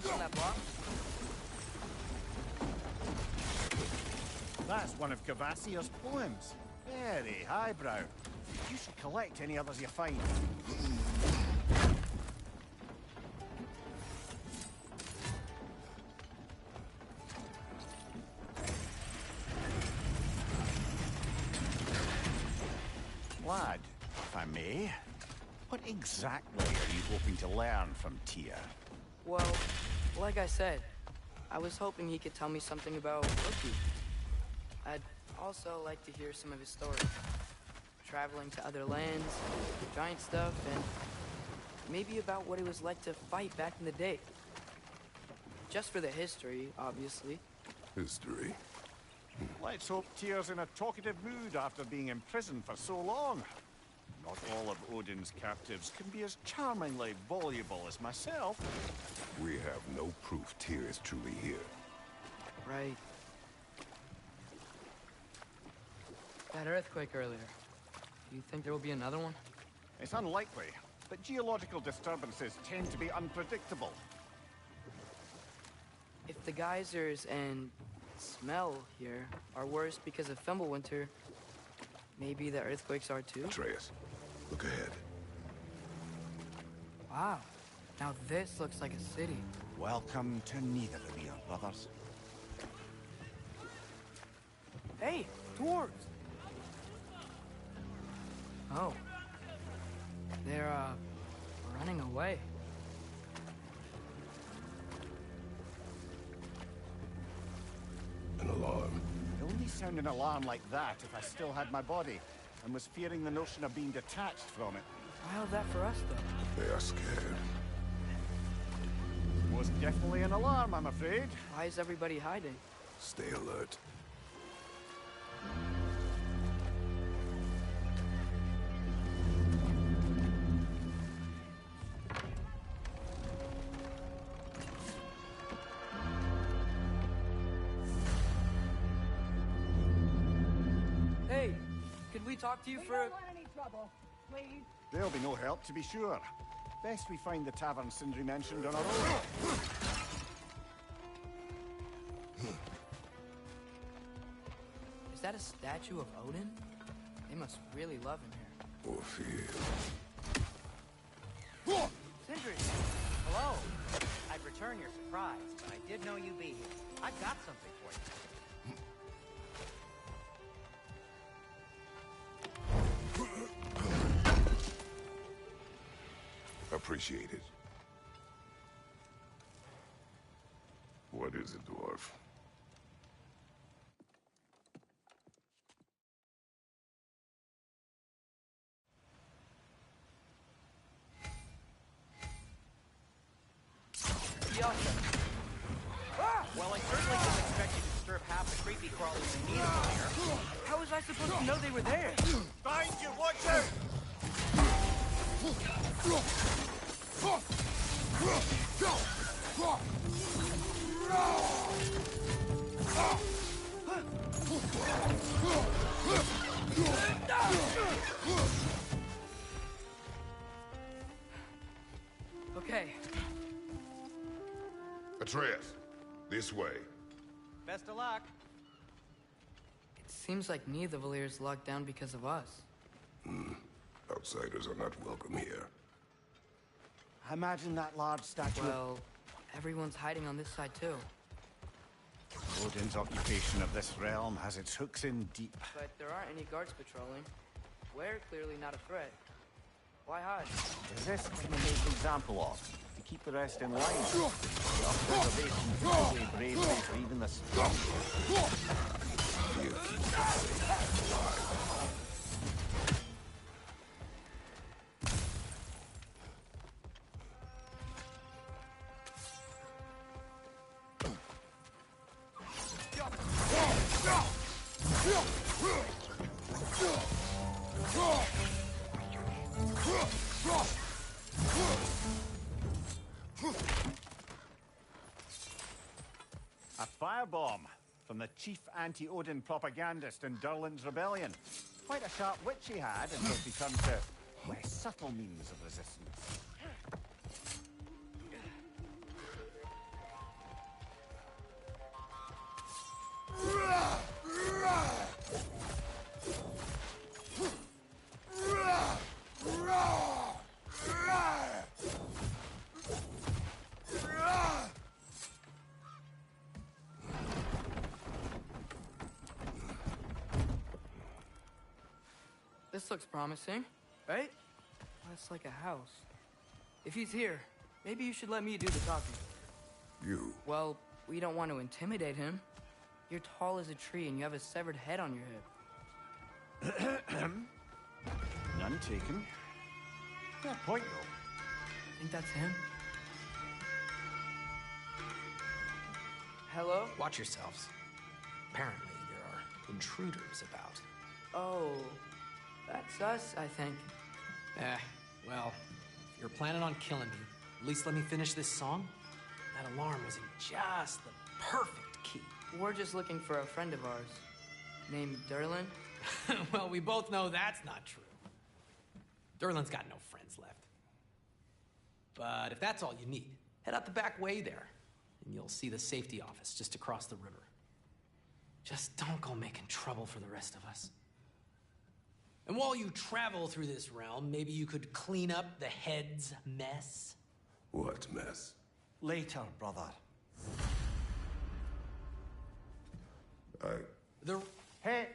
notes on that block? That's one of Cavassier's poems. Very highbrow. You should collect any others you find. Lad, if I may, what exactly are you hoping to learn from Tyr? Well, like I said, I was hoping he could tell me something about Loki. I'd also like to hear some of his stories. Traveling to other lands, giant stuff, and maybe about what it was like to fight back in the day. Just for the history, obviously. History? Let's hope Tyr's in a talkative mood after being imprisoned for so long. Not all of Odin's captives can be as charmingly voluble as myself. We have no proof Tyr is truly here. Right. That earthquake earlier. Do you think there will be another one? It's unlikely, but geological disturbances tend to be unpredictable. If the geysers and smell here are worse because of Fimbulwinter, maybe the earthquakes are too? Atreus, look ahead. Wow. Now this looks like a city. Welcome to Nidavellir, brothers. Hey, dwarves! Oh. They're, running away. An alarm. I'd only sound an alarm like that if I still had my body, and was fearing the notion of being detached from it. How's that for us, though? They are scared. Was definitely an alarm, I'm afraid. Why is everybody hiding? Stay alert. Hey, could we talk to you We for... don't want any trouble, please. There'll be no help, to be sure. Best we find the tavern Sindri mentioned on our own. Is that a statue of Odin? They must really love him here. Or fear. Sindri! Hello. I'd return your surprise, but I did know you'd be here. I've got something for you. Appreciate it. What is it, dwarf? Well, I certainly didn't expect you to disturb half the creepy crawlers in Nidavellir. How was I supposed to know they were there? Find you, watch out! Okay. Atreus, this way. Best of luck. It seems like Nidavellir's locked down because of us. Outsiders are not welcome here. I imagine that large statue of Well, everyone's hiding on this side too. Odin's occupation of this realm has its hooks in deep. But there aren't any guards patrolling. We're clearly not a threat. Why hide? Is this what we make an example of? To keep the rest in line? Self-preservation is probably bravery for even the strongest. Fear keeps the faith alive. A firebomb from the chief anti-Odin propagandist in Durlin's rebellion. Quite a sharp wit she had until she turned to less subtle means of resistance. This looks promising, right? That's like a house. If he's here, maybe you should let me do the talking. You. Well, we don't want to intimidate him. You're tall as a tree and you have a severed head on your head. None taken. Fair point, though. Think that's him? Hello? Watch yourselves. Apparently, there are intruders about. Oh, that's us, I think. Well, if you're planning on killing me, at least let me finish this song. That alarm was in just the perfect key. We're just looking for a friend of ours named Derlin. Well, we both know that's not true. Derlin's got no friends left. But if that's all you need, head out the back way there, and you'll see the safety office just across the river. Just don't go making trouble for the rest of us. And while you travel through this realm, maybe you could clean up the head's mess. What mess? Later, brother. The... Hey!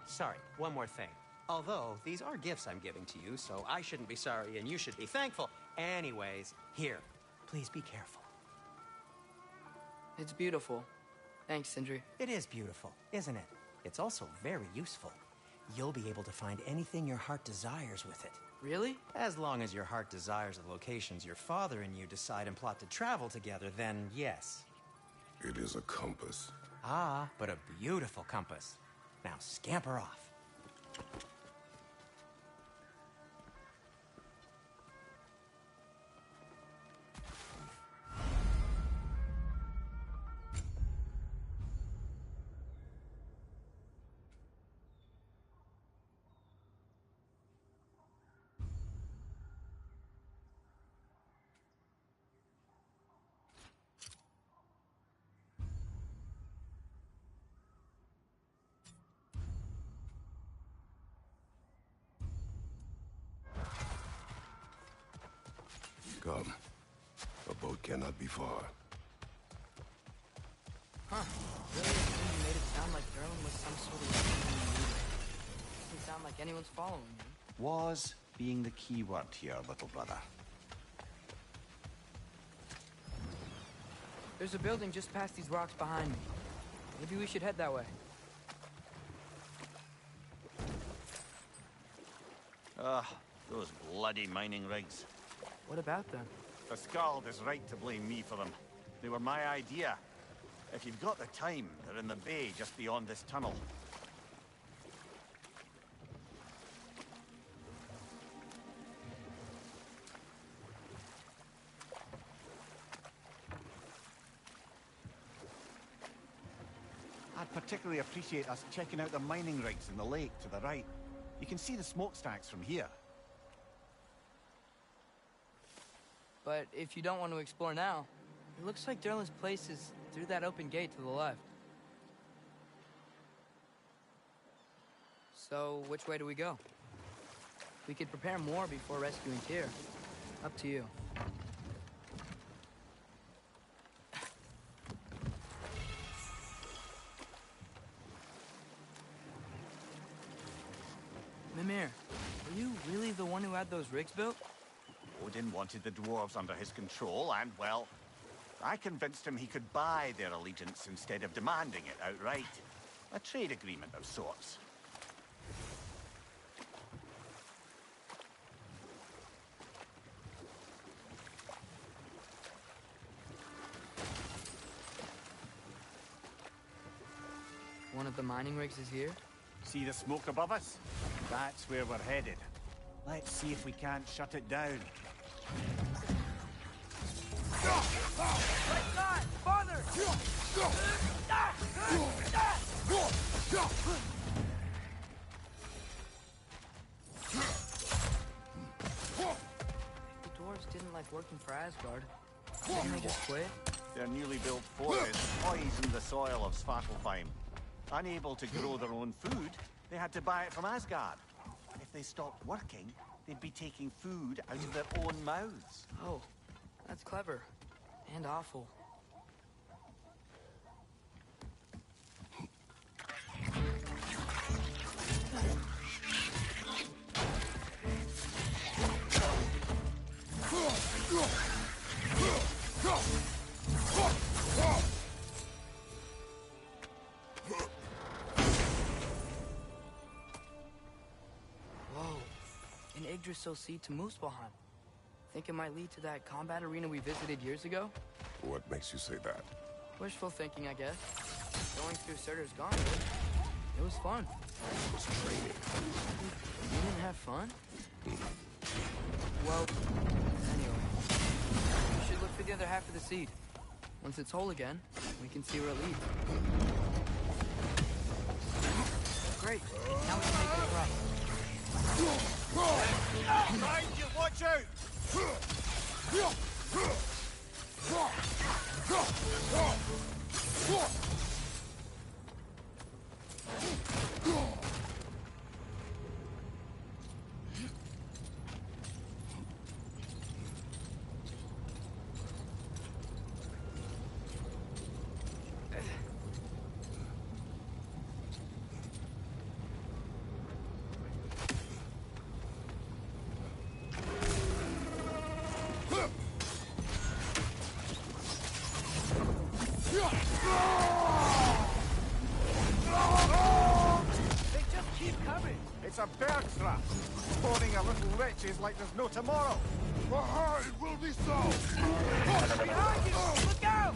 Sorry, one more thing. Although, these are gifts I'm giving to you, so I shouldn't be sorry and you should be thankful. Anyways, here, please be careful. It's beautiful. Thanks, Sindri. It is beautiful, isn't it? It's also very useful. You'll be able to find anything your heart desires with it. Really? As long as your heart desires the locations your father and you decide and plot to travel together, then yes. It is a compass. Ah, but a beautiful compass. Now scamper off. Come. A boat cannot be far. Huh. Really, you made it sound like Derlin was some sort of... Doesn't sound like anyone's following him. Was being the key word here, little brother. There's a building just past these rocks behind me. Maybe we should head that way. Ah, those bloody mining rigs. What about them? The Skald is right to blame me for them. They were my idea. If you've got the time, they're in the bay just beyond this tunnel. I'd particularly appreciate us checking out the mining rigs in the lake to the right. You can see the smokestacks from here. But if you don't want to explore now, it looks like Derlin's place is through that open gate to the left. So, which way do we go? We could prepare more before rescuing Tyr. Up to you. Mimir, are you really the one who had those rigs built? Odin wanted the dwarves under his control, and, well, I convinced him he could buy their allegiance instead of demanding it outright. A trade agreement of sorts. One of the mining rigs is here? See the smoke above us? That's where we're headed. Let's see if we can't shut it down. Right side! Father! The dwarves like working for Asgard. Didn't they just quit? Their newly built fort is poisoned the soil of Svartalfheim. Unable to grow their own food, they had to buy it from Asgard. If they stopped working, they'd be taking food out of their own mouths. Oh, that's clever. And awful. Whoa. An Yggdrasil seed to Muspelheim. Think it might lead to that combat arena we visited years ago? What makes you say that? Wishful thinking, I guess. Going through Surtur's Gauntlet. It was fun. It was training. You didn't have fun? Well, anyway. We should look for the other half of the seed. Once it's whole again, we can see where it leads. Great. Now we can make it right. Mind you, watch out! It's a bird trap, spawning a little wretches like there's no tomorrow. It will be so! Behind you! Look out!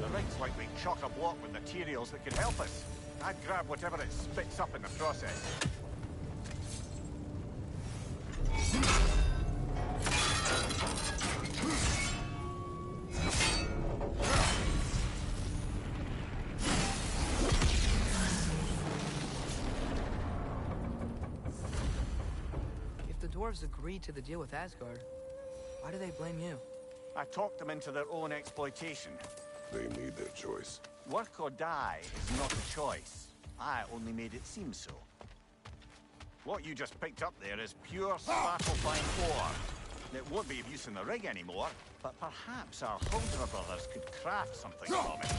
The rig's like being chock-a-block with materials that could help us. I'd grab whatever it spits up in the process. If the dwarves agreed to the deal with Asgard, why do they blame you? I talked them into their own exploitation. They made their choice. Work or die is not a choice. I only made it seem so. What you just picked up there is pure Svartalfheim ore. It won't be of use in the rig anymore, but perhaps our Huldra brothers could craft something from it.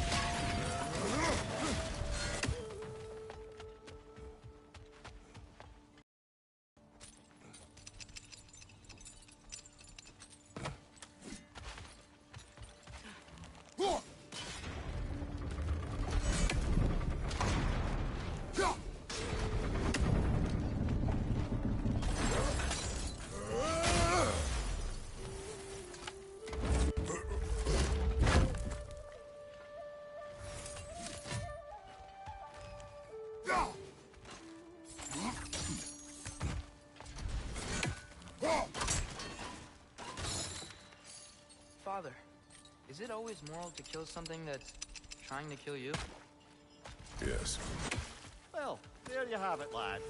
Father, is it always moral to kill something that's trying to kill you? Yes. Well, there you have it, lad.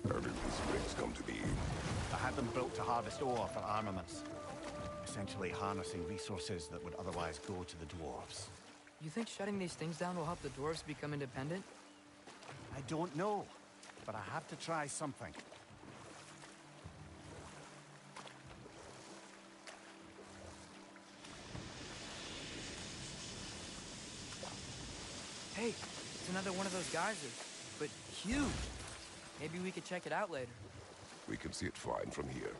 How did these rigs come to be? I had them built to harvest ore for armaments. Essentially harnessing resources that would otherwise go to the dwarves. You think shutting these things down will help the dwarves become independent? I don't know. but I have to try something. Hey, it's another one of those geysers, but huge. Maybe we could check it out later. We can see it fine from here.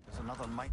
There's another mic.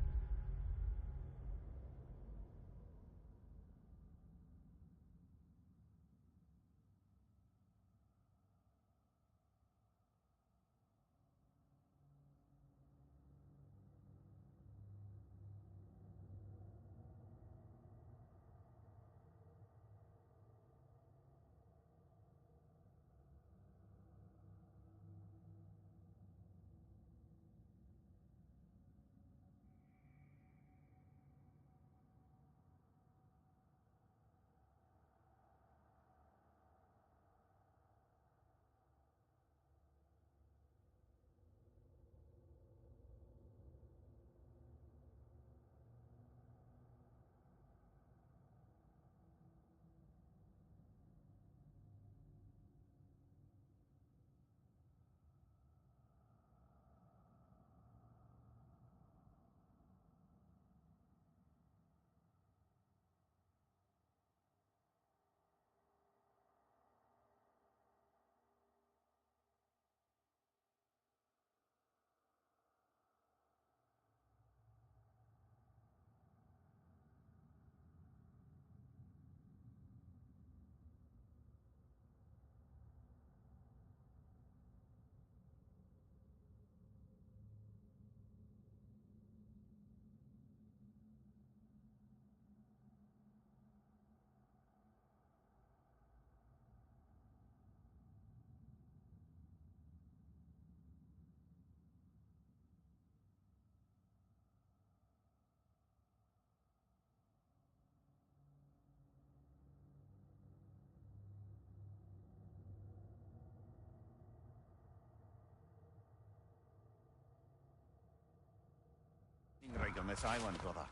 Rig on this island, brother.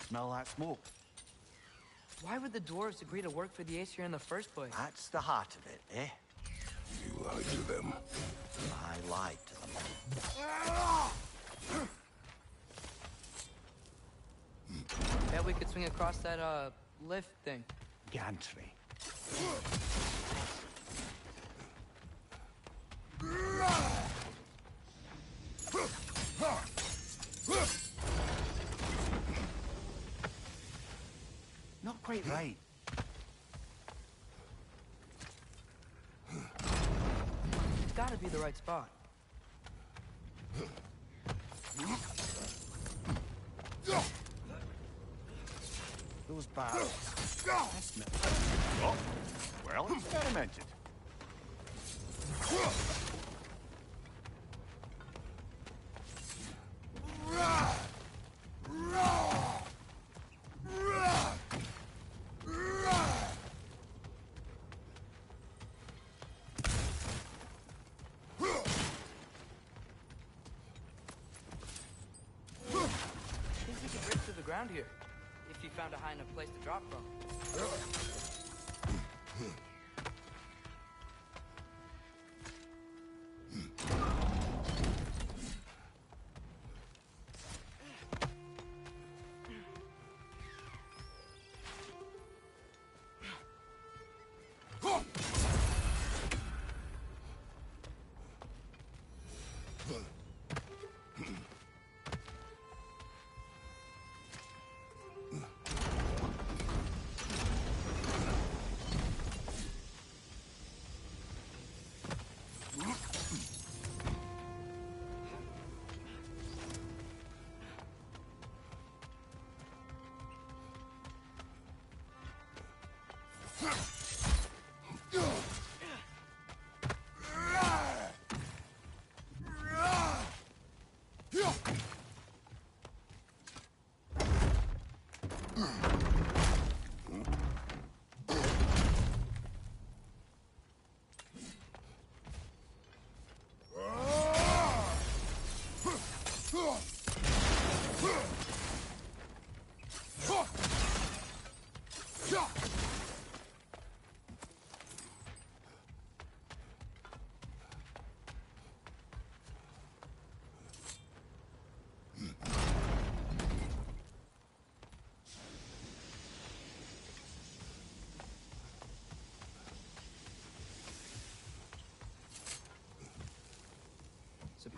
Smell that smoke? Why would the dwarves agree to work for the Aesir in the first place? That's the heart of it, eh? You lied to them. I lied to them. Bet we could swing across that, lift thing. Gantry. Not quite right. It's gotta be the right spot. Those barrels. I smell. Oh, well experimented. I think we could break through the ground here, if you found a high enough place to drop from.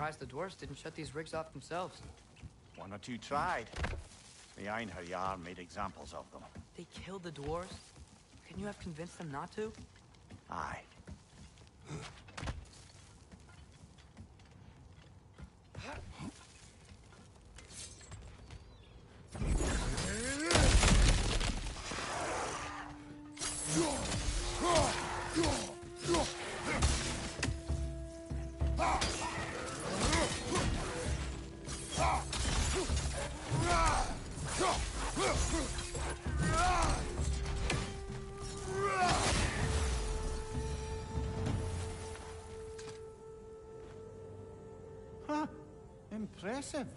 surprised the dwarves didn't shut these rigs off themselves. One or two tried. The Einherjar made examples of them. They killed the dwarves? Couldn't you have convinced them not to? Aye. Huh. Impressive.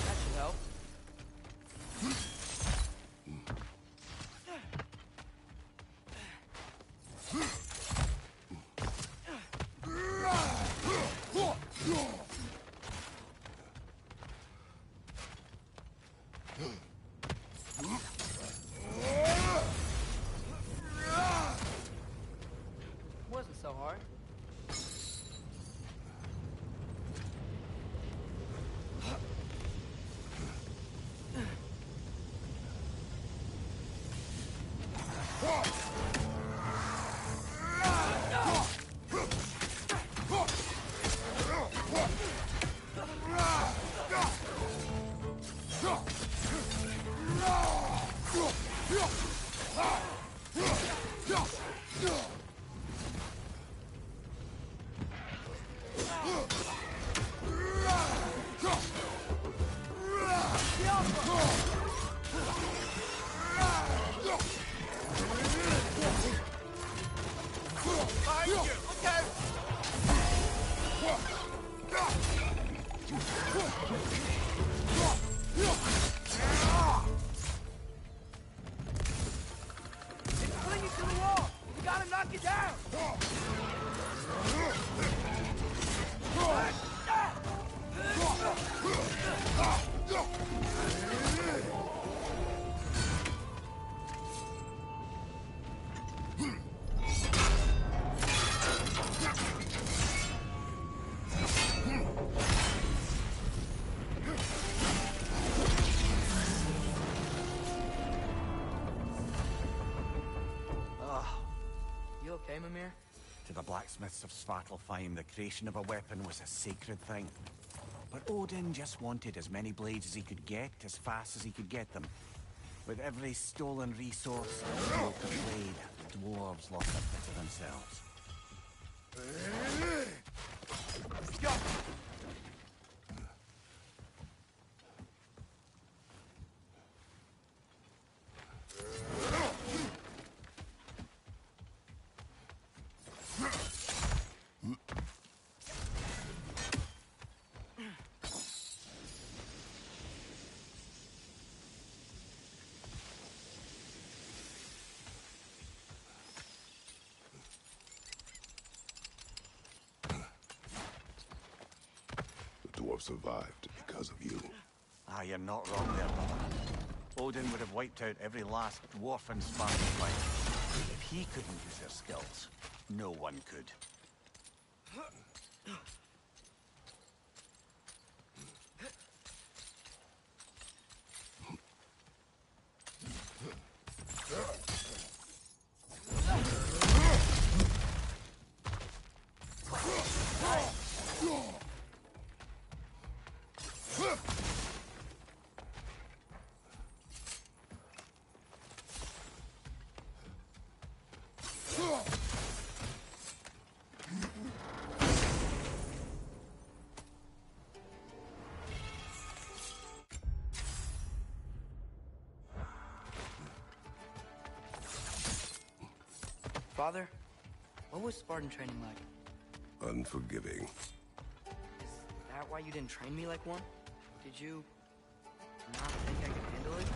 That should help. Wasn't so hard. It's clinging to the wall! We gotta knock it down! You okay, Mimir? To the blacksmiths of Svartalfheim, the creation of a weapon was a sacred thing. But Odin just wanted as many blades as he could get, as fast as he could get them. With every stolen resource and broken blade, the dwarves lost a bit of themselves. The dwarf survived because of you. Ah, you're not wrong there, brother. Odin would have wiped out every last dwarf in Svartalfheim. If he couldn't use their skills, no one could. Father, what was Spartan training like? Unforgiving. Is that why you didn't train me like one? Did you not think I could handle it?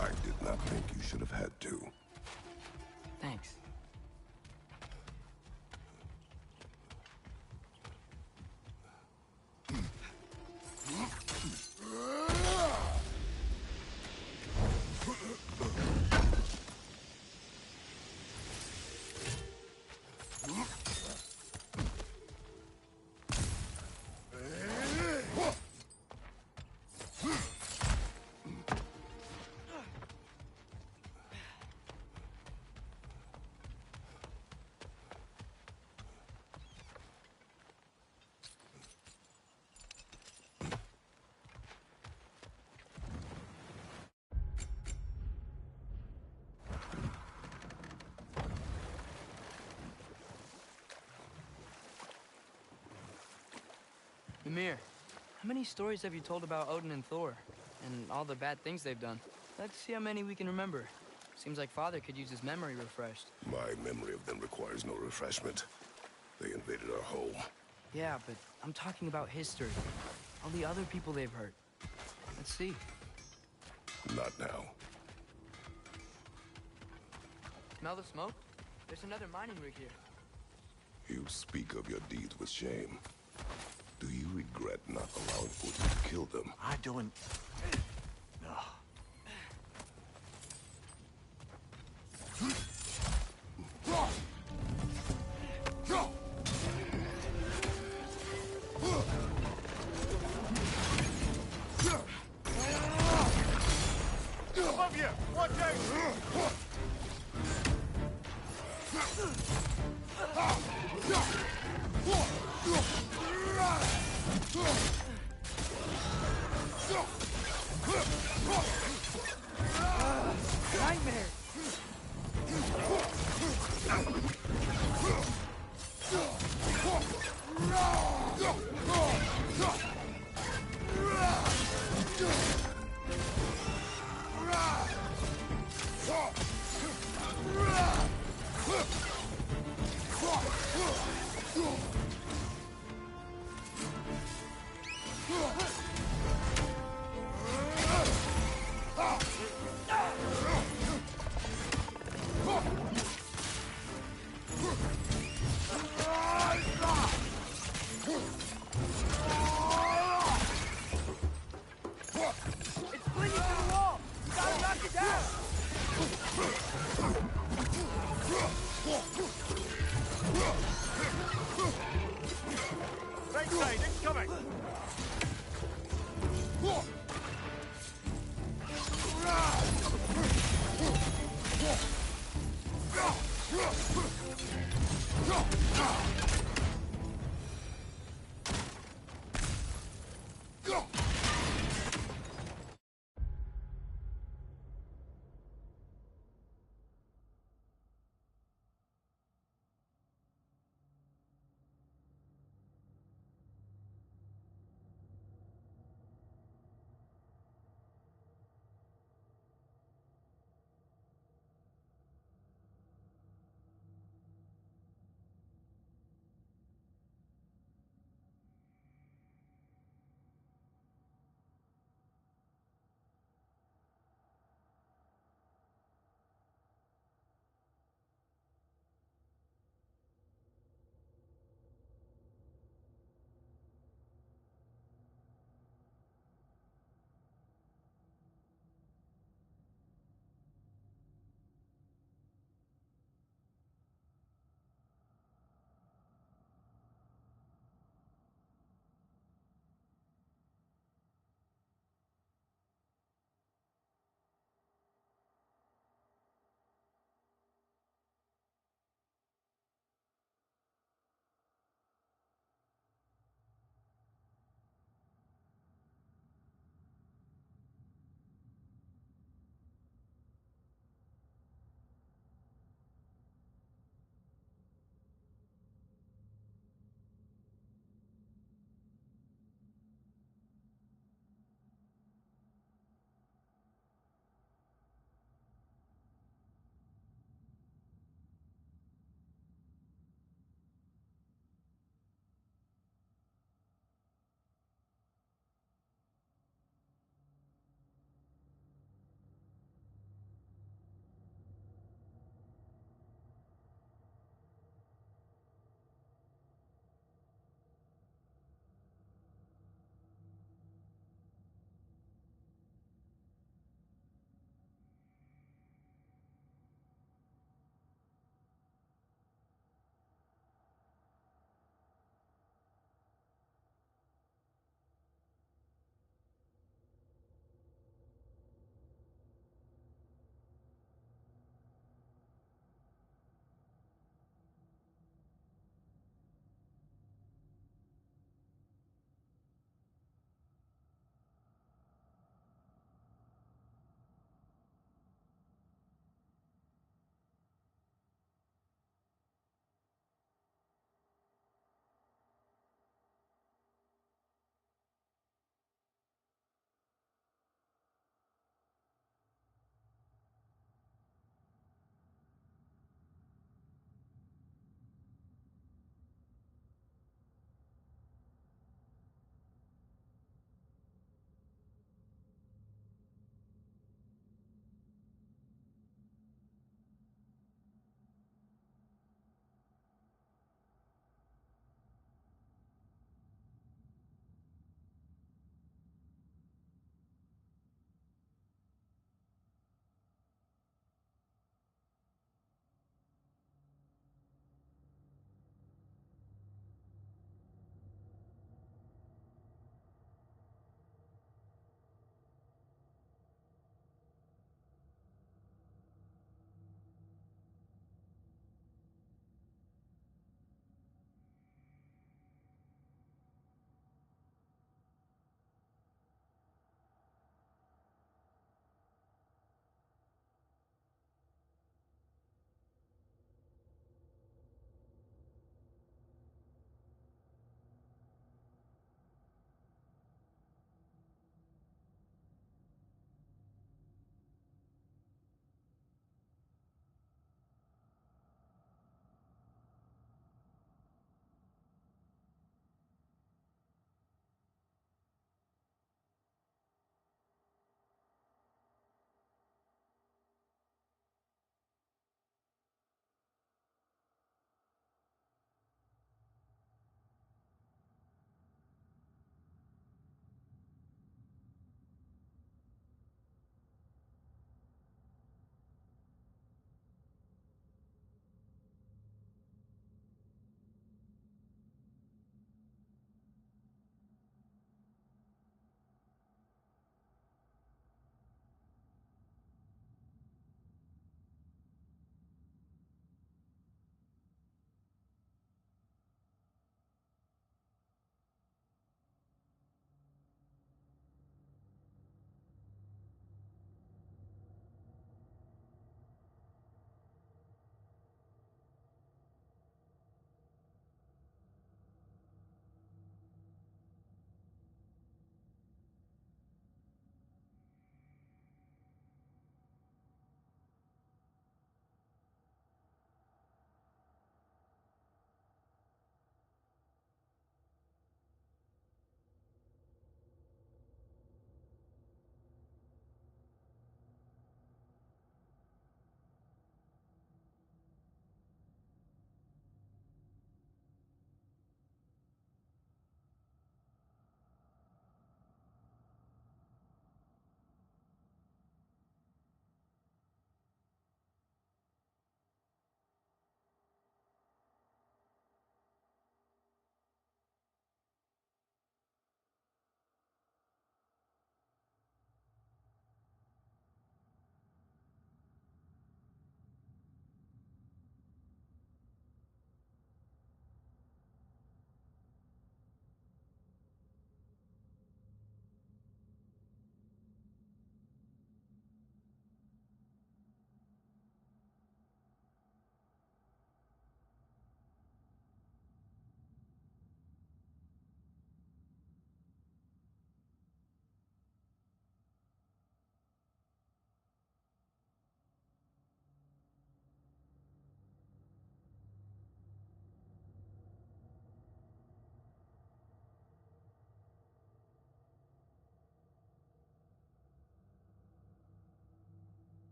I did not think you should have had to. Thanks. Ymir, how many stories have you told about Odin and Thor? And all the bad things they've done? Let's see how many we can remember. Seems like Father could use his memory refreshed. My memory of them requires no refreshment. They invaded our home. Yeah, but I'm talking about history. All the other people they've hurt. Let's see. Not now. Smell the smoke? There's another mining rig here. You speak of your deeds with shame. Do you regret not allowing Odin to kill them? I don't... No. Above you! Watch out! Nightmare! It's clinging to the wall! You gotta knock it down! Right side, incoming!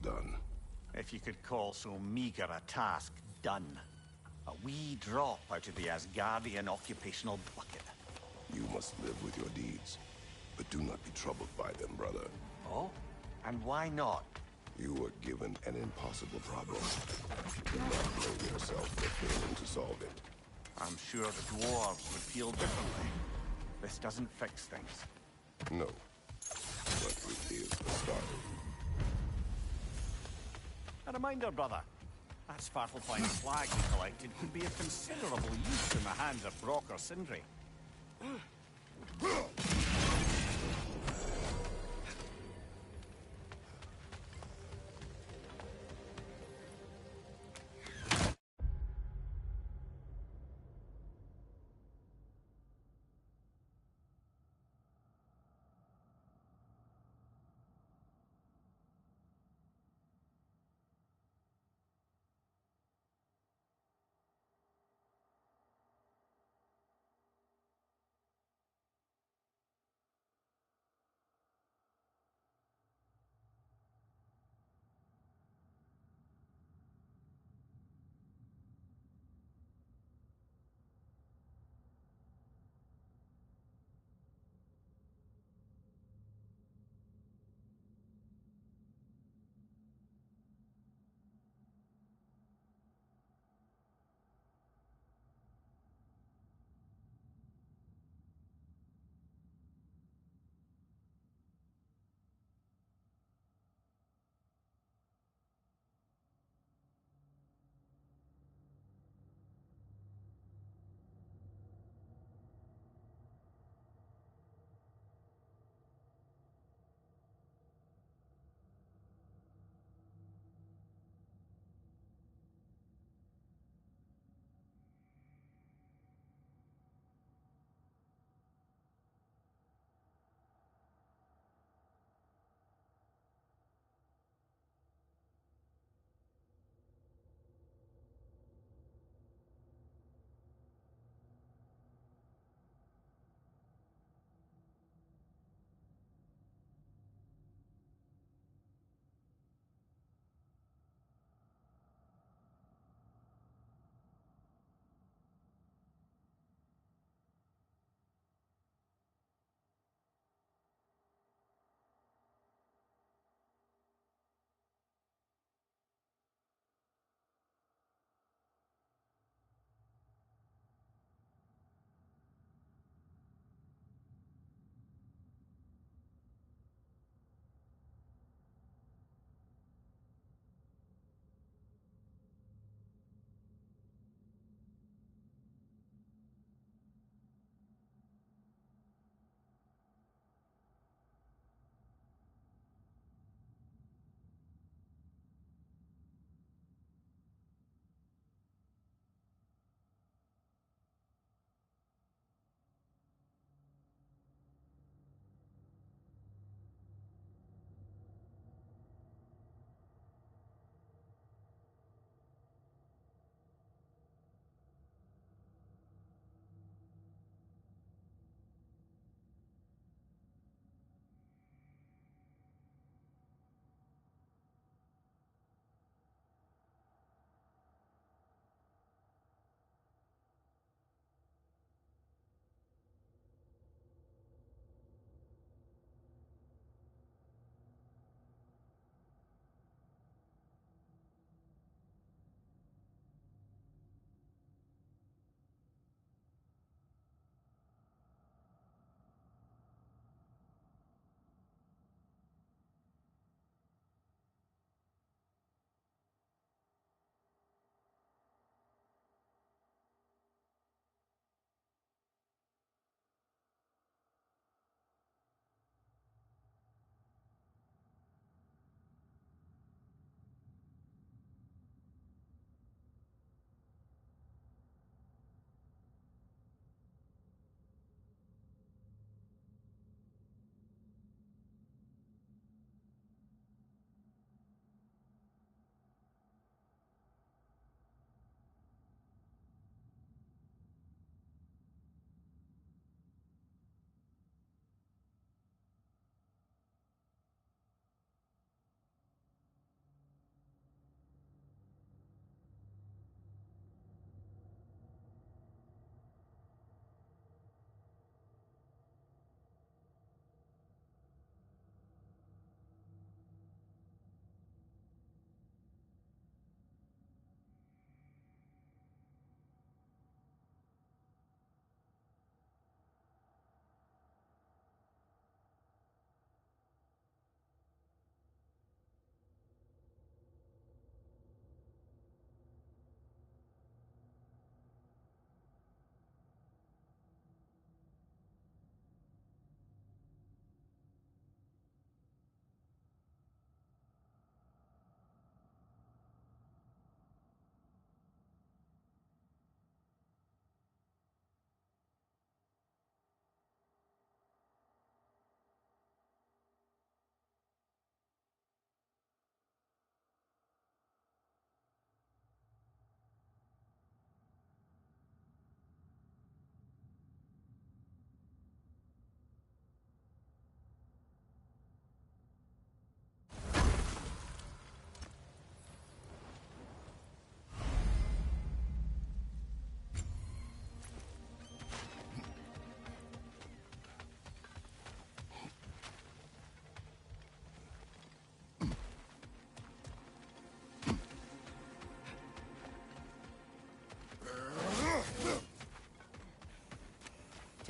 done. If you could call so meager a task done. A wee drop out of the Asgardian occupational bucket. You must live with your deeds, but do not be troubled by them, brother. Oh? And why not? You were given an impossible problem. Do not blame yourself for failing to solve it. I'm sure the dwarves would feel differently. This doesn't fix things. No, but it is a start. A reminder, brother. That Svartalfheim flag you collected could be of considerable use in the hands of Brock or Sindri.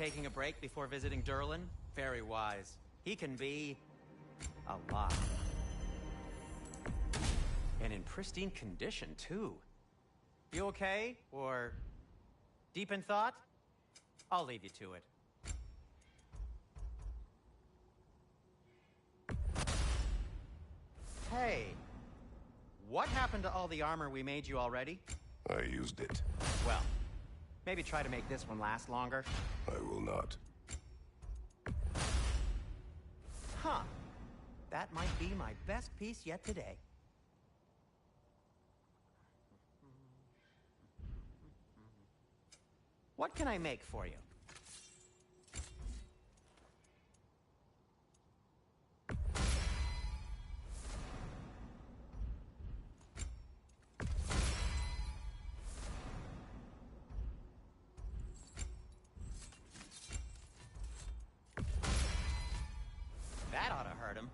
taking a break before visiting Durlin? Very wise. He can be... a lot. And in pristine condition, too. You okay? Or deep in thought? I'll leave you to it. Hey, what happened to all the armor we made you already? I used it. Well, maybe try to make this one last longer. I will not. Huh. That might be my best piece yet today. What can I make for you? That ought to hurt him.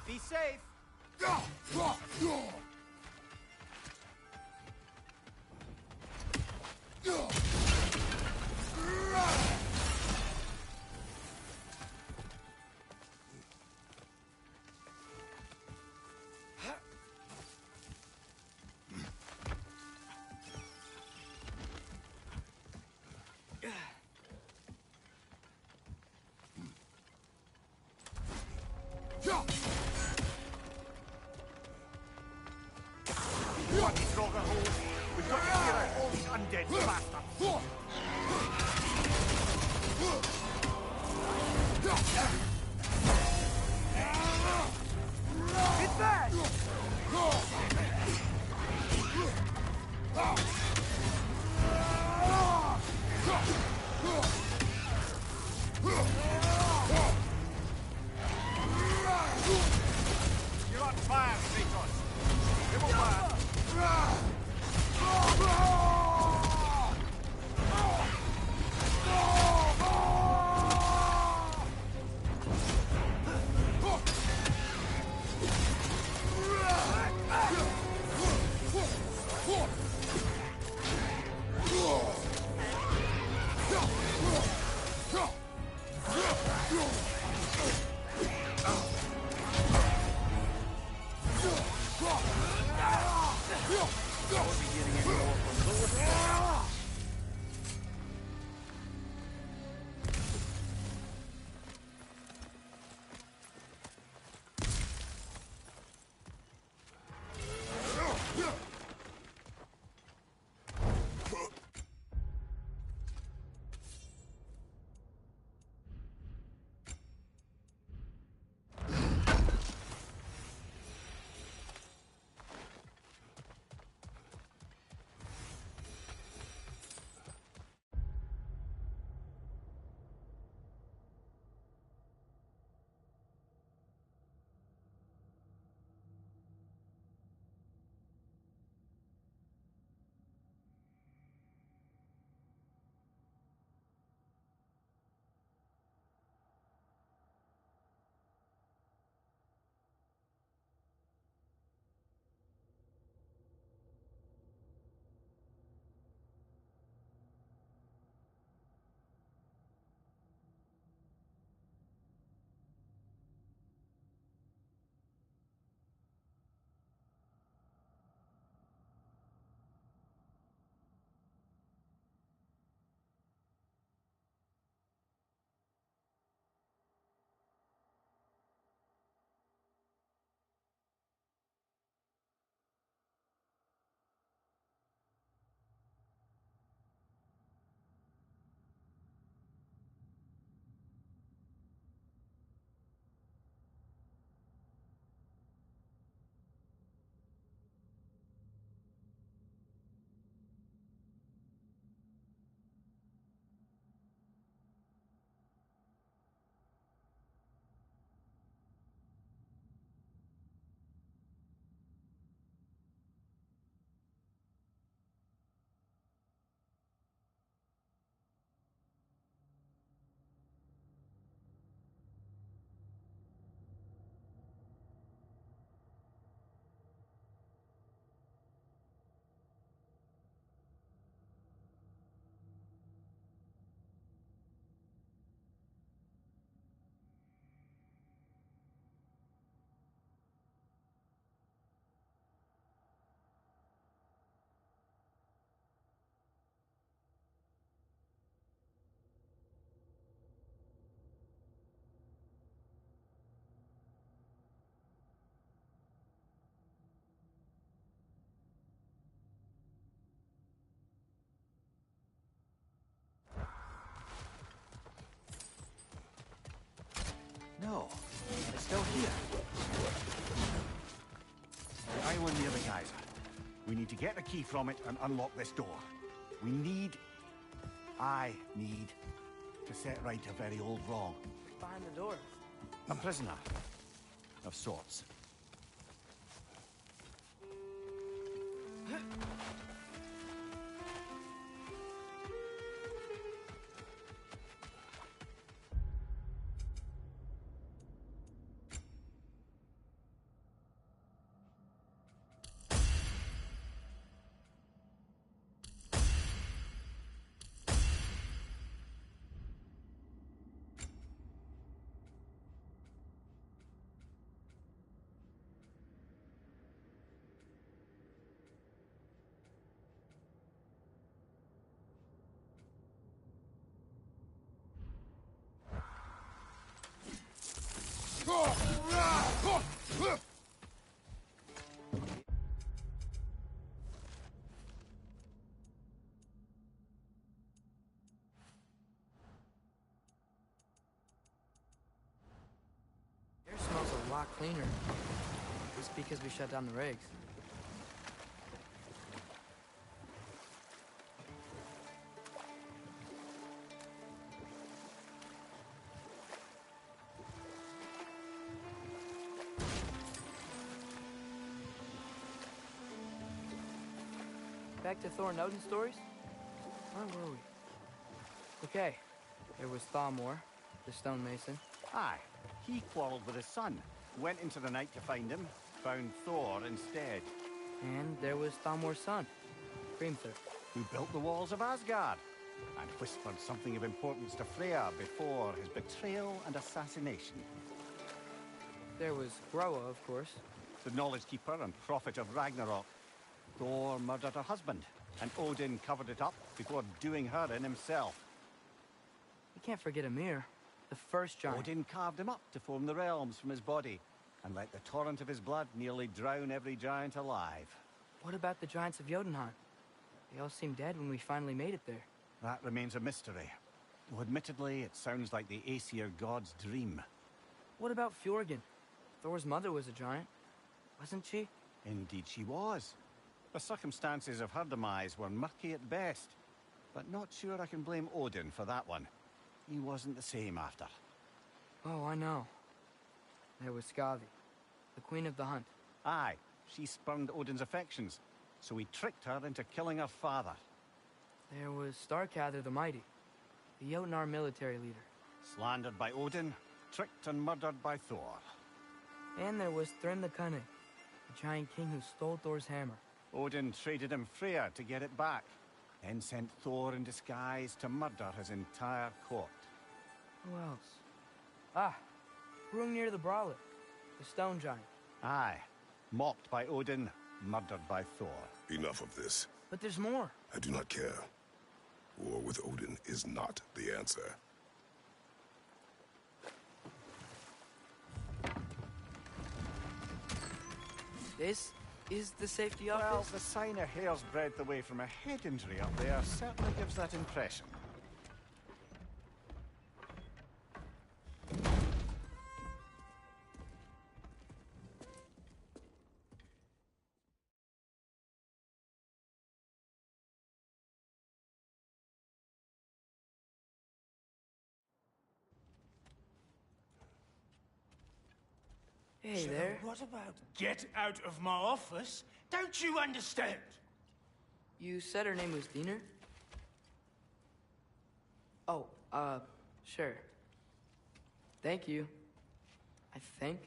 Be safe. What is Roggerhole? We've got to clear out all these undead bastards. It's bad! You're on fire, Kratos. Give 'em fire. No, it's still here. The island near the geyser. We need to get the key from it and unlock this door. I need to set right a very old wrong. Behind the door. A prisoner of sorts. Air smells a lot cleaner. Just because we shut down the rigs. Back to Thor and Odin stories? Where were we? Okay, there was Thalmor, the stonemason. Aye, he quarreled with his son, went into the night to find him, found Thor instead. And there was Thalmor's son, Grimthur. Who built the walls of Asgard, and whispered something of importance to Freya before his betrayal and assassination. There was Groa, of course. The knowledge keeper and prophet of Ragnarok. Thor murdered her husband, and Odin covered it up before doing her in himself. You can't forget Ymir, the first giant. Odin carved him up to form the realms from his body, and let the torrent of his blood nearly drown every giant alive. What about the giants of Jotunheim? They all seemed dead when we finally made it there. That remains a mystery. Though admittedly, it sounds like the Aesir god's dream. What about Fjorgyn? Thor's mother was a giant, wasn't she? Indeed she was. The circumstances of her demise were murky at best, but not sure I can blame Odin for that one. He wasn't the same after. Oh, I know. There was Skavi, the queen of the hunt. Aye, she spurned Odin's affections, so he tricked her into killing her father. There was Starkather the Mighty, the Jotnar military leader. Slandered by Odin, tricked and murdered by Thor. And there was Thrym the Cunning, the giant king who stole Thor's hammer. Odin traded him Freya to get it back, then sent Thor in disguise to murder his entire court. Who else? Ah, Hrungnir the Brawler, the stone giant. Aye, mocked by Odin, murdered by Thor. Enough of this. But there's more. I do not care. War with Odin is not the answer. This is the safety Well, office? the sign a hair's breadth away from a head injury up there certainly gives that impression. Hey So there. what about get out of my office? Don't you understand? You said her name was Diener? Oh, sure. Thank you. I think.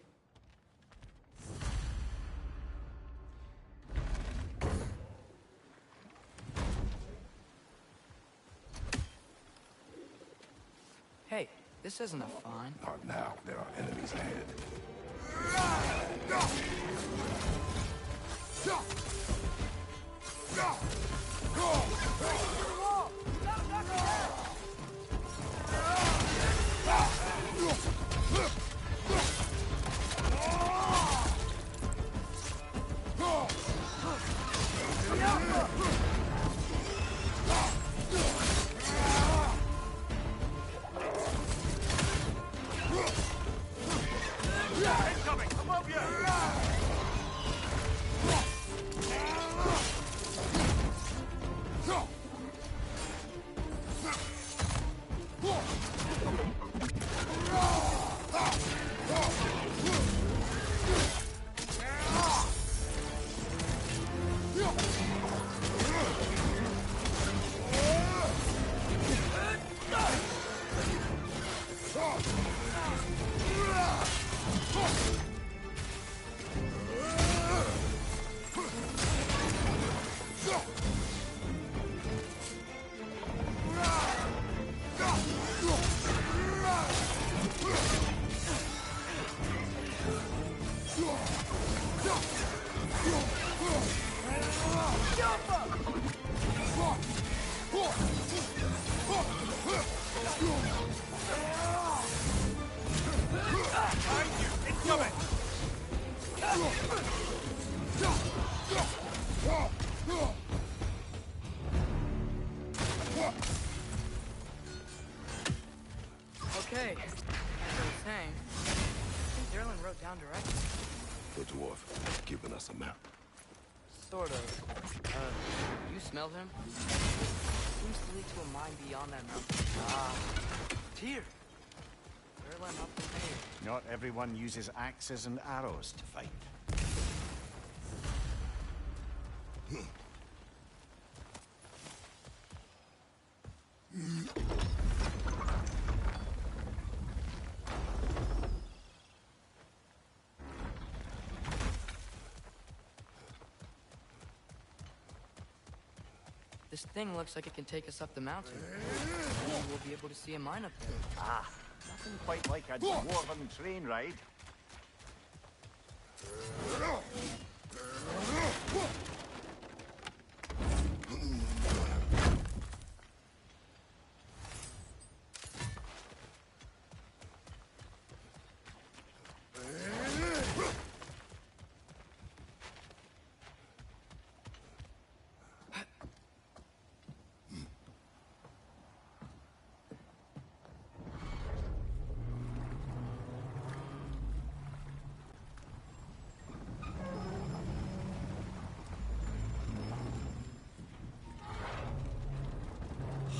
Hey, this isn't a fine. Not now. There are enemies ahead. Okay, as I was saying, I think Derlin wrote down directions. The dwarf has given us a map. Sort of. You smelled him? Seems to lead to a mine beyond that mountain. Ah, Tyr! Derlin up the main. Not everyone uses axes and arrows to fight. This thing looks like it can take us up the mountain. Maybe we'll be able to see a mine up there. Ah, nothing quite like a dwarven train ride.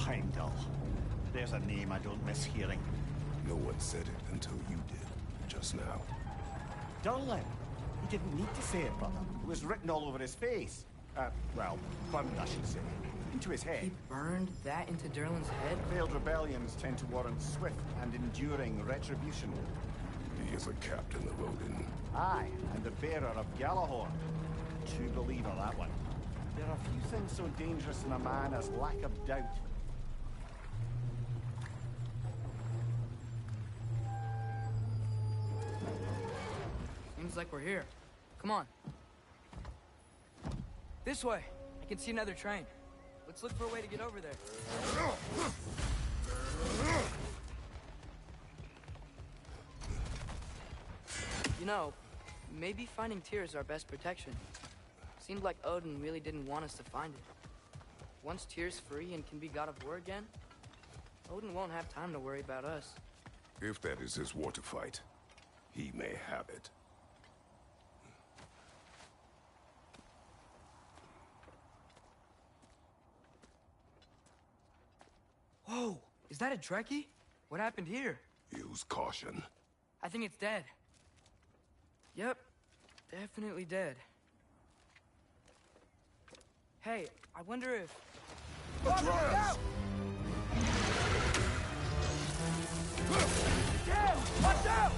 Heimdall. There's a name I don't miss hearing. No one said it until you did, just now. Durlin. He didn't need to say it, brother. It was written all over his face. Well, burned, I should say. Into his head. He burned that into Derlin's head? Failed rebellions tend to warrant swift and enduring retribution. He is a captain of Odin. Aye, and the bearer of Galahorn. True believer, that one. There are few things so dangerous in a man as lack of doubt. Seems like we're here. Come on. This way. I can see another train. Let's look for a way to get over there. You know, maybe finding Tyr is our best protection. Seemed like Odin really didn't want us to find it. Once Tyr's free and can be god of war again, Odin won't have time to worry about us. If that is his war to fight, he may have it. Whoa! Is that a Trekkie? What happened here? Use caution. I think it's dead. Yep, definitely dead. Hey, I wonder if... Atreus! Watch out!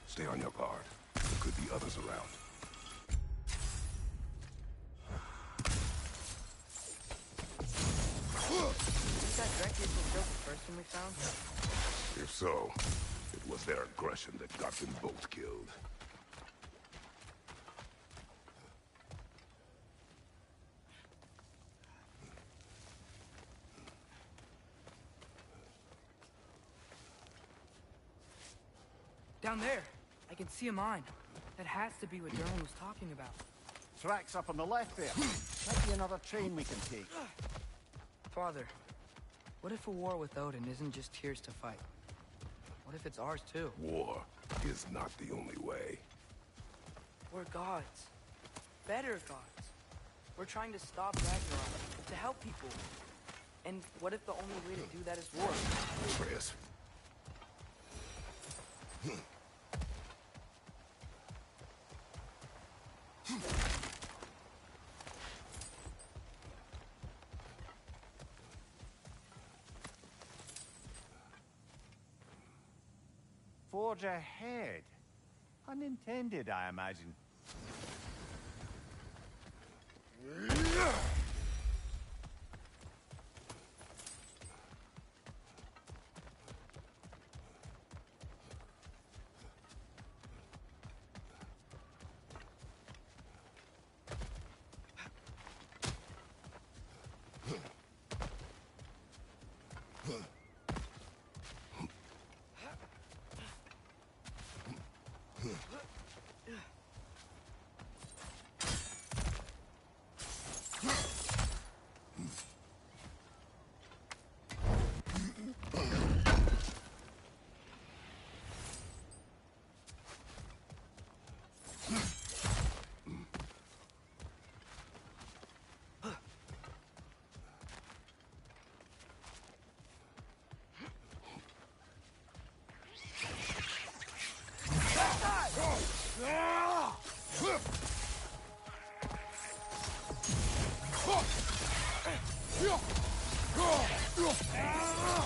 Stay on your guard. There could be others around. Was that Dracula's killed the first one we found? If so, it was their aggression that got them both killed. Down there. I can see a mine. That has to be what Durlin was talking about. Tracks up on the left there. Might be another train we can take. Father, what if a war with Odin isn't just Tyr's to fight? What if it's ours too? War is not the only way. We're gods. Better gods. We're trying to stop Ragnarok, to help people. And what if the only way to do that is war? Atreus. Forge ahead. Unintended, I imagine.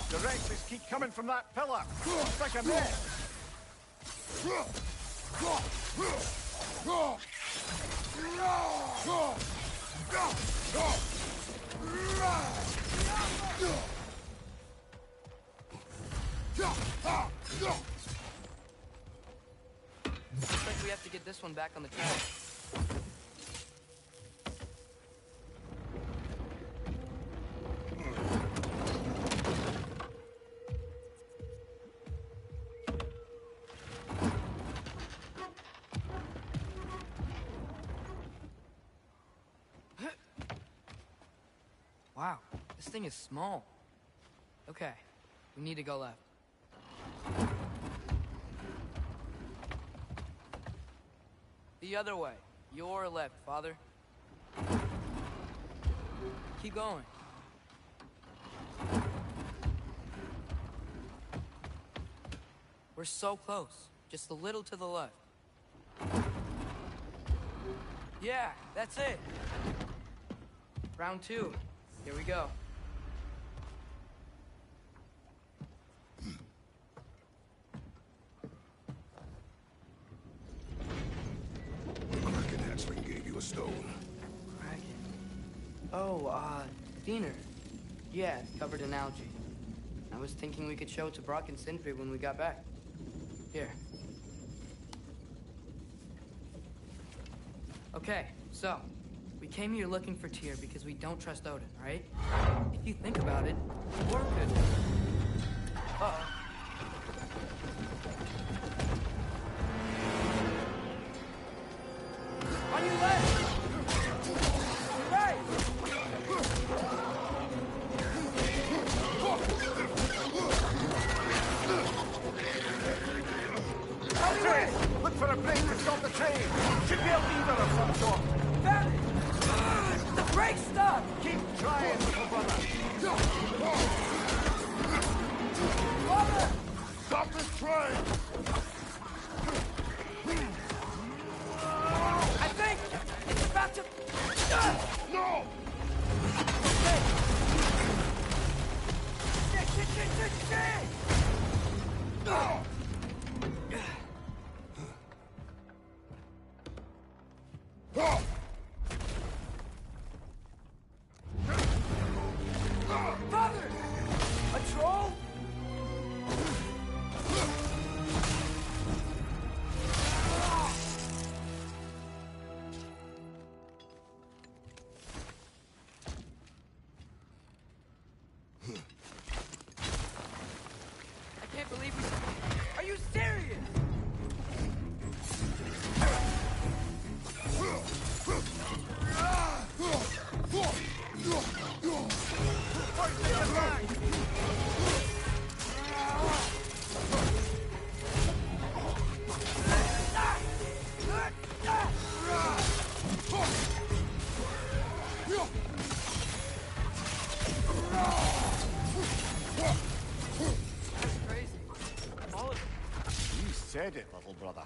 The wrenches keep coming from that pillar. It's like a net. Looks like we have to get this one back on the track. Wow, this thing is small. Okay, we need to go left. The other way. Your left, Father. Keep going. We're so close. Just a little to the left. Yeah, that's it. Round 2. Here we go. The Kraken hatchling gave you a stone. Kraken. Oh, Diener. Yeah, it's covered in algae. I was thinking we could show it to Brock and Sindri when we got back. Here. Okay, so, we came here looking for Tyr because we don't trust Odin, right? If you think about it, we're good. Uh-oh. On your left! Right! Look for a brake to stop the train. Should be a lever of some sort. Found it! The brake stopped! Keep trying, little brother. Father! Stop this train! I think it's about to... No! Shit! No! said it, little brother.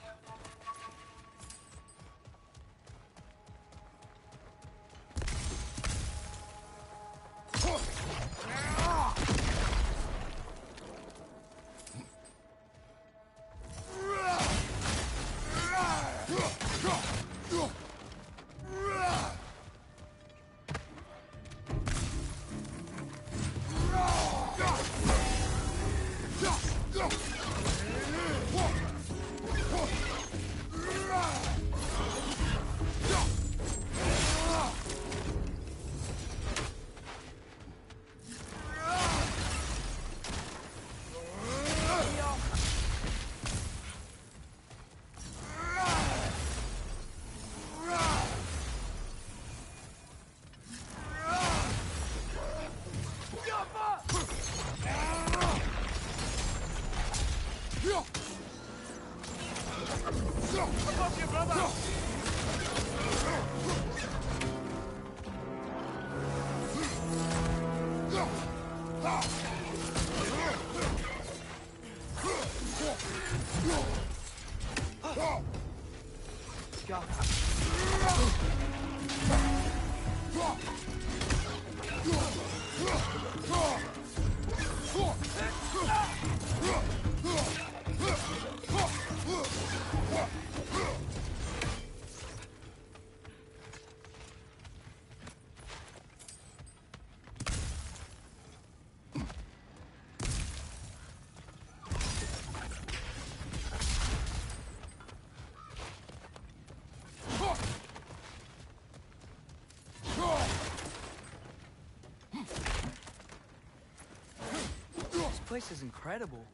This place is incredible.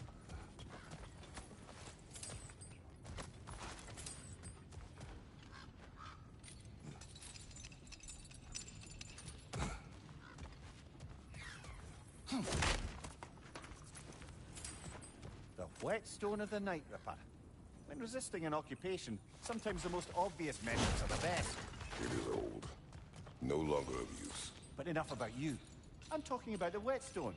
The whetstone of the Night Ripper. When resisting an occupation, sometimes the most obvious methods are the best. It is old. No longer of use. But enough about you. I'm talking about the whetstone.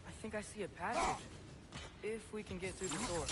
I think I see a passage. If we can get through the door.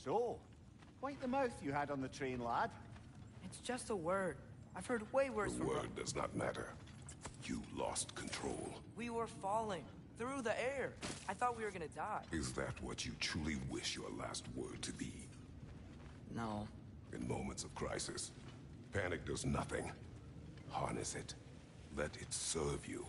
So, quite the mouth you had on the train, lad. It's just a word. I've heard way worse The from word does not matter. You lost control. We were falling through the air. I thought we were gonna die. Is that what you truly wish your last word to be? No. In moments of crisis, panic does nothing. Harness it. Let it serve you.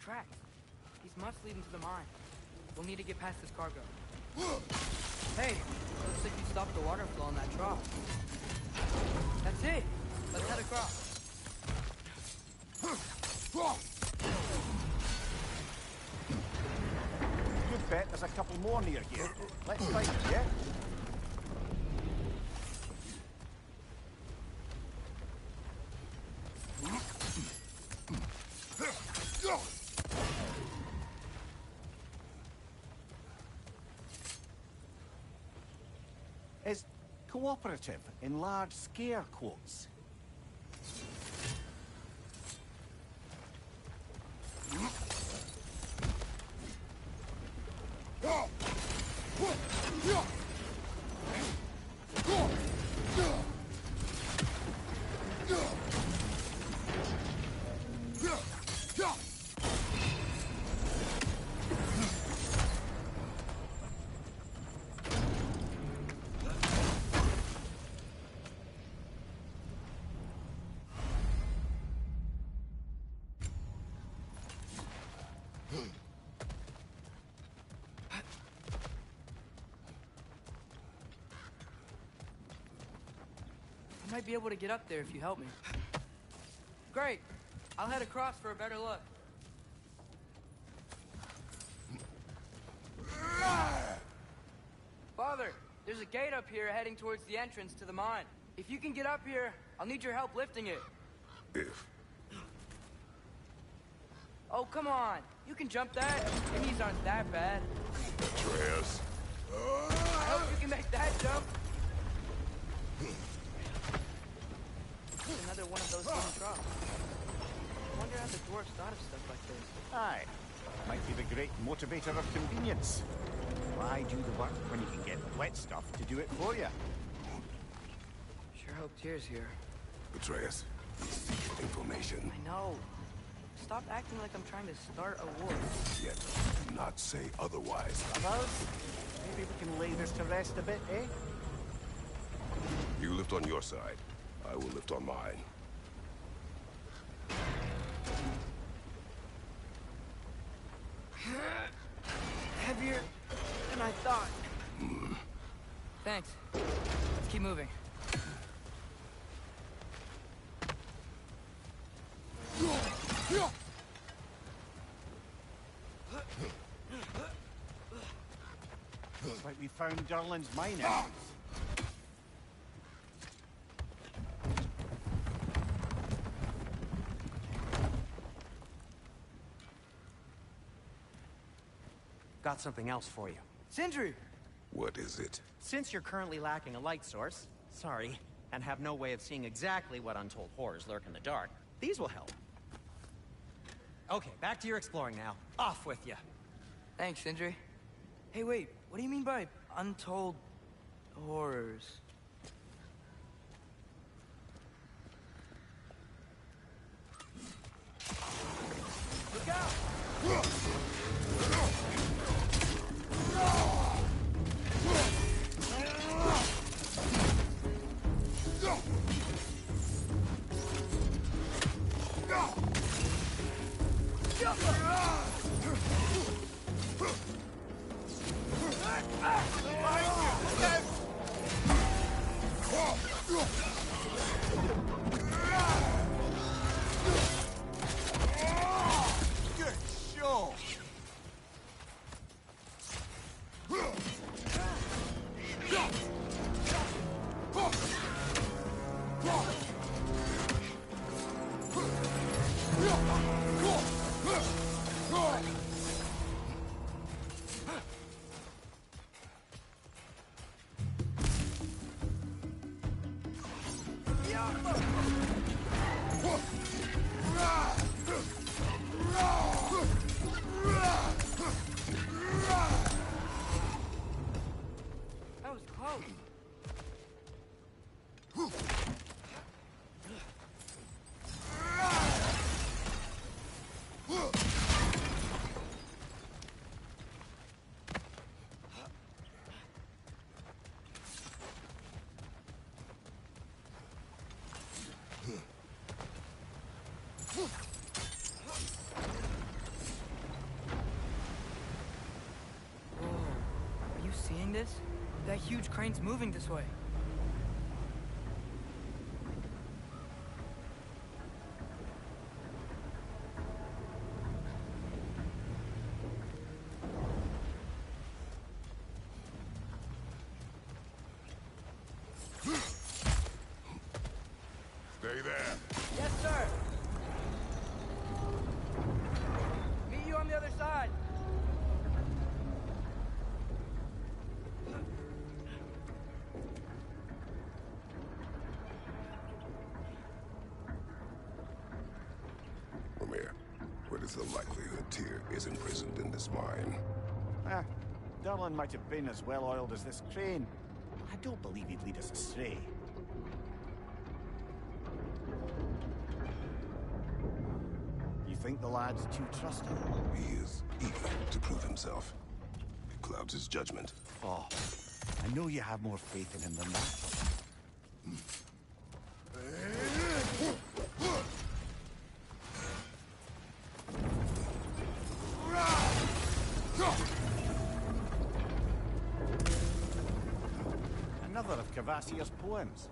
tracks. These must lead into the mine. We'll need to get past this cargo. Hey, looks like you stopped the water flow in that trough. That's it. Let's head across. Good bet there's a couple more near here. Let's fight them, yeah? Is cooperative in large scare quotes. I might be able to get up there if you help me. Great. I'll head across for a better look. Father, there's a gate up here heading towards the entrance to the mine. If you can get up here, I'll need your help lifting it. If. Oh, come on. You can jump that. Your knees aren't that bad. Atreus. I hope you can make that jump. Another one of those hidden drops. I wonder how the dwarves thought of stuff like this. Aye. Might be the great motivator of convenience. Why do the work when you can get wet stuff to do it for you? Sure hope Tyr's here. Atreus. Secret information. I know. Stop acting like I'm trying to start a war. Yet, do not say otherwise. Brothers, maybe we can lay this to rest a bit, eh? You lift on your side. I will lift on mine. Heavier than I thought. Thanks. Let's keep moving. Looks like we found Durlin's mine entrance. Got something else for you. Sindri! What is it? Since you're currently lacking a light source, sorry, and have no way of seeing exactly what untold horrors lurk in the dark, these will help. Okay, back to your exploring now. Off with you. Thanks, Sindri. Hey, wait. What do you mean by untold horrors? Look out! Good show! That was close. seeing this? That huge crane's moving this way. Stay there. Yes, sir. Meet you on the other side. Ramir, what is the likelihood Tyr is imprisoned in this mine? Ah, Durlin might have been as well-oiled as this crane. I don't believe he'd lead us astray. You think the lad's too trusting? He is eager to prove himself. It clouds his judgment. Oh, I know you have more faith in him than that. Another of Cavassia's poems.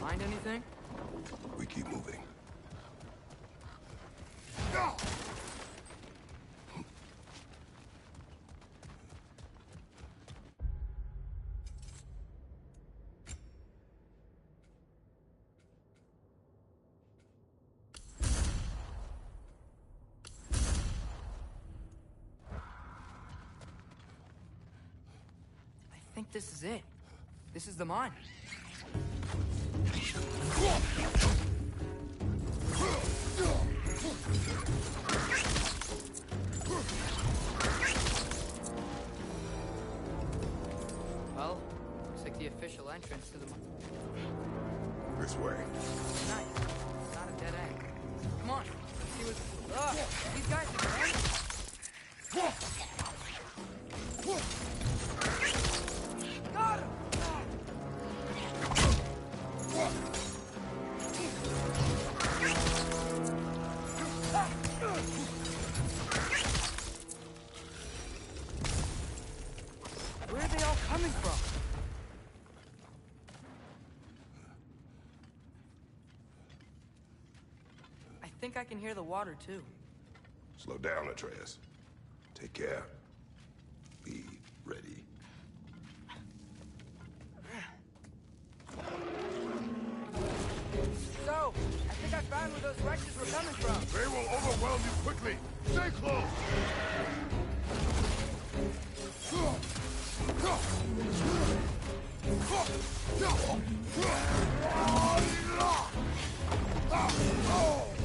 Find anything? We keep moving. I think this is it. This is the mine. Well, looks like the official entrance to the mine. This way. Nice. It's not a dead end. Come on. Let's see what... These guys are great. Got him! Where are they all coming from? I think I can hear the water, too. Slow down, Atreus. Take care. Be ready. So, I think I found where those wretches were coming from. They will overwhelm you quickly. Stay close.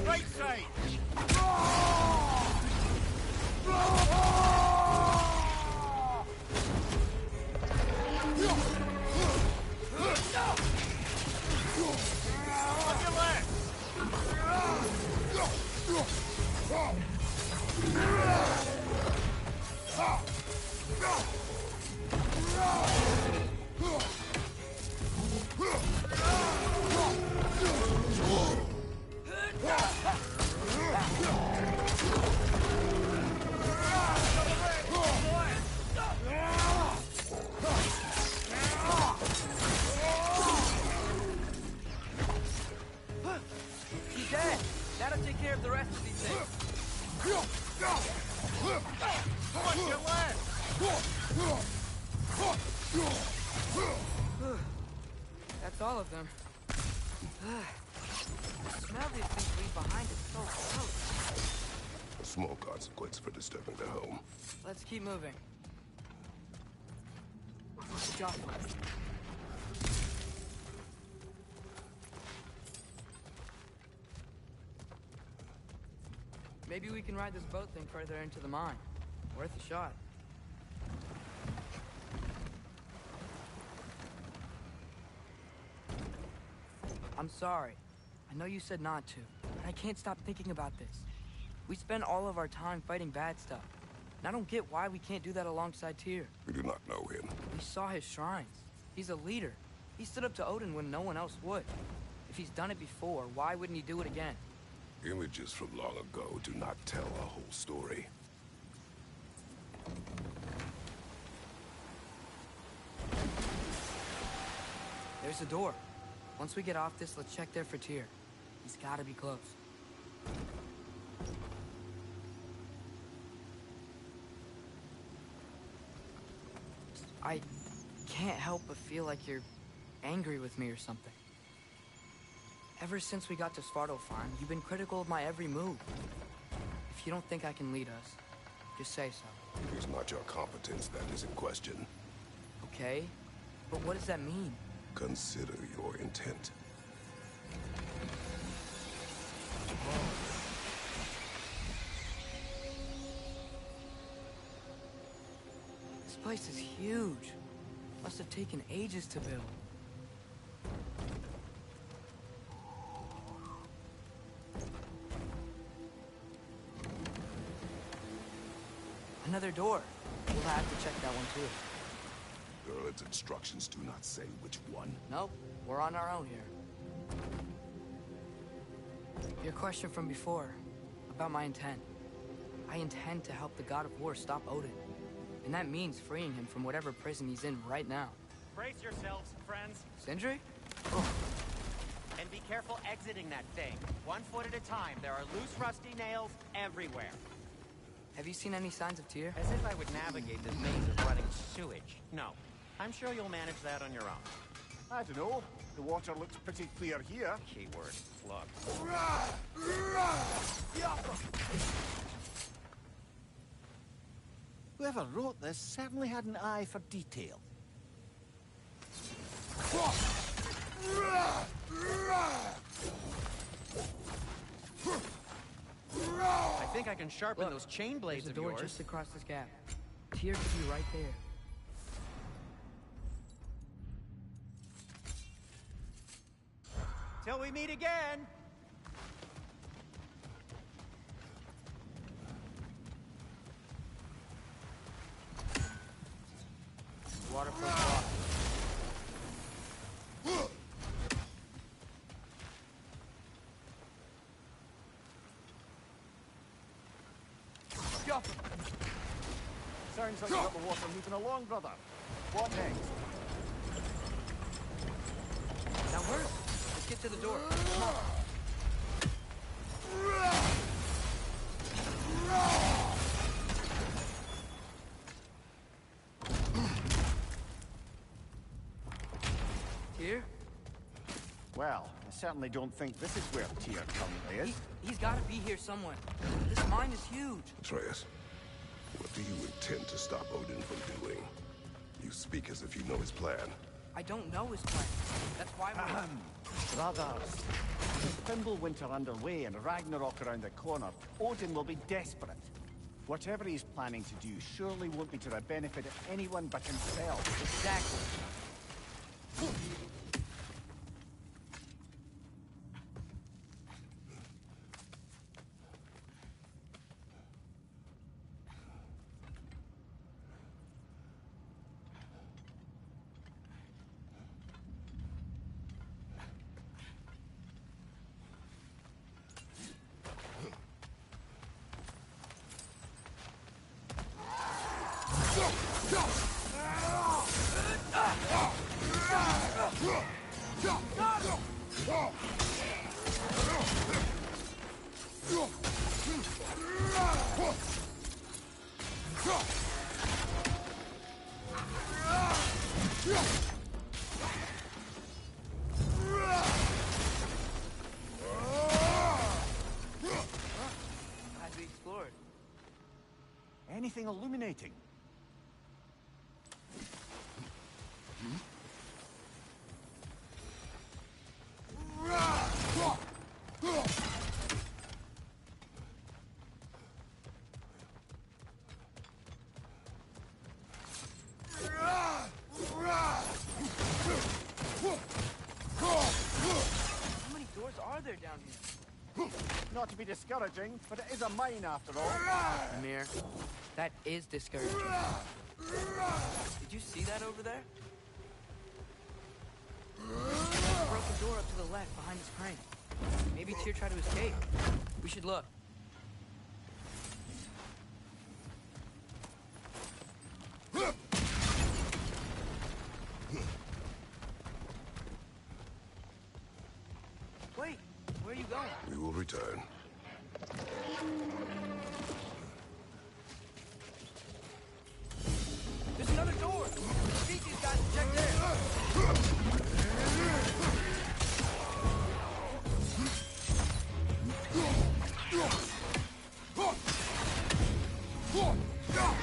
Right side! On your left! He's dead. That'll take care of the rest of these things. On your left! That's all of them. The smell these things leave behind is so gross. A small consequence for disturbing their home. Let's keep moving. Good job. Maybe we can ride this boat thing further into the mine. Worth a shot. I'm sorry. I know you said not to, but I can't stop thinking about this. We spend all of our time fighting bad stuff. And I don't get why we can't do that alongside Tyr. We do not know him. We saw his shrines. He's a leader. He stood up to Odin when no one else would. If he's done it before, why wouldn't he do it again? Images from long ago do not tell a whole story. There's a door. Once we get off this, let's check there for Tyr. He's gotta be close. I can't help but feel like you're angry with me or something. Ever since we got to Svartalfheim, you've been critical of my every move. If you don't think I can lead us, just say so. It is not your competence that is in question. Okay? But what does that mean? Consider your intent. This place is huge. Must have taken ages to build. Another door. We'll have to check that one too. Erlen's instructions do not say which one. Nope, we're on our own here. Your question from before, about my intent. I intend to help the God of War stop Odin. And that means freeing him from whatever prison he's in right now. Brace yourselves, friends, Sindri? and be careful exiting that thing. 1 foot at a time. There are loose, rusty nails everywhere. Have you seen any signs of Tyr? As if I would navigate this maze of running sewage. No. I'm sure you'll manage that on your own. I don't know. The water looks pretty clear here. Keyword, slug. Whoever wrote this certainly had an eye for detail. I think I can sharpen Look, those chain blades there's a of door yours. just across this gap. Tyr could be right there. Till we meet again! Waterfront block. Sounds like you got the water moving along, brother. What next? Now where? Let's get to the door. Come on. Tyr? Well, I certainly don't think this is where Tyr currently is. He's gotta be here somewhere. This mine is huge. Atreus, what do you intend to stop Odin from doing? You speak as if you know his plan. I don't know his plan. That's why we're... Brothers, with Fimbulwinter underway and Ragnarok around the corner, Odin will be desperate. Whatever he's planning to do surely won't be to the benefit of anyone but himself. Exactly. Glad we explored. Anything illuminating? are there down here? Not to be discouraging, but it is a mine after all. Amir, that is discouraging. Did you see that over there? A broken door up to the left behind this crane. Maybe Tyr tried to escape. We should look. Wait, where are you going? We will return. There's another door! Beat these guys and check there!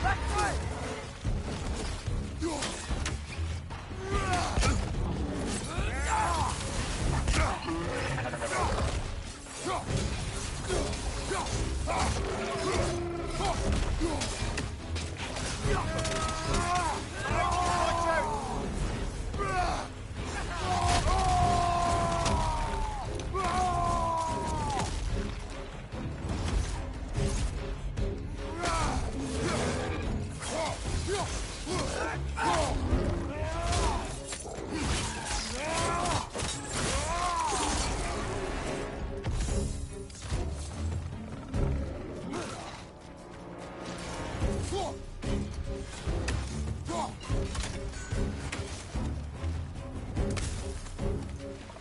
Left side!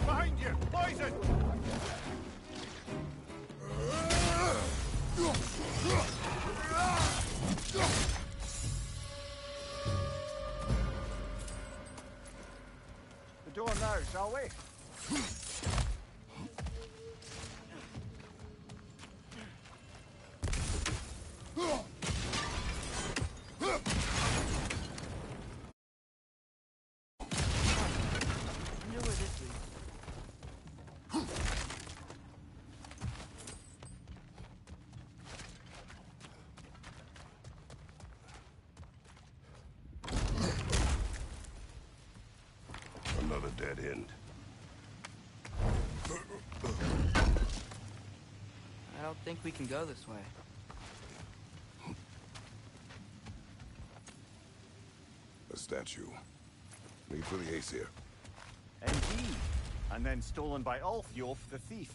Behind you! Poison! The door now, shall we? I wonder where this leads. Another dead end. I don't think we can go this way. A statue. Made for the Aesir. Indeed. And then stolen by Ulfjolf the thief.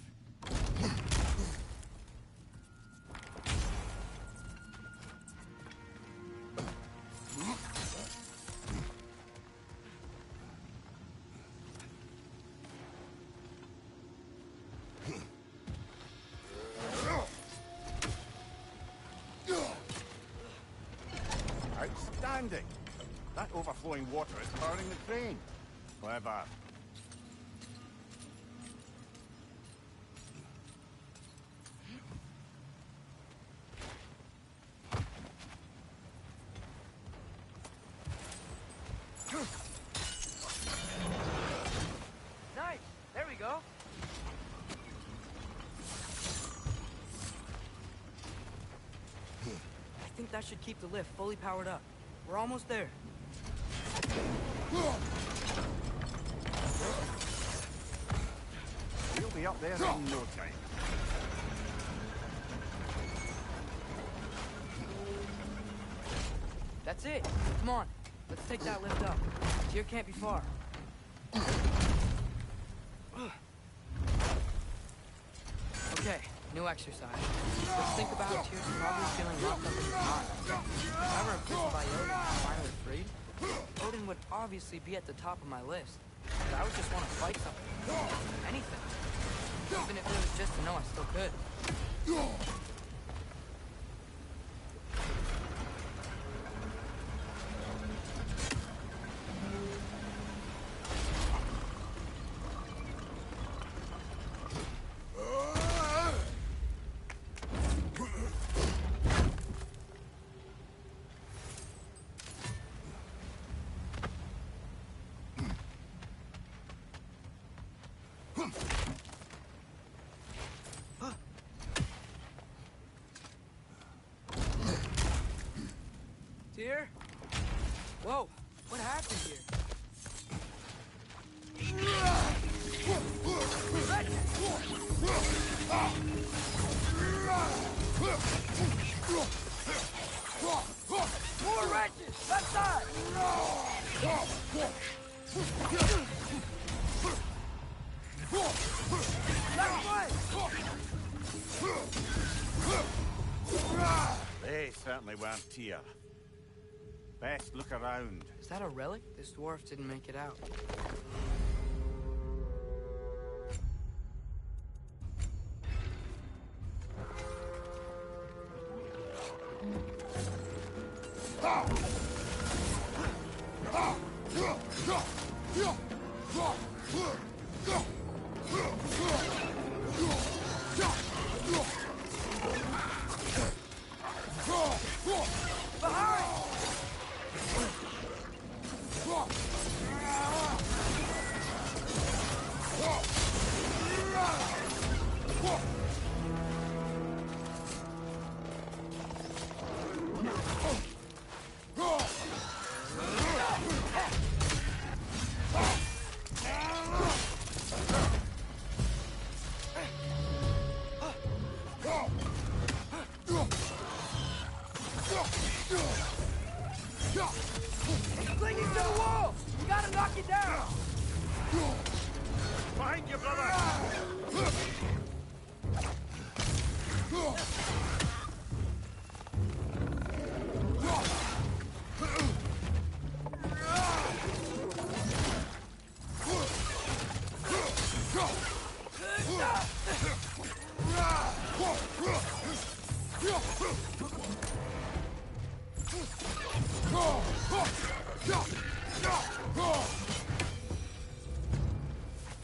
Outstanding! That overflowing water is powering the crane. Clever. Nice! There we go! I think that should keep the lift fully powered up. We're almost there. We'll be up there in no time. That's it! Come on, let's take that lift up. Tyr can't be far. Okay, new exercise. Let's think about how Tyr's probably feeling locked up in his mind. If I were imprisoned by Odin and finally freed, Odin would obviously be at the top of my list. But I would just want to fight something. Anything. Even if it was just to know I still could. Tyr? Whoa, what happened here? Red! They certainly weren't here. Best look around. Is that a relic? This dwarf didn't make it out. Clinging to the wall! You gotta knock it down! Behind you, brother!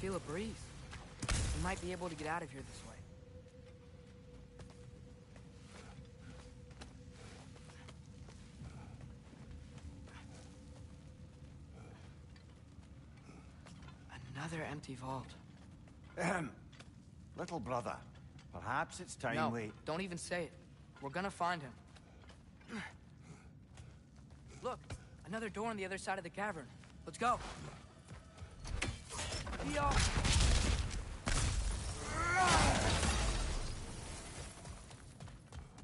Feel a breeze. We might be able to get out of here this way. Another empty vault. Little brother, perhaps it's time No, we... don't even say it. We're gonna find him. Look, another door on the other side of the cavern. Let's go.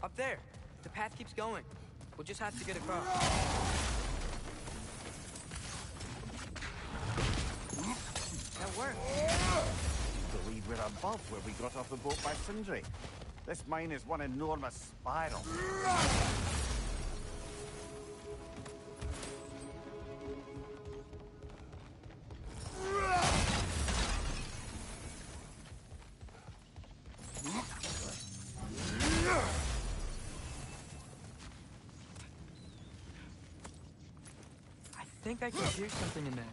Up there. The path keeps going. We'll just have to get across. That worked. I believe we're above where we got off the boat by Sindri. This mine is one enormous spiral. I think I can hear something in there.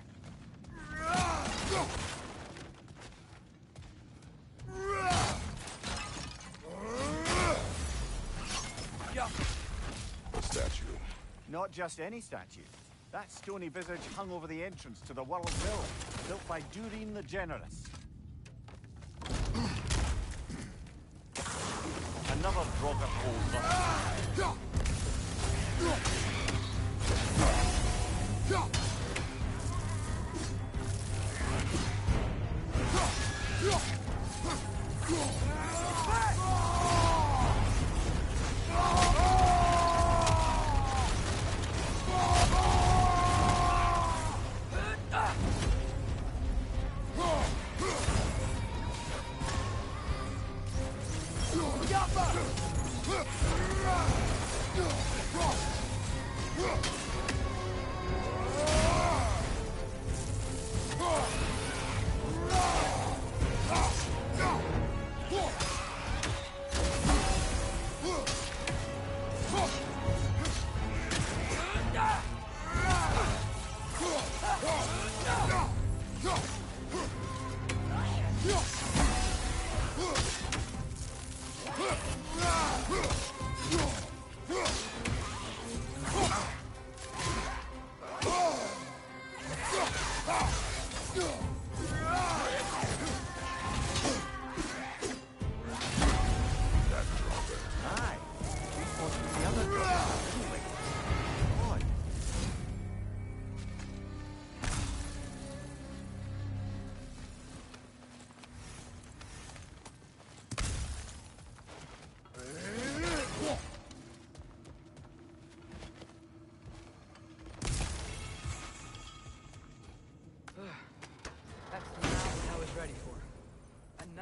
A statue. Not just any statue. That stony visage hung over the entrance to the World's Mill, built by Durin the Generous. Another Draugr holds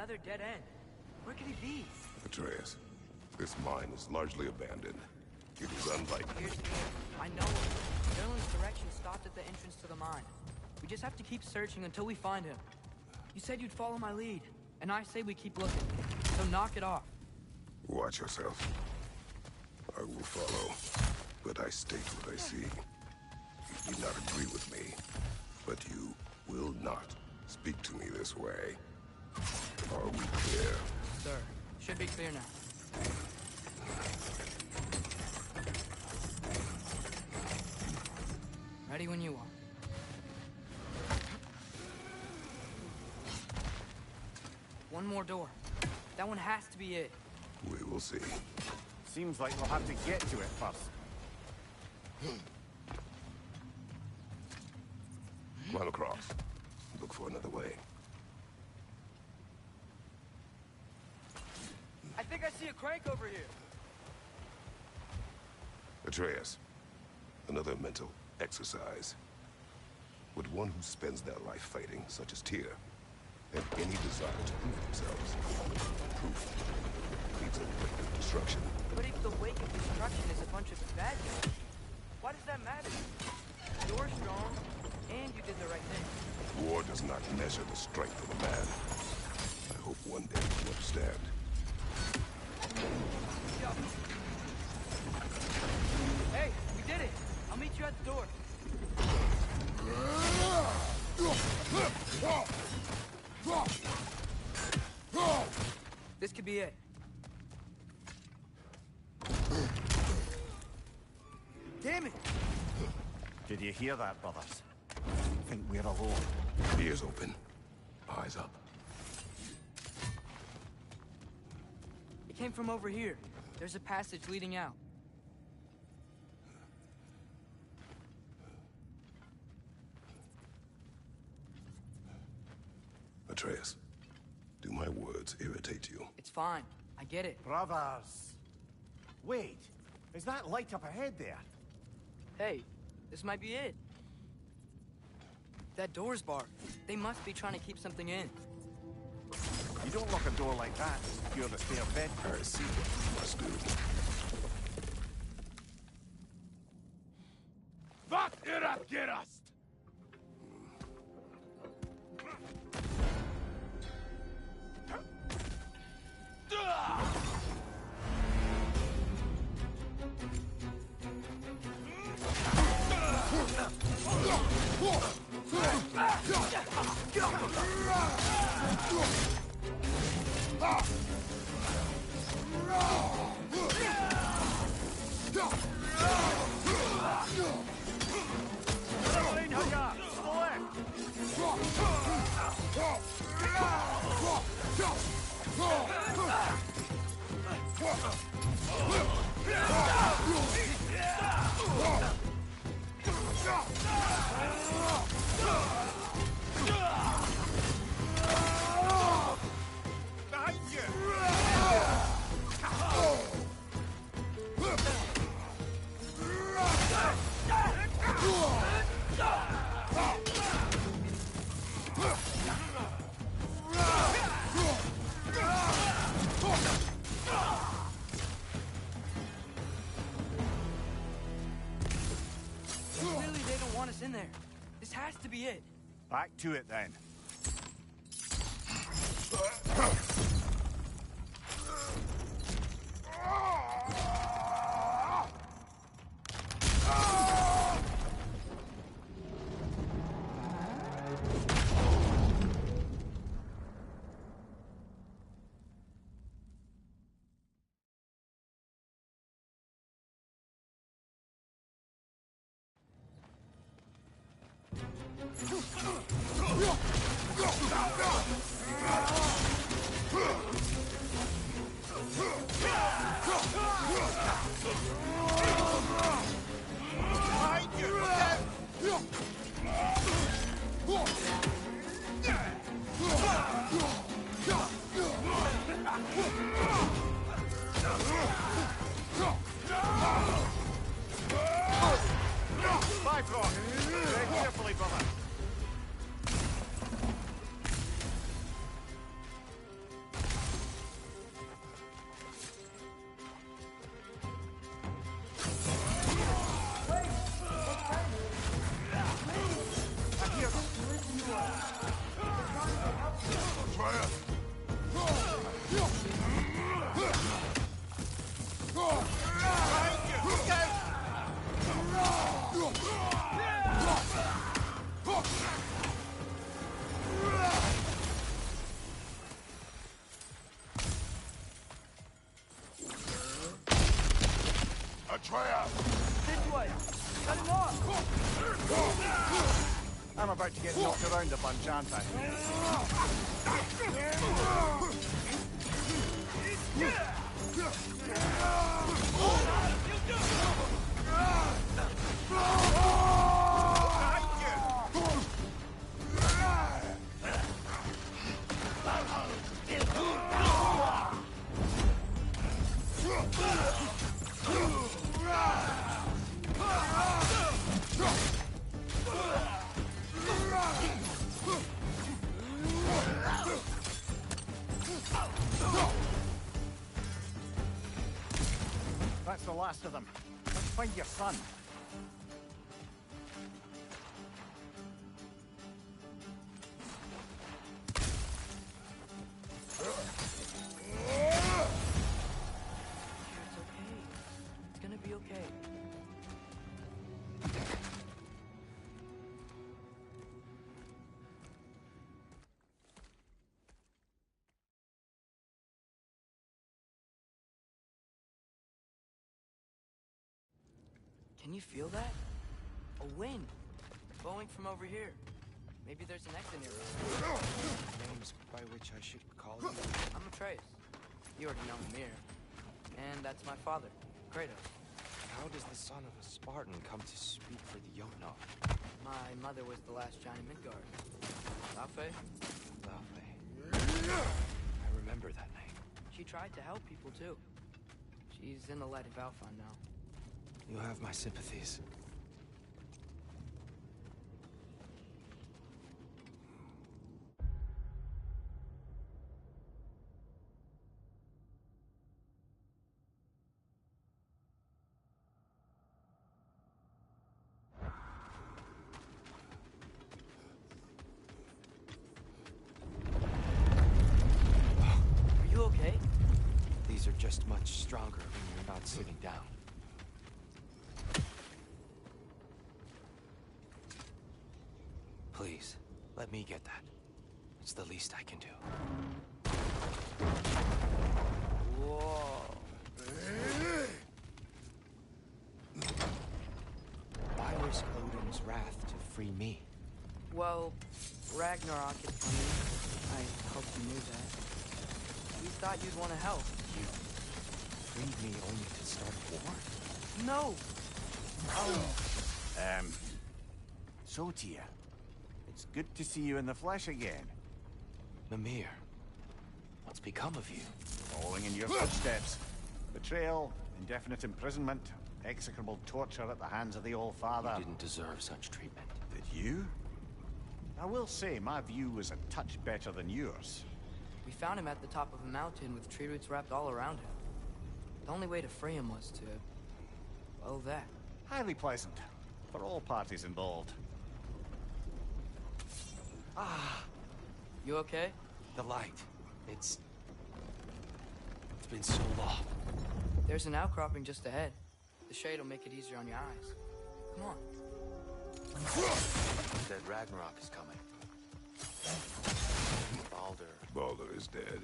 another dead end. Where could he be? Atreus, this mine is largely abandoned. It is unlike... Here's the thing. I know it. Derlin's direction stopped at the entrance to the mine. We just have to keep searching until we find him. You said you'd follow my lead, and I say we keep looking. So knock it off. Watch yourself. I will follow, but I state what I see. You do not agree with me, but you will not speak to me this way. Are we clear? Sir, should be clear now. Ready when you are. One more door. That one has to be it. We will see. Seems like we'll have to get to it first. Climb across. Look for another way. I think I see a crank over here. Atreus, another mental exercise. Would one who spends their life fighting, such as Tyr, have any desire to prove themselves? Proof leads a wake of destruction. But if the wake of destruction is a bunch of bad guys, why does that matter? You're strong, and you did the right thing. War does not measure the strength of a man. I hope one day you understand. Hey, we did it! I'll meet you at the door. This could be it. Damn it! Did you hear that, brothers? I think we're alone. Ears open. Eyes up. It came from over here. There's a passage leading out. Atreus, do my words irritate you? It's fine. I get it. Brothers! Wait, is that light up ahead there? Hey, this might be it. That door's barred. They must be trying to keep something in. You don't lock a door like that to secure the spare bed. I see what you must do. Fuck it up, get us! Clearly they don't want us in there. This has to be it. Back to it then. trap! This way! Cut him off! I'm about to get knocked around a bunch, aren't I? That's the last of them. Let's find your son. It's okay. It's gonna be okay. Can you feel that? A wind. Blowing from over here. Maybe there's an exit nearby. Names by which I should call you. I'm Atreus. You already know him here. And that's my father, Kratos. How does the son of a Spartan come to speak for the Jotnar? My mother was the last giant in Midgard. Laufey? Laufey. I remember that name. She tried to help people too. She's in the light of Alpha now. You have my sympathies. Are you okay? These are just much stronger when you're not sitting down. Please, let me get that. It's the least I can do. Whoa. Why risk Odin's wrath to free me? Well, Ragnarok is coming. I hope you knew that. We thought you'd want to help. You freed me only to start a war? No! So Tia, it's good to see you in the flesh again. Mimir, what's become of you? Following in your footsteps. Betrayal, indefinite imprisonment, execrable torture at the hands of the Old Father. You didn't deserve such treatment. Did you? I will say, my view was a touch better than yours. We found him at the top of a mountain with tree roots wrapped all around him. The only way to free him was to... well, that. Highly pleasant, for all parties involved. You okay? The light. It's been so long. There's an outcropping just ahead. The shade will make it easier on your eyes. Come on. That Ragnarok is coming. Baldur is dead.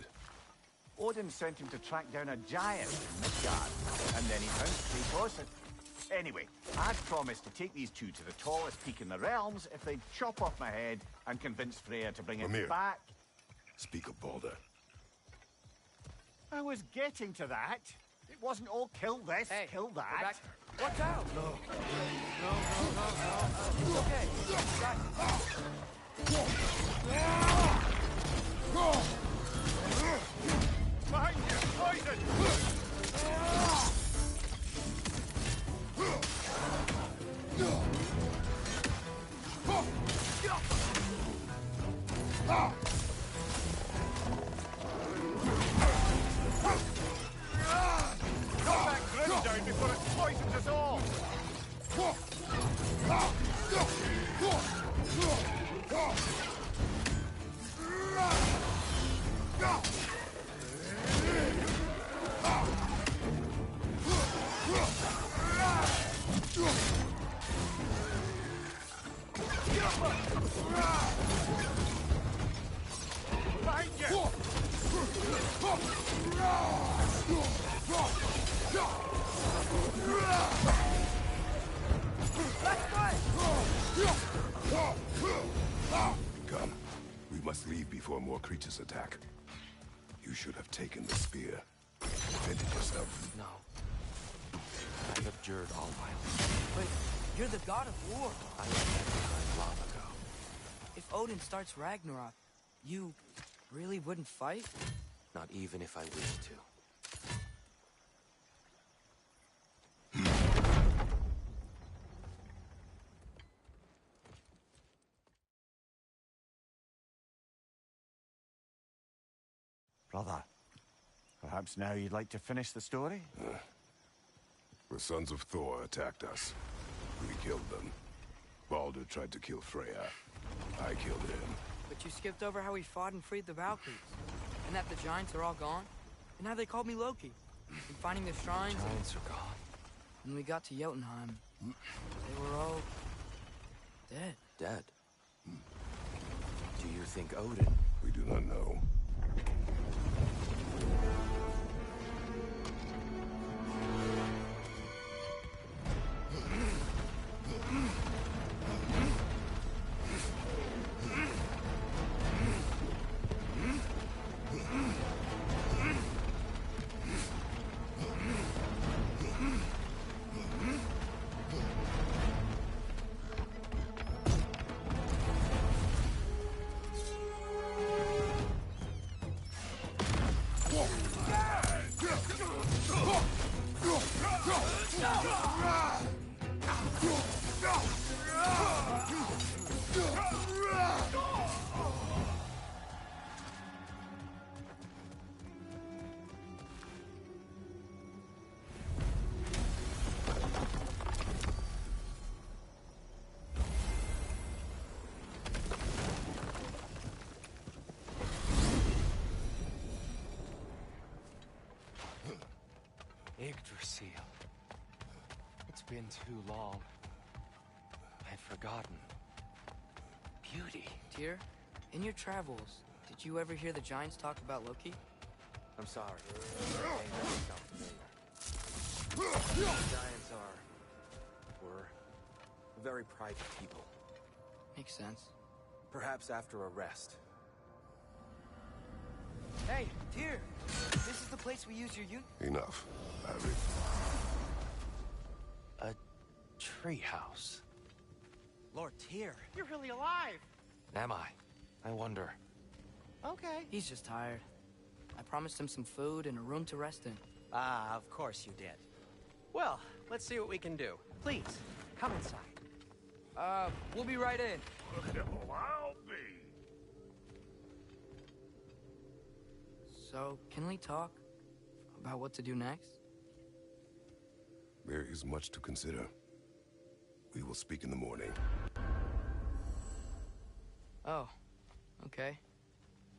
Odin sent him to track down a giant in Midgard, and then he found Kratos. Anyway, I'd promised to take these two to the tallest peak in the realms if they'd chop off my head and convince Freya to bring Mimir. it back. Speak of Baldur. I was getting to that. It wasn't all kill this, Hey, kill we're that. back. Watch out! No. It's okay. Behind you, poison! Cut that grim down before it poisons us all! Reach's attack. You should have taken the spear. Defended yourself. No. I've abjured all violence. But you're the god of war. I left that behind long ago. If Odin starts Ragnarok, you really wouldn't fight? Not even if I wished to. Brother, perhaps now you'd like to finish the story? The sons of Thor attacked us. We killed them. Baldur tried to kill Freya. I killed him. But you skipped over how we fought and freed the Valkyries. And that the giants are all gone. And how they called me Loki. And finding the shrines. Giants are gone. When we got to Jotunheim, they were all dead. Dead. Do you think Odin? We do not know. Yggdrasil. It's been too long. I'd forgotten. Beauty. Tyr, in your travels, did you ever hear the giants talk about Loki? I'm sorry. The giants were very private people. Makes sense. Perhaps after a rest. Hey, Tyr! This is the place we use your Enough. Harry. A treehouse. Lord Tyr, you're really alive! Am I? I wonder. Okay. He's just tired. I promised him some food and a room to rest in. Ah, of course you did. Well, let's see what we can do. Please, come inside. We'll be right in. I'll be. So, can we talk about what to do next? There is much to consider. We will speak in the morning. Oh, okay.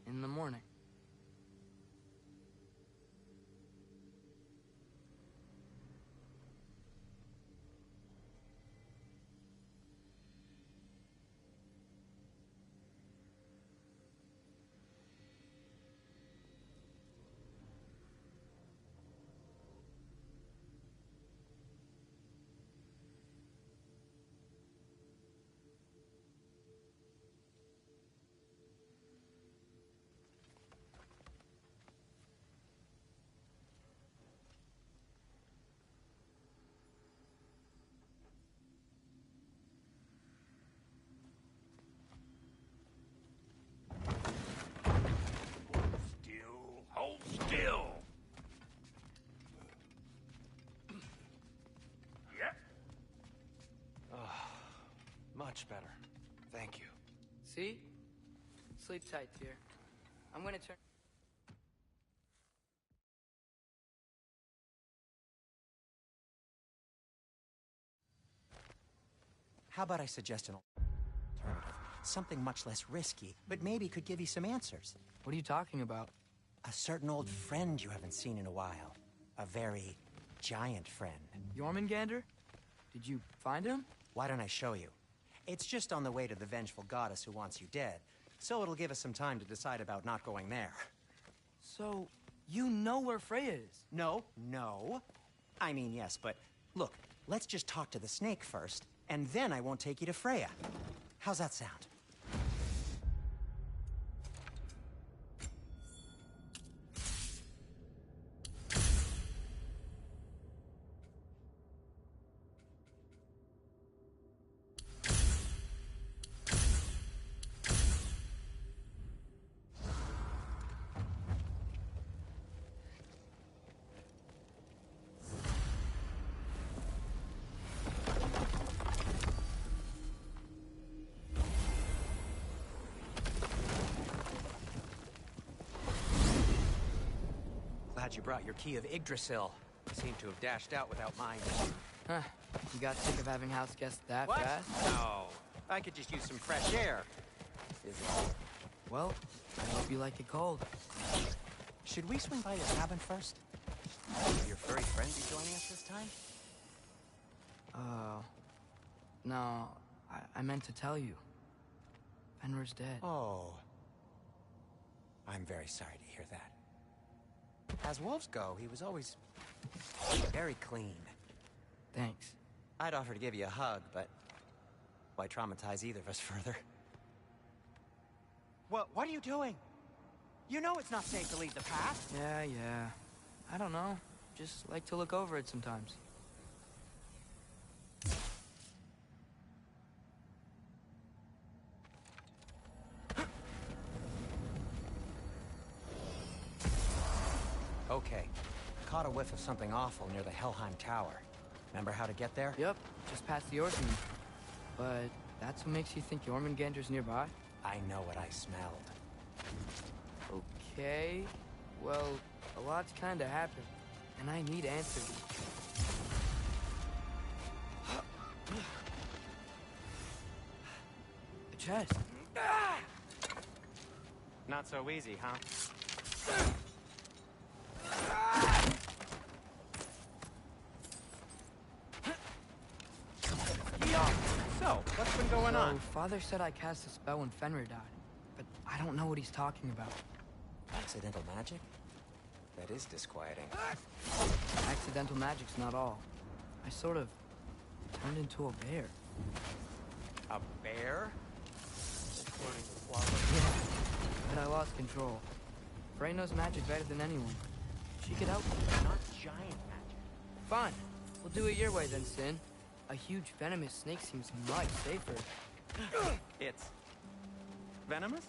In the morning. Hold still. Yep. Much better. Thank you. See? Sleep tight, Tyr. I'm gonna turn... How about I suggest an alternative? Something much less risky, but maybe could give you some answers. What are you talking about? A certain old friend you haven't seen in a while. A very giant friend. Jormungandr? Did you find him? Why don't I show you? It's just on the way to the vengeful goddess who wants you dead, so it'll give us some time to decide about not going there. So, you know where Freya is? No. I mean, yes, but look, let's just talk to the snake first, and then I won't take you to Freya. How's that sound? Glad you brought your key of Yggdrasil. Seem to have dashed out without mine. Huh. You got sick of having house guests that What? fast? No. I could just use some fresh air. Is it? Well, I hope you like it cold. Should we swing by your cabin first? Your furry friend be joining us this time? No. I meant to tell you. Fenrir's dead. Oh. I'm very sorry to hear that. As wolves go, he was always very clean. Thanks. I'd offer to give you a hug, but why traumatize either of us further? What are you doing? You know it's not safe to leave the path. Yeah. I don't know. Just like to look over it sometimes. Okay. Caught a whiff of something awful near the Helheim Tower. Remember how to get there? Yep, just past the Orphan. But that's what makes you think Jormungandr's nearby? I know what I smelled. Okay. Well, a lot's kinda happened, and I need answers. A chest. Not so easy, huh? So, what's been going on? Father said I cast a spell when Fenrir died, but I don't know what he's talking about. Accidental magic? That is disquieting. Accidental magic's not all. I sort of turned into a bear. A bear? Yeah, but I lost control. Frey knows magic better than anyone. She could help me. Not giant magic. Fine. We'll do it your way then, Sin. A huge venomous snake seems much safer. It's venomous?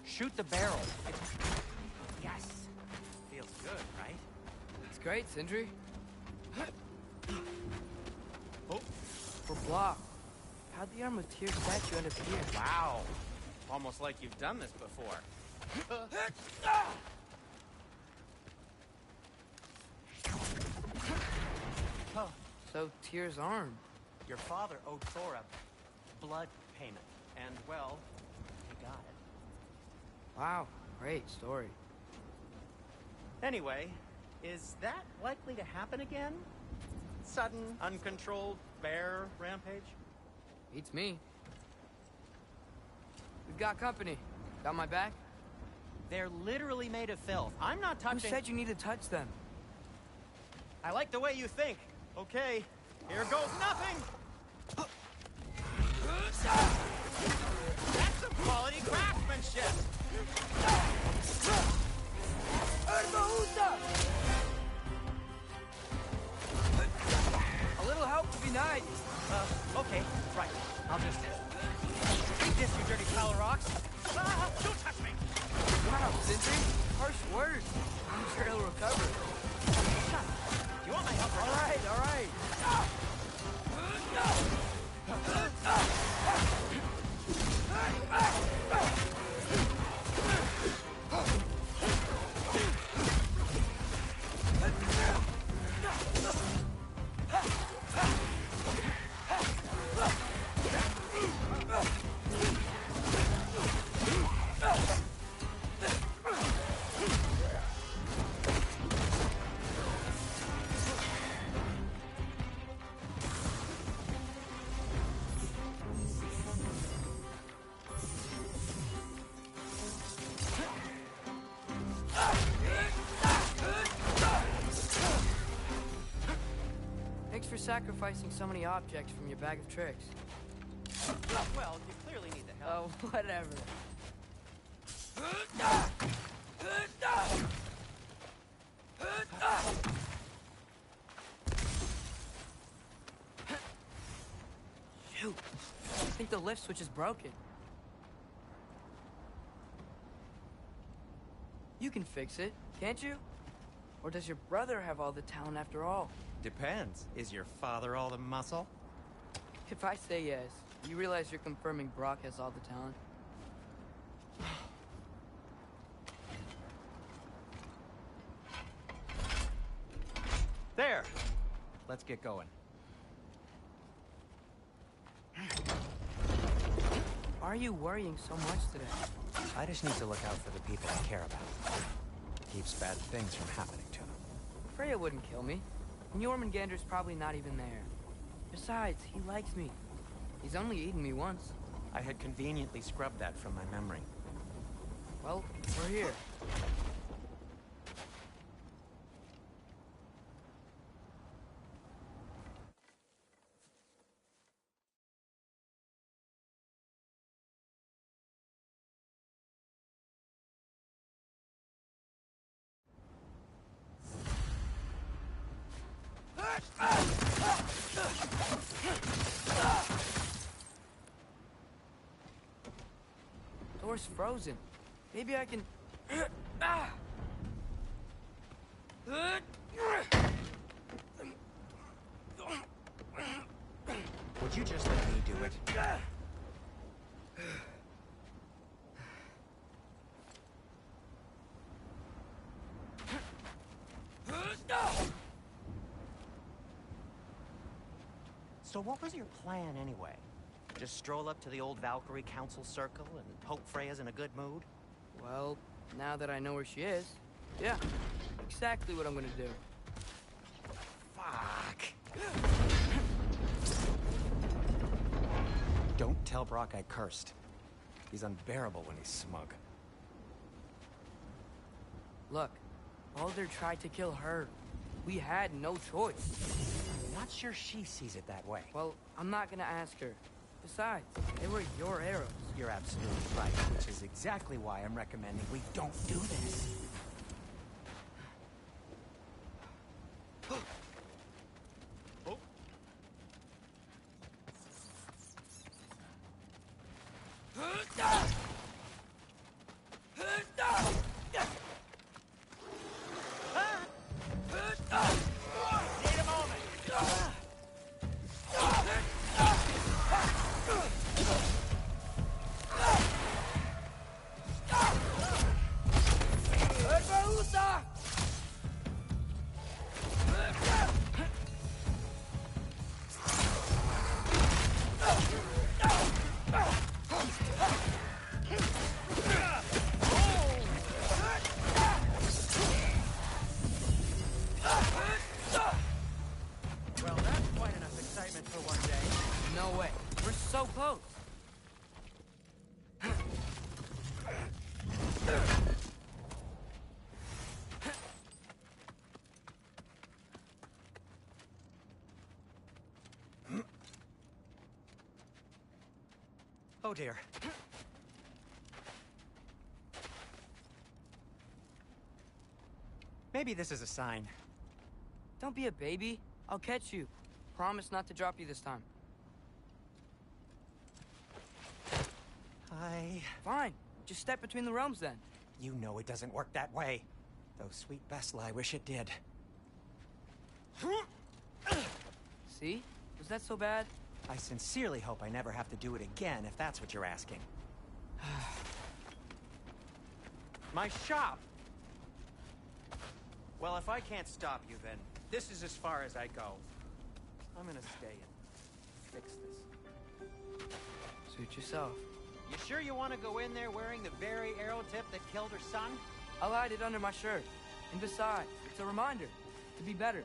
Shoot the barrel. Yes. Feels good, right? It's great, Sindri. We're blocked. How'd the Arm of Tyr statue end up here? Wow. Almost like you've done this before. So, Tyr's arm. Your father owed Thor a blood payment. And, well, he got it. Wow, great story. Anyway, is that likely to happen again? Sudden, uncontrolled bear rampage? Beats me. We've got company. Got my back? They're literally made of filth. I'm not touching... Who said you need to touch them? I like the way you think. Okay, here goes nothing! That's some quality craftsmanship! A little help would be nice. Okay, right. I'll just... Eat this, you dirty pile of rocks! Ah, don't touch me! Wow, Sindri. Harsh words. I'm sure he'll recover. Shut up. Do you want my help or not? All right. Thanks for sacrificing so many objects from your bag of tricks. Well, you clearly need the help. Oh, whatever. Shoot. I think the lift switch is broken. You can fix it, can't you? Or does your brother have all the talent after all? Depends. Is your father all the muscle? If I say yes, you realize you're confirming Brock has all the talent? There! Let's get going. Why are you worrying so much today? I just need to look out for the people I care about. Keeps bad things from happening to them. Freya wouldn't kill me. And Jormungandr's probably not even there. Besides, he likes me. He's only eaten me once. I had conveniently scrubbed that from my memory. Well, we're here. Door's frozen. Maybe I can... Would you just let me do it? So what was your plan anyway? Just stroll up to the old Valkyrie Council Circle and hope Freya's in a good mood? Well, now that I know where she is, yeah, exactly what I'm gonna do. Fuck! Don't tell Brock I cursed. He's unbearable when he's smug. Look, Baldur tried to kill her. We had no choice. I'm not sure she sees it that way. Well, I'm not gonna ask her. Besides, they were your arrows. You're absolutely right, which is exactly why I'm recommending we don't do this. Well, that's quite enough excitement for one day. No way. We're so close. Oh dear. Maybe this is a sign. Don't be a baby. I'll catch you. Promise not to drop you this time. Fine. Just step between the realms then. You know it doesn't work that way. Though sweet Bessla, I wish it did. See? Was that so bad? I sincerely hope I never have to do it again, if that's what you're asking. My shop! Well, if I can't stop you, then this is as far as I go. I'm gonna stay and fix this. Suit yourself. You sure you want to go in there wearing the very arrow tip that killed her son? I'll hide it under my shirt. And besides, it's a reminder to be better.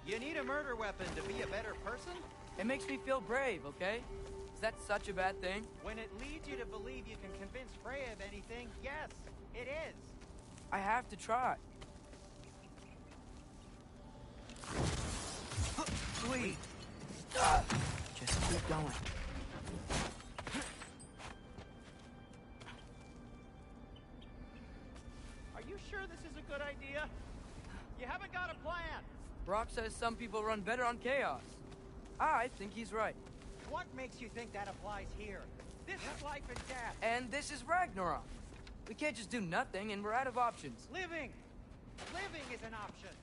You need a murder weapon to be a better person? It makes me feel brave, okay? Is that such a bad thing? When it leads you to believe you can convince Freya of anything, yes, it is. I have to try. Sweet. Just keep going. Are you sure this is a good idea? You haven't got a plan. Brock says some people run better on chaos. I think he's right. What makes you think that applies here? This is life and death. And this is Ragnarok. We can't just do nothing, and we're out of options. Living! Living is an option!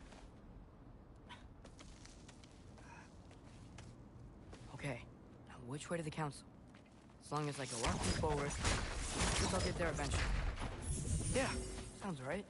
Okay, now which way to the council? As long as I go up and forward, I think I'll get there eventually. Yeah, sounds right.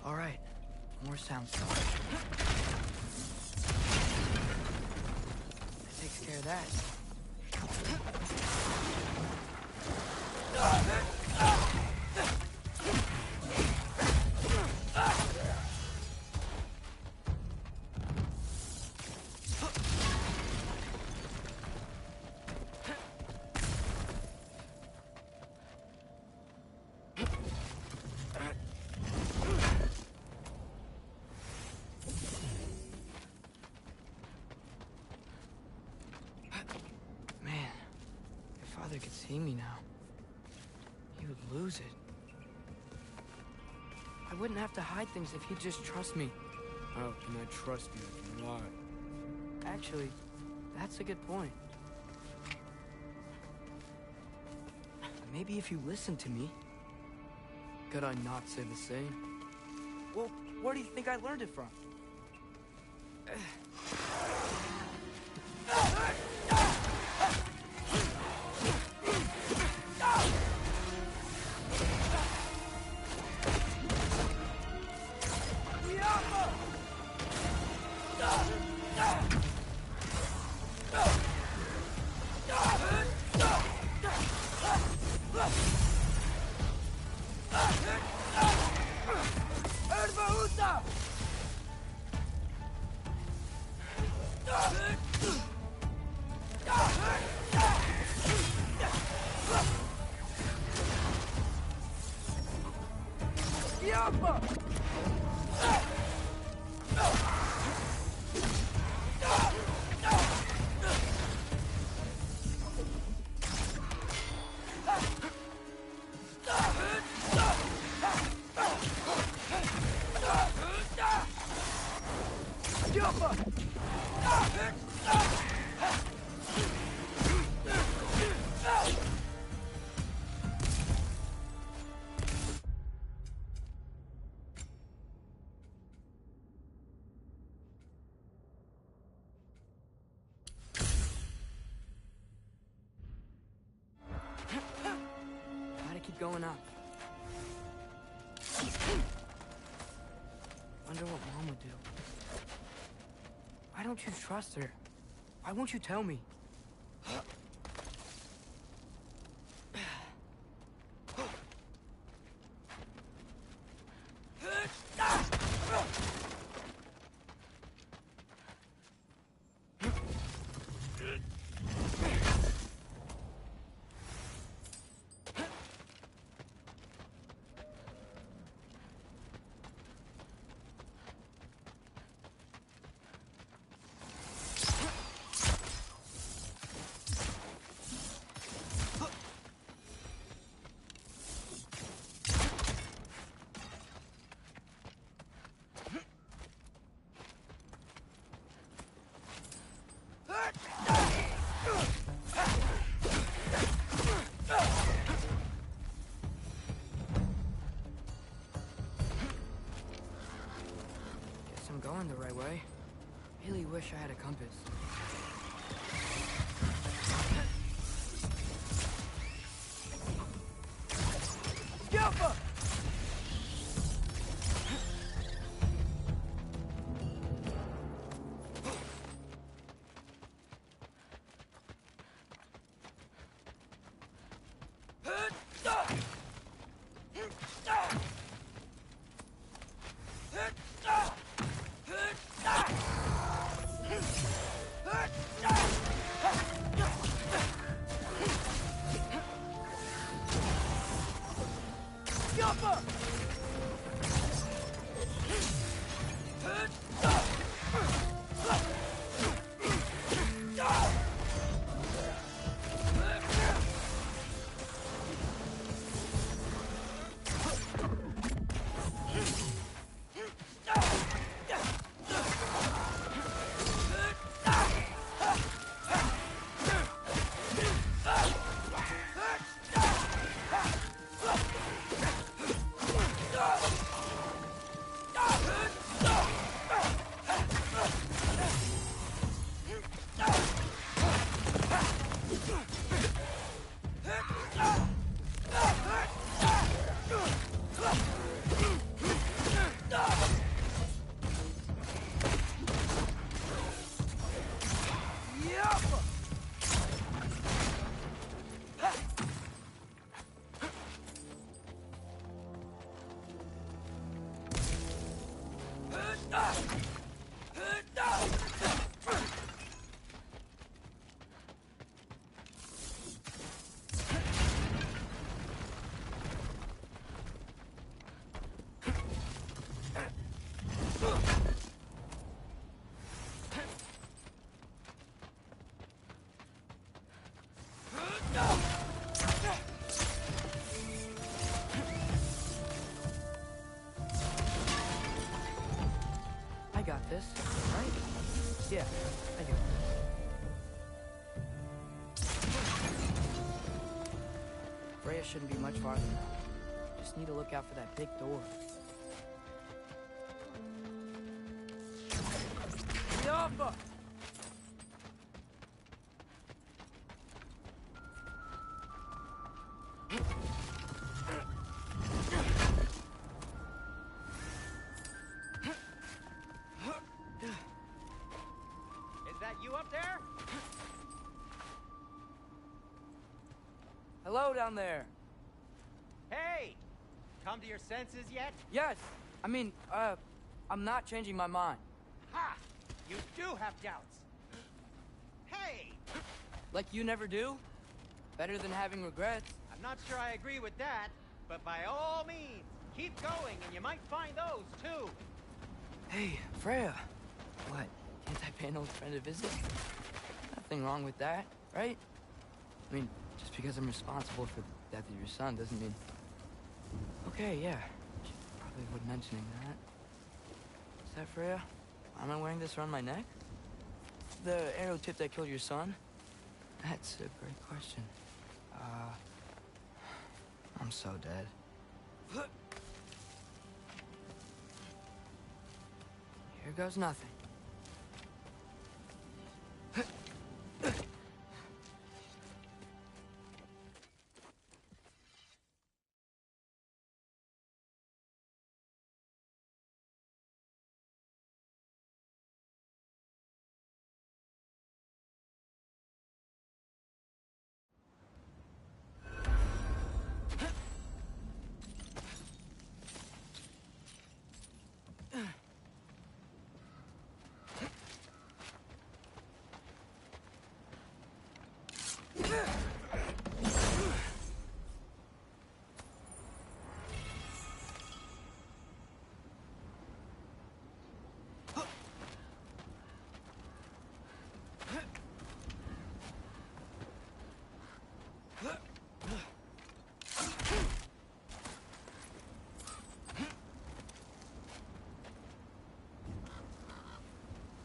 All right, more sound stuff. That takes care of that. Man, if Father could see me now, he would lose it. I wouldn't have to hide things if he'd just trust me. How can I trust you if you lie? Actually, that's a good point. Maybe if you listened to me. Could I not say the same? Well, where do you think I learned it from? Gotta keep going up. Wonder what Mom would do. Why don't you trust her? Why won't you tell me? Guess I'm going the right way. Really wish I had a compass. Yappa! I got this, right? Yeah, I do. Freya shouldn't be much farther now. Just need to look out for that big door. Yoppa! Is that you up there? Hello down there. Hey! Come to your senses yet? Yes, I mean, I'm not changing my mind. Ha! You do have doubts. Hey! Like you never do? Better than having regrets. I'm not sure I agree with that, but by all means, keep going and you might find those too. Hey, Freya. What? Can't I pay an old friend a visit? Nothing wrong with that, right? I mean, just because I'm responsible for the death of your son doesn't mean... Okay, yeah. Should probably avoid mentioning that. Is that Freya? Why am I wearing this around my neck? The arrow tip that killed your son? That's a great question. I'm so dead. Here goes nothing.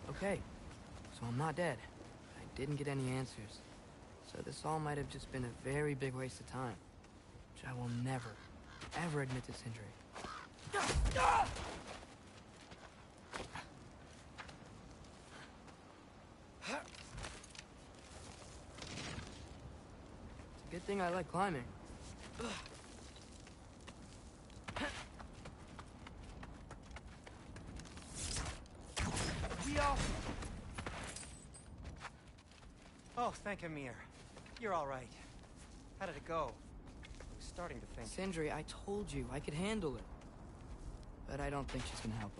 Okay, so I'm not dead. I didn't get any answers. So this all might have just been a very big waste of time. Which I will never, ever admit to Sindri. It's a good thing I like climbing. Oh, thank Amir. You're all right. How did it go? I was starting to think... Sindri, I told you I could handle it. But I don't think she's gonna help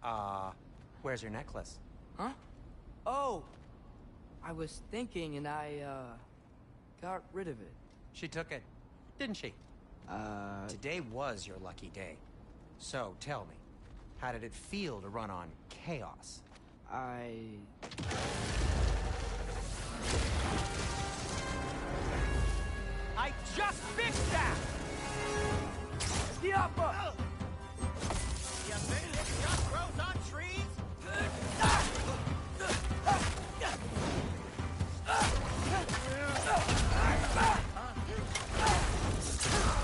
us. Where's your necklace? Huh? Oh! I was thinking and I, got rid of it. She took it, didn't she? Today was your lucky day. So, tell me, how did it feel to run on chaos? I just fixed that! Diapa! You think it just grows on trees?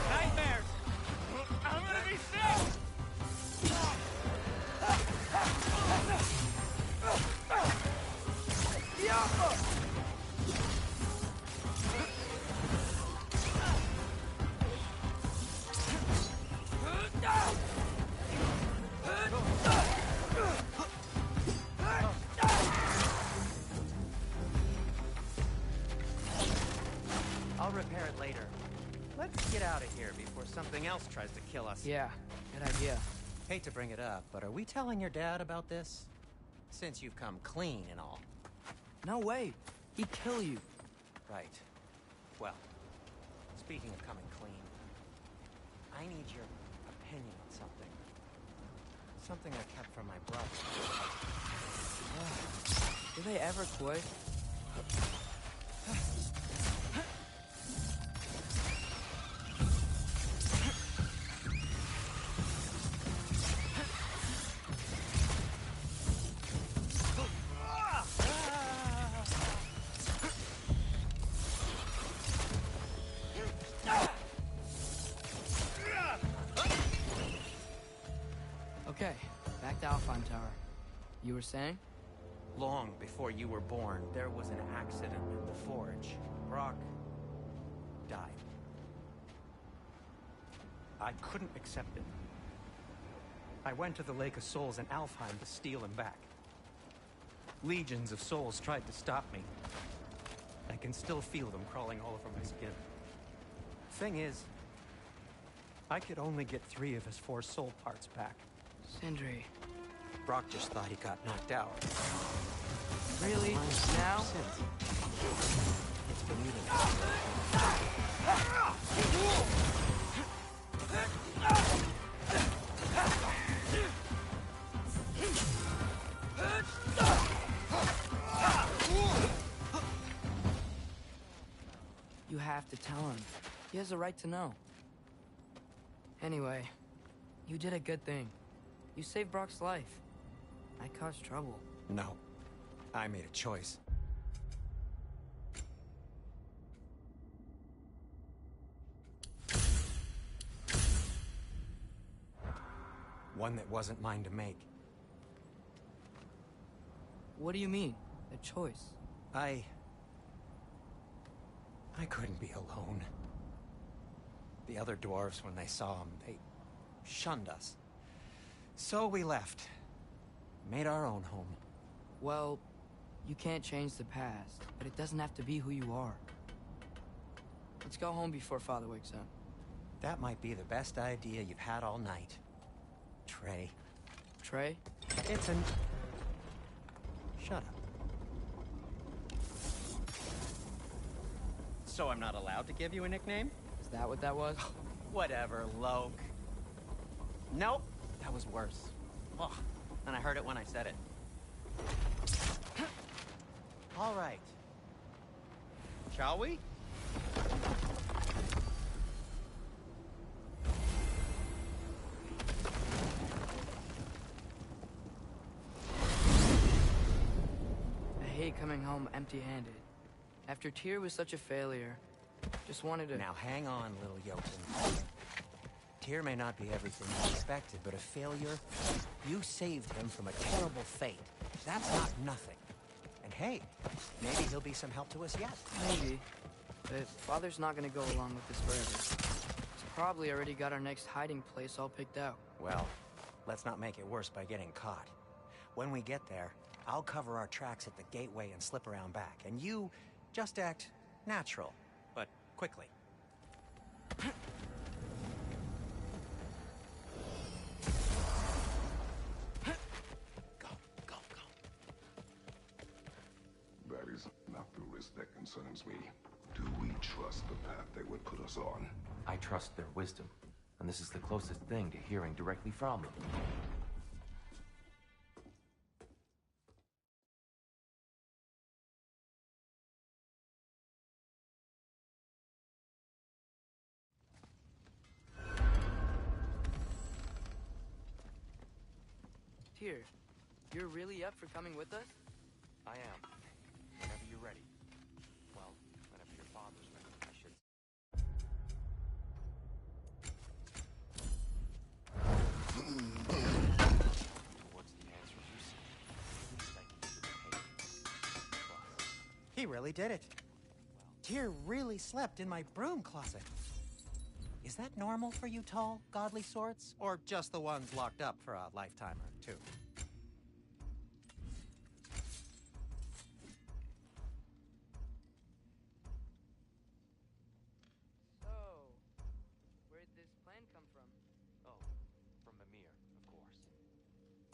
Nightmares! I'm gonna be sick! I'll repair it later. Let's get out of here before something else tries to kill us. Yeah, good idea. Hate to bring it up, but are we telling your dad about this? Since you've come clean and all. No way. He'd kill you. Right. Well, speaking of coming clean, I need your opinion on something. Something I kept from my brother. Do they ever quit? Okay, back to Alpine Tower. You were saying? Long before you were born, there was an accident at the forge. Brock died. I couldn't accept it. I went to the Lake of Souls in Alfheim to steal him back. Legions of souls tried to stop me. I can still feel them crawling all over my skin. Thing is, I could only get 3 of his 4 soul parts back. Sindri. Brock just thought he got knocked out. Really? Now? It's been eating. You have to tell him. He has a right to know. Anyway, you did a good thing. You saved Brock's life. I caused trouble. No. I made a choice. One that wasn't mine to make. What do you mean? A choice? I couldn't be alone. The other dwarves, when they saw him, they shunned us. So we left. Made our own home. Well, you can't change the past, but it doesn't have to be who you are. Let's go home before Father wakes up. That might be the best idea you've had all night. Trey. Trey? It's an... Shut up. So I'm not allowed to give you a nickname? Is that what that was? Whatever, Loke. Nope, that was worse. Oh, and I heard it when I said it. All right. Shall we? I hate coming home empty-handed. After Tyr was such a failure, just wanted to... Now hang on, little Jotun. Tyr may not be everything you expected, but a failure? You saved him from a terrible fate. That's not nothing. And hey, maybe he'll be some help to us yet. Maybe. But Father's not gonna go along with this forever. He's probably already got our next hiding place all picked out. Well, let's not make it worse by getting caught. When we get there, I'll cover our tracks at the gateway and slip around back. And you just act natural, but quickly. That is not the risk that concerns me. Do we trust the path they would put us on? I trust their wisdom, and this is the closest thing to hearing directly from them. Tyr, you're really up for coming with us? I am. Whenever you're ready. Well, whenever your father's ready, I should. Towards the answers you seek. At least I can give you the Plus. He really did it. Tyr really slept in my broom closet. Is that normal for you tall, godly sorts? Or just the ones locked up for a lifetime or two? So, where'd this plan come from? Oh, from Mimir, of course.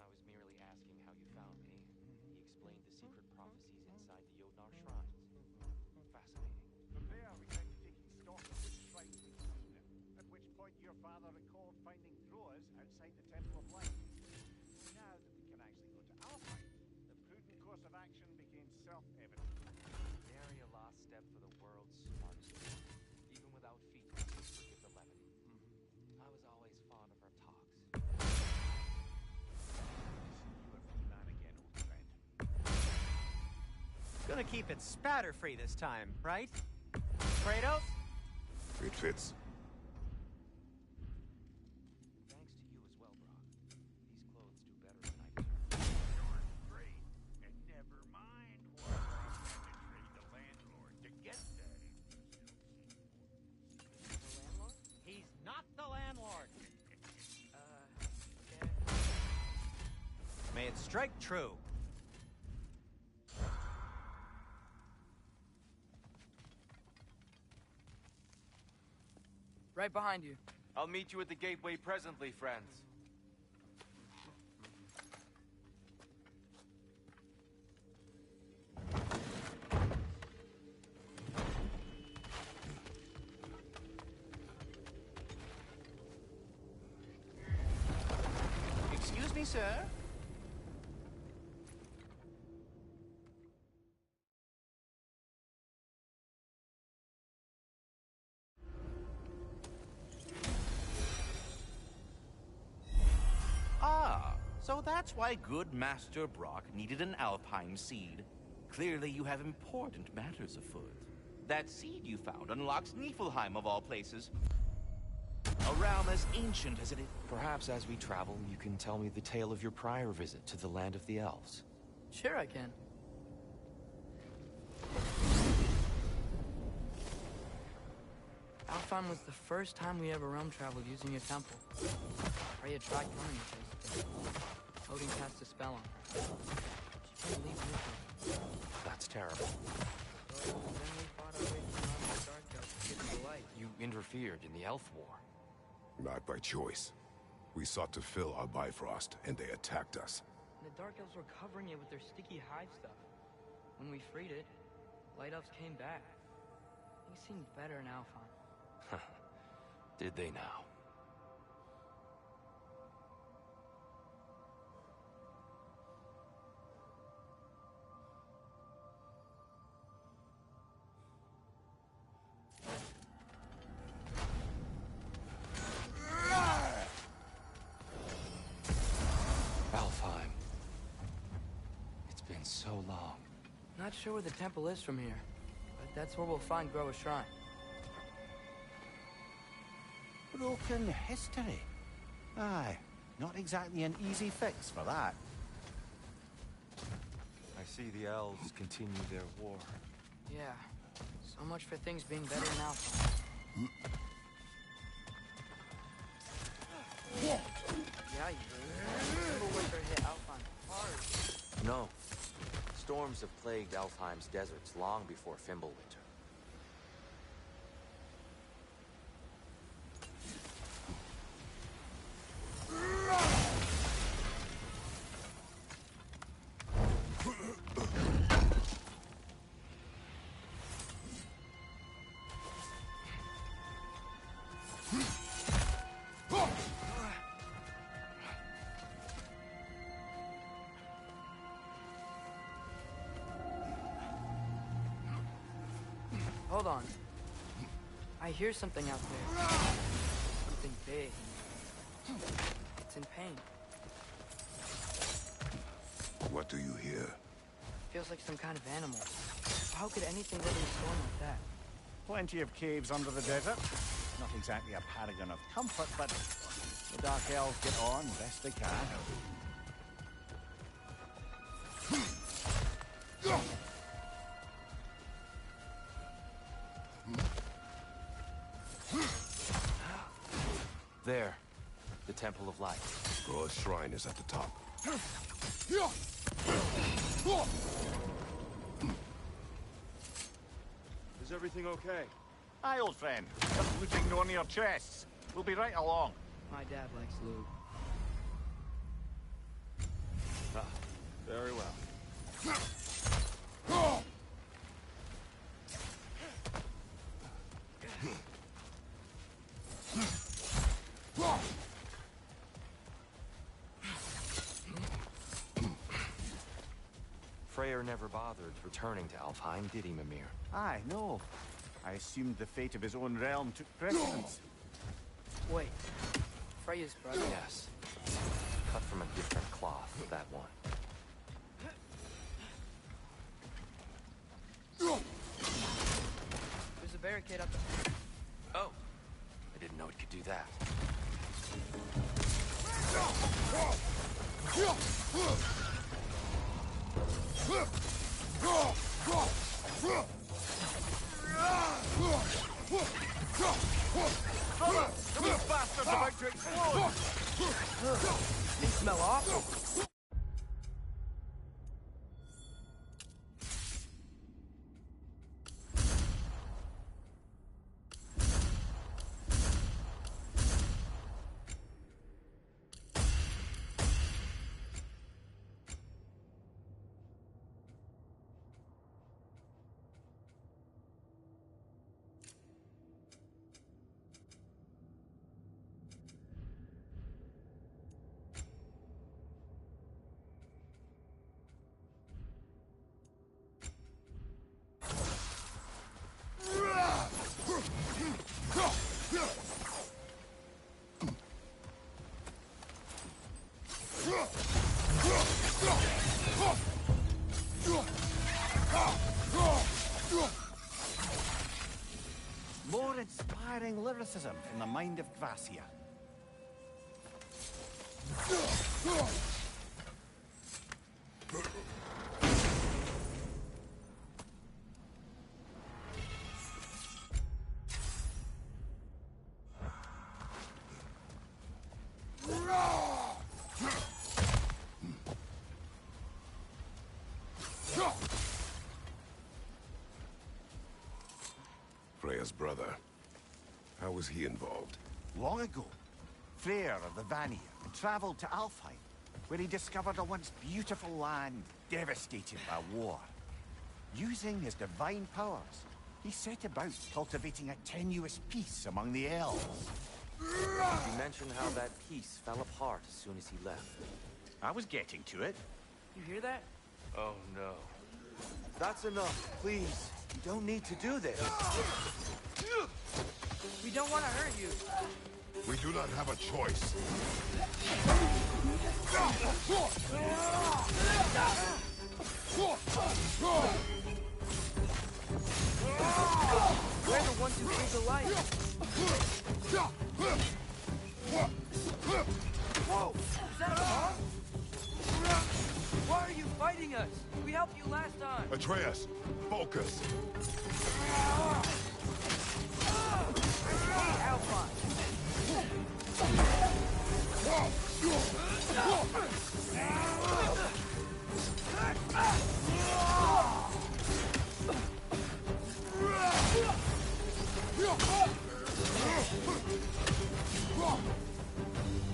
I was merely asking how you found me. He explained the secret prophecies inside the Jotnar shrines. Fascinating. From there, we went to taking stock of which shrine we'd seen, at which point your father recalled finding throwers outside the Temple of Light. Now that we can actually go to Alpine, the prudent course of action became self-evident. Gonna keep it spatter-free this time, right? Kratos? It fits. Thanks to you as well, Brock. These clothes do better than I deserve. Great. And never mind what I penetrate the landlord to get there. The landlord? He's not the landlord. Yeah. May it strike true. Right behind you. I'll meet you at the gateway presently, friends. Excuse me, sir? Ah, so that's why good Master Brock needed an Alpine seed. Clearly you have important matters afoot. That seed you found unlocks Niflheim of all places. A realm as ancient as it is. Perhaps as we travel, you can tell me the tale of your prior visit to the land of the elves. Sure I can. Alfheim was the first time we ever realm traveled using a temple. Freya tried coming with us, but Odin cast a spell on her. She couldn't leave with her. That's terrible. So then we fought our way from the dark elves to get to the light. You interfered in the elf war. Not by choice. We sought to fill our Bifrost, and they attacked us. And the dark elves were covering it with their sticky hive stuff. When we freed it, light elves came back. Things seemed better in Alfheim. Did they now? Alfheim. It's been so long. Not sure where the temple is from here, but that's where we'll find Groa's shrine. Broken history. Aye, not exactly an easy fix for that. I see the elves continue their war. Yeah, so much for things being better in Alpha. Yeah, Timberwinter hit Alpine hard. No. Storms have plagued Alfheim's deserts long before Fimbulwinter. Hold on. I hear something out there. Something big. It's in pain. What do you hear? Feels like some kind of animal. How could anything live in a storm like that? Plenty of caves under the desert. Not exactly a paragon of comfort, but the Dark Elves get on best they can. There. The Temple of Light. Groa's shrine is at the top. Is everything okay? Aye, old friend. Just looting no on your chests. We'll be right along. My dad likes loot. Ah, very well. Freyr never bothered returning to Alfheim, did he, Mimir? Aye, no. I assumed the fate of his own realm took precedence. Wait. Freya's brother? Yes. Cut from a different cloth, that one. inspiring lyricism from the mind of Gracia. Freya's brother. How was he involved? Long ago, Freyr of the Vanir traveled to Alfheim, where he discovered a once beautiful land devastated by war. Using his divine powers, he set about cultivating a tenuous peace among the elves. You mentioned how that piece fell apart as soon as he left. I was getting to it. You hear that? Oh no. That's enough, please. You don't need to do this. We don't want to hurt you. We do not have a choice. We're the ones who breathe the light. Whoa! Is that a bomb? Why are you fighting us? We helped you last time. Atreus, focus. Hey, Alphonse.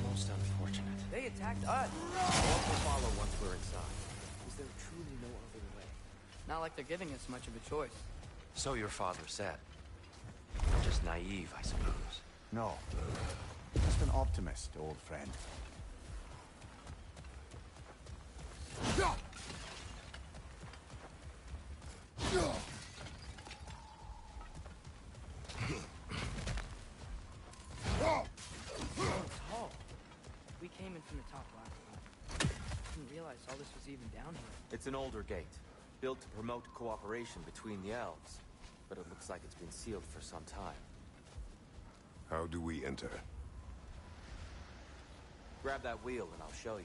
Most unfortunate. They attacked us. We'll follow once we're inside. Is there truly no other way? Not like they're giving us much of a choice. So your father said. Just naive, I suppose. No. Just an optimist, old friend. Tall. We came in from the top last time. Didn't realize all this was even down here. It's an older gate, built to promote cooperation between the elves. But it looks like it's been sealed for some time. How do we enter? Grab that wheel and I'll show you.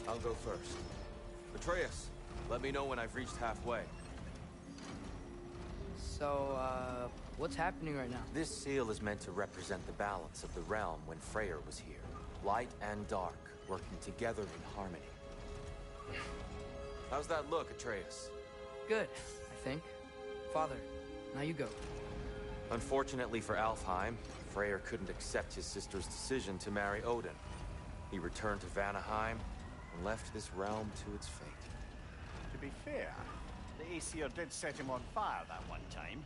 I'll go first. Atreus, let me know when I've reached halfway. So, what's happening right now? This seal is meant to represent the balance of the realm when Freyr was here. Light and dark, working together in harmony. How's that look, Atreus? Good, I think. Father, now you go. Unfortunately for Alfheim, Freyr couldn't accept his sister's decision to marry Odin. He returned to Vanaheim and left this realm to its fate. To be fair, the Aesir did set him on fire that one time.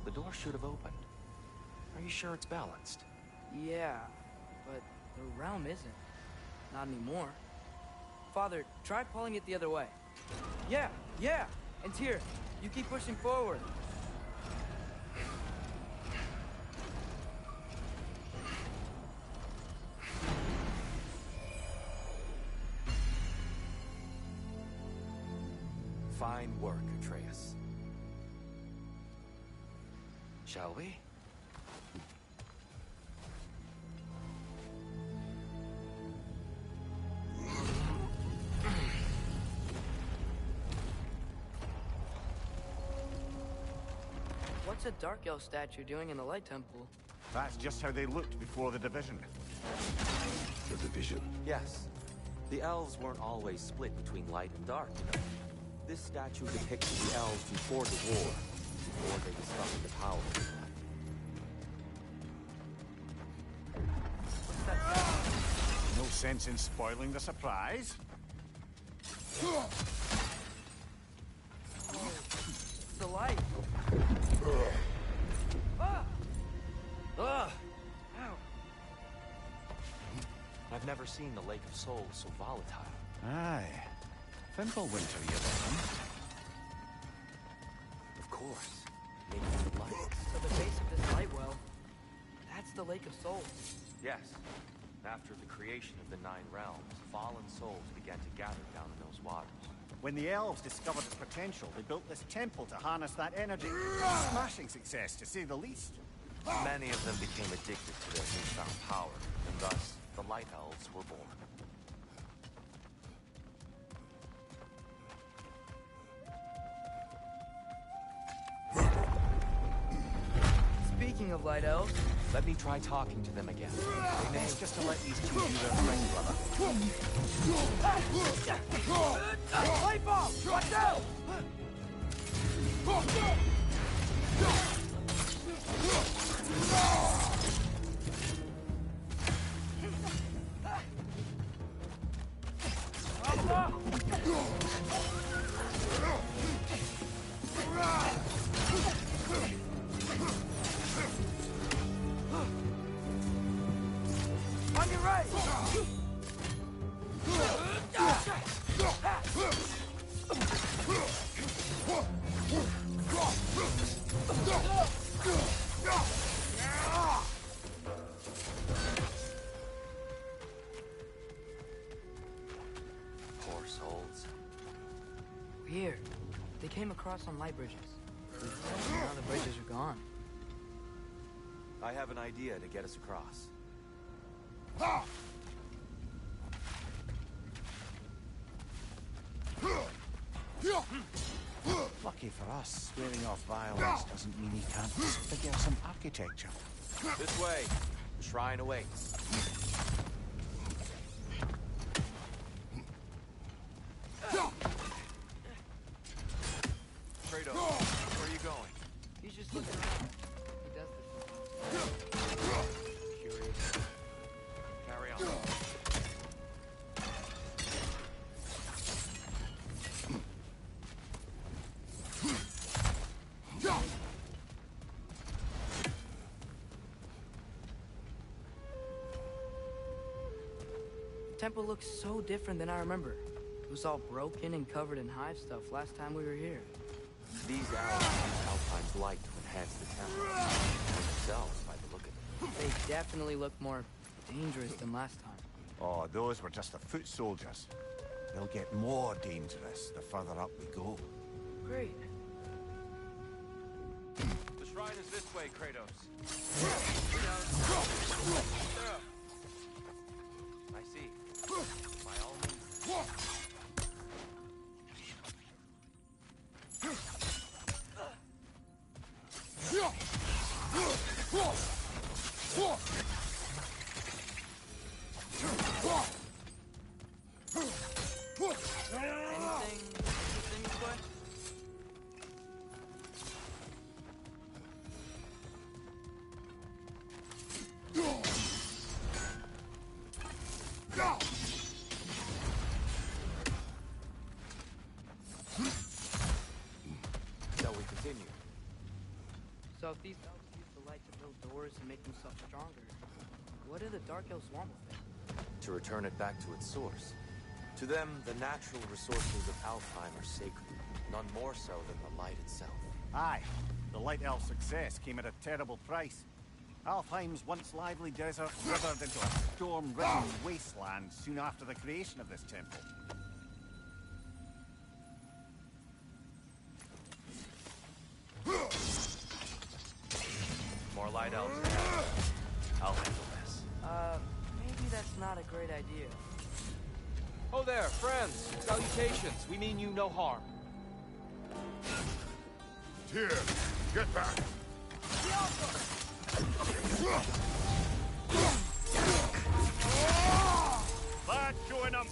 The door should have opened. Are you sure it's balanced? Yeah, but the realm isn't. Not anymore. Father, try pulling it the other way. Yeah, and Tyr, you keep pushing forward. Fine work, Atreus. Shall we? What's a Dark Elf statue doing in the Light Temple? That's just how they looked before the division. The division. Yes. The elves weren't always split between light and dark, you know. This statue depicts the elves before the war, before they discovered the power of light. No sense in spoiling the surprise. It's the light. Ugh! Ow. I've never seen the Lake of Souls so volatile. Aye. Fimbulwinter, you reckon? Of course. Maybe the light. So the base of this light well, that's the Lake of Souls. Yes. After the creation of the Nine Realms, fallen souls began to gather down in those waters. When the elves discovered its potential, they built this temple to harness that energy. Smashing success, to say the least. Many of them became addicted to their newfound power, and thus the Light Elves were born. Speaking of light elves, Let me try talking to them again. It's just to let these two do their thing, brother. light bomb! Watch out! On your right! Poor souls. We're here. They came across on light bridges. Now the bridges are gone. I have an idea to get us across. Lucky for us, swearing off violence doesn't mean he can't figure some architecture. This way. The shrine awaits. Kratos, where are you going? He's just looking around. He does this sometimes. Curious. Carry on. The temple looks so different than I remember. It was all broken and covered in hive stuff last time we were here. These arrows use Alpine's light to enhance the temple. Themselves, by the look of it. They definitely look more dangerous than last time. Oh, those were just the foot soldiers. They'll get more dangerous the further up we go. Great. The shrine is this way, Kratos. I see. By all means. Anything interesting this way? So we continue. So if these elves use the light to build doors and make themselves stronger, what do the Dark Elves want with it? To return it back to its source. To them, the natural resources of Alfheim are sacred, none more so than the light itself. Aye, the Light Elf success came at a terrible price. Alfheim's once lively desert withered into a storm-ridden wasteland soon after the creation of this temple. More light elves ahead. I'll handle this. Maybe that's not a great idea. Oh there, friends. Salutations. We mean you no harm. Here, get back. Lad, join them!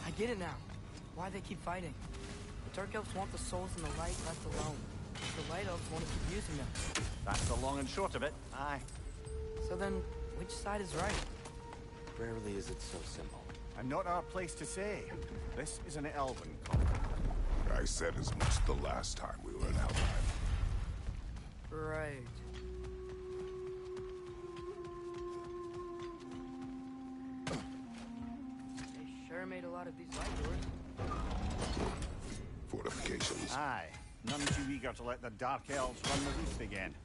I get it now. Why they keep fighting. The Dark Elves want the souls in the light left alone. The Light Elves want to keep using them. That's the long and short of it. Aye. So then, which side is right? Rarely is it so simple. And not our place to say. This is an elven conflict. I said as much the last time we were in Alfheim. Right. They sure made a lot of these light doors. Fortifications. Aye. None too eager to let the Dark Elves run the roost again.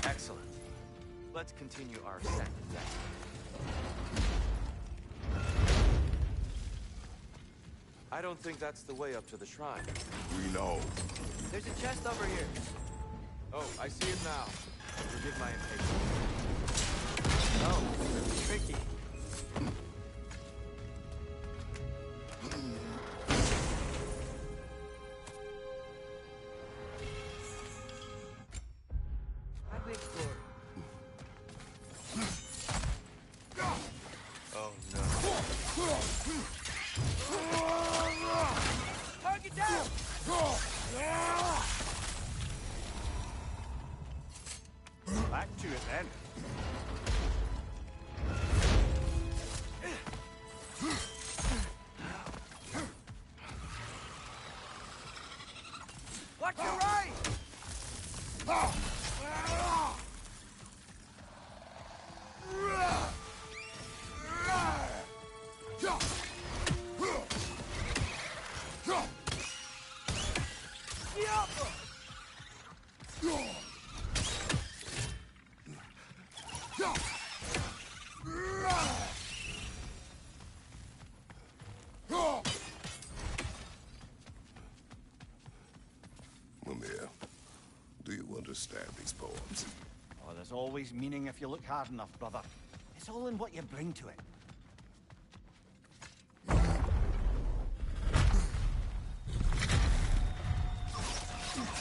Excellent. Let's continue our ascent. I don't think that's the way up to the shrine. We know. There's a chest over here. Oh, I see it now. Forgive my impatience. Oh, it's tricky. How'd we explore? Oh no. Target down! Back to it then. Watch your right! Mimir, do you understand these poems? Oh, there's always meaning if you look hard enough, brother. It's all in what you bring to it.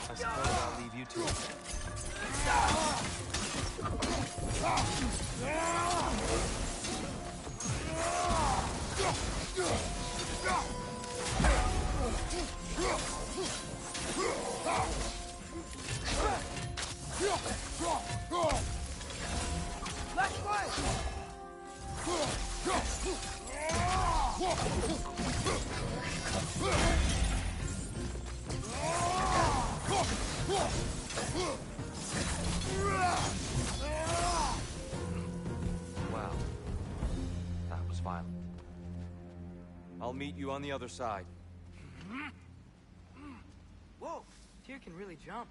I suppose I'll leave you to it. Left way! Wow. That was violent. I'll meet you on the other side. Whoa, Tyr can really jump.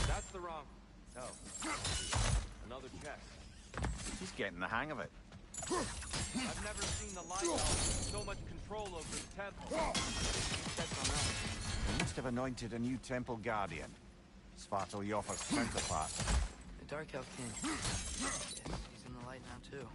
That's the wrong. No. Another chest. He's getting the hang of it. I've never seen the Light Elves with so much control over the temple. He must have anointed a new temple guardian. Svartal Yoffa's counterpart. The Dark Elf King. Yes, he's in the light now, too.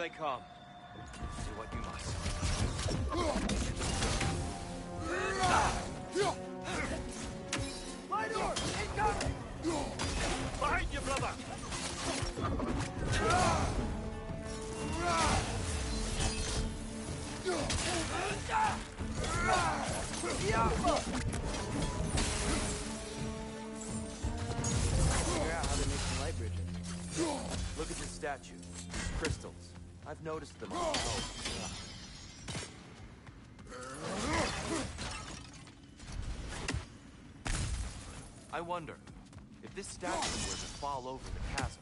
they come. Do what you must. My door! Incoming! Behind you, brother! Figure out how they make some light bridges. Look at the statue. Crystals. I've noticed them. I wonder if this statue were to fall over the chasm.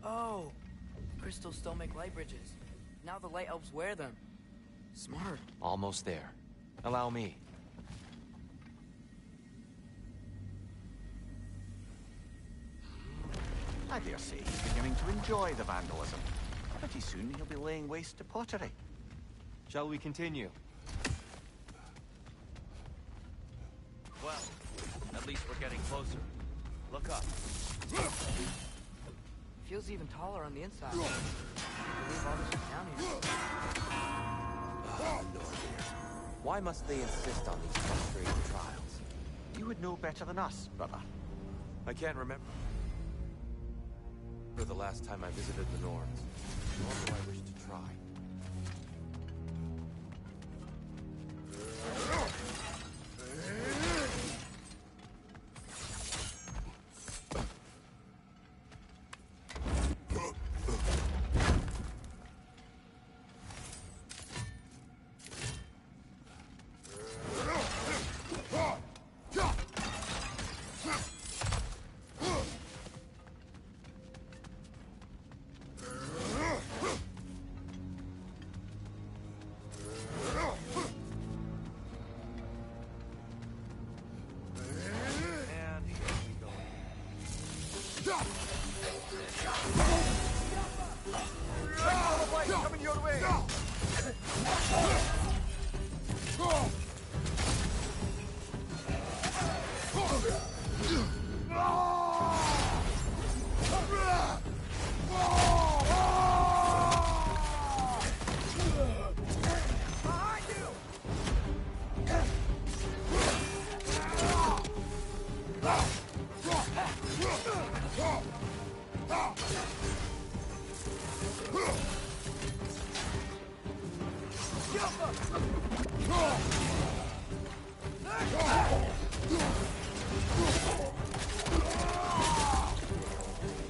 Oh, crystals still make light bridges. Now the light elves wear them. Smart. Almost there. Allow me. I dare say he's beginning to enjoy the vandalism. Pretty soon he'll be laying waste to pottery. Shall we continue? Well, at least we're getting closer. Look up. Feels even taller on the inside. I can't believe all this is down here. Why must they insist on these frustrating trials? You would know better than us, brother. I can't remember the last time I visited the Norns, nor do I wish to try.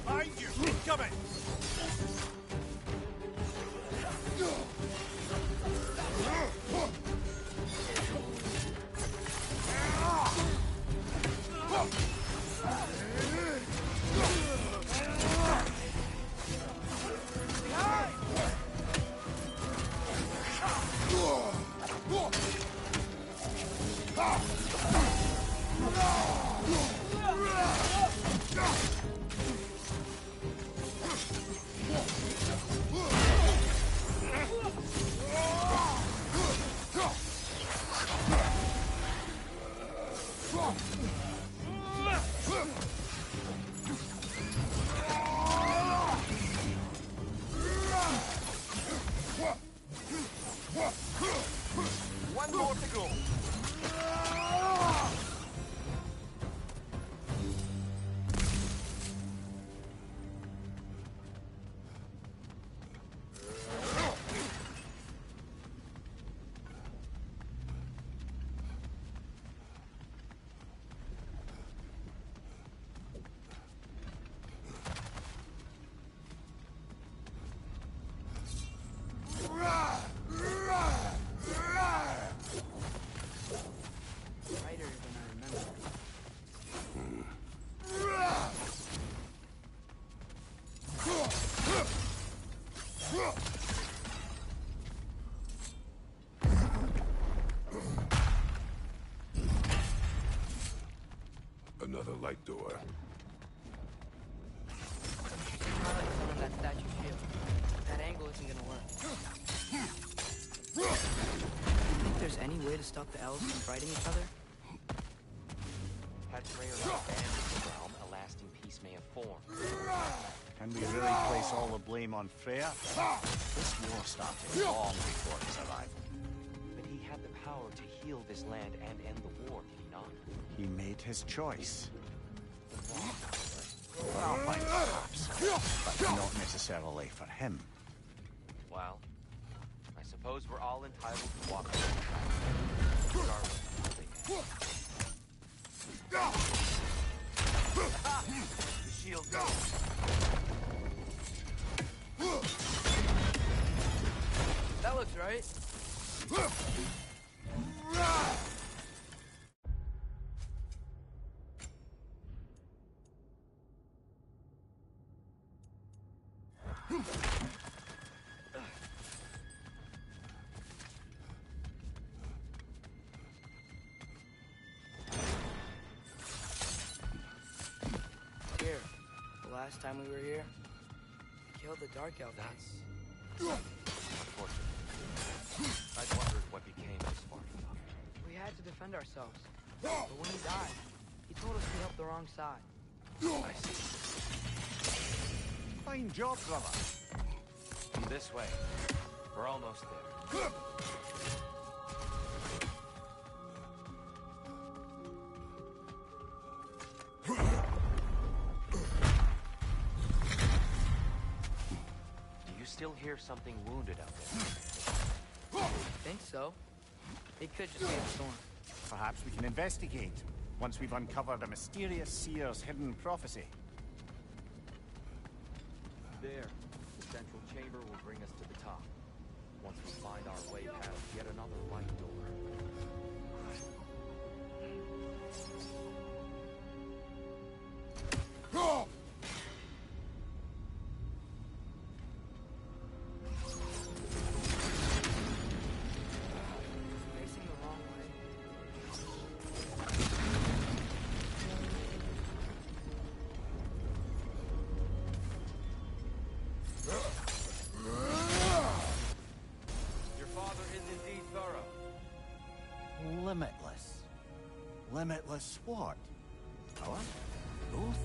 Behind you! Incoming! One more to go. Brighter than I remember. Another light door. Not like the one on that statue think there's any way to stop the elves from fighting each other? Had Freya not abandoned the realm, a lasting peace may have formed. Can we really place all the blame on Freya? This war started long before his arrival. But he had the power to heal this land and end the war, did he not? He made his choice. Well, fine, perhaps, but not necessarily for him. Well, I suppose we're all entitled to walk the track, regardless of how they end. The shield goes. That looks right. Here, the last time we were here, we killed the Dark Elf. That's unfortunate. I wondered what became of Sparta. We had to defend ourselves. But when he died, he told us we helped the wrong side. I see. Fine job, brother. This way. We're almost there. Do you still hear something wounded out there? I think so. It could just be a storm. Perhaps we can investigate, once we've uncovered a mysterious seer's hidden prophecy. There. The central chamber will bring us to the top. Once we find our way past yet another light door. Facing the wrong way. Your father is indeed thorough. Limitless. Limitless what? Power? Growth?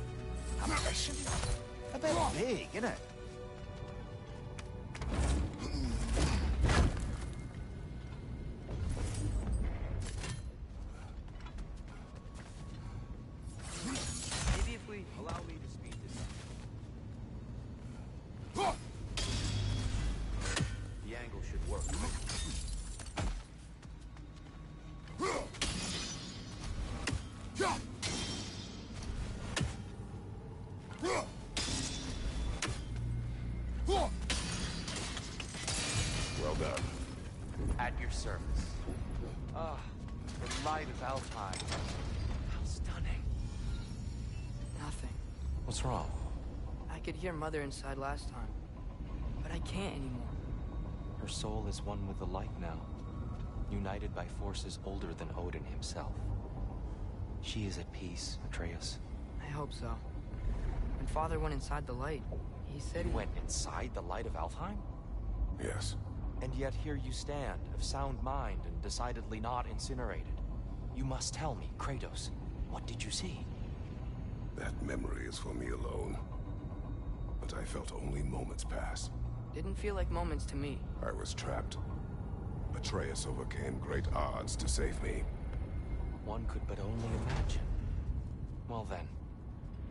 Ambition? A bit vague, isn't it? Maybe if we... Allow me to speed this up. The angle should work. Well done. At your service. Ah, the light of Alpine. How stunning. Nothing. What's wrong? I could hear Mother inside last time. But I can't anymore. Her soul is one with the light now, united by forces older than Odin himself. She is at peace, Atreus. I hope so. When Father went inside the light, he said You went inside the light of Alfheim? Yes. And yet here you stand, of sound mind and decidedly not incinerated. You must tell me, Kratos, what did you see? That memory is for me alone. But I felt only moments pass. Didn't feel like moments to me. I was trapped. Atreus overcame great odds to save me. One could but only imagine. Well then,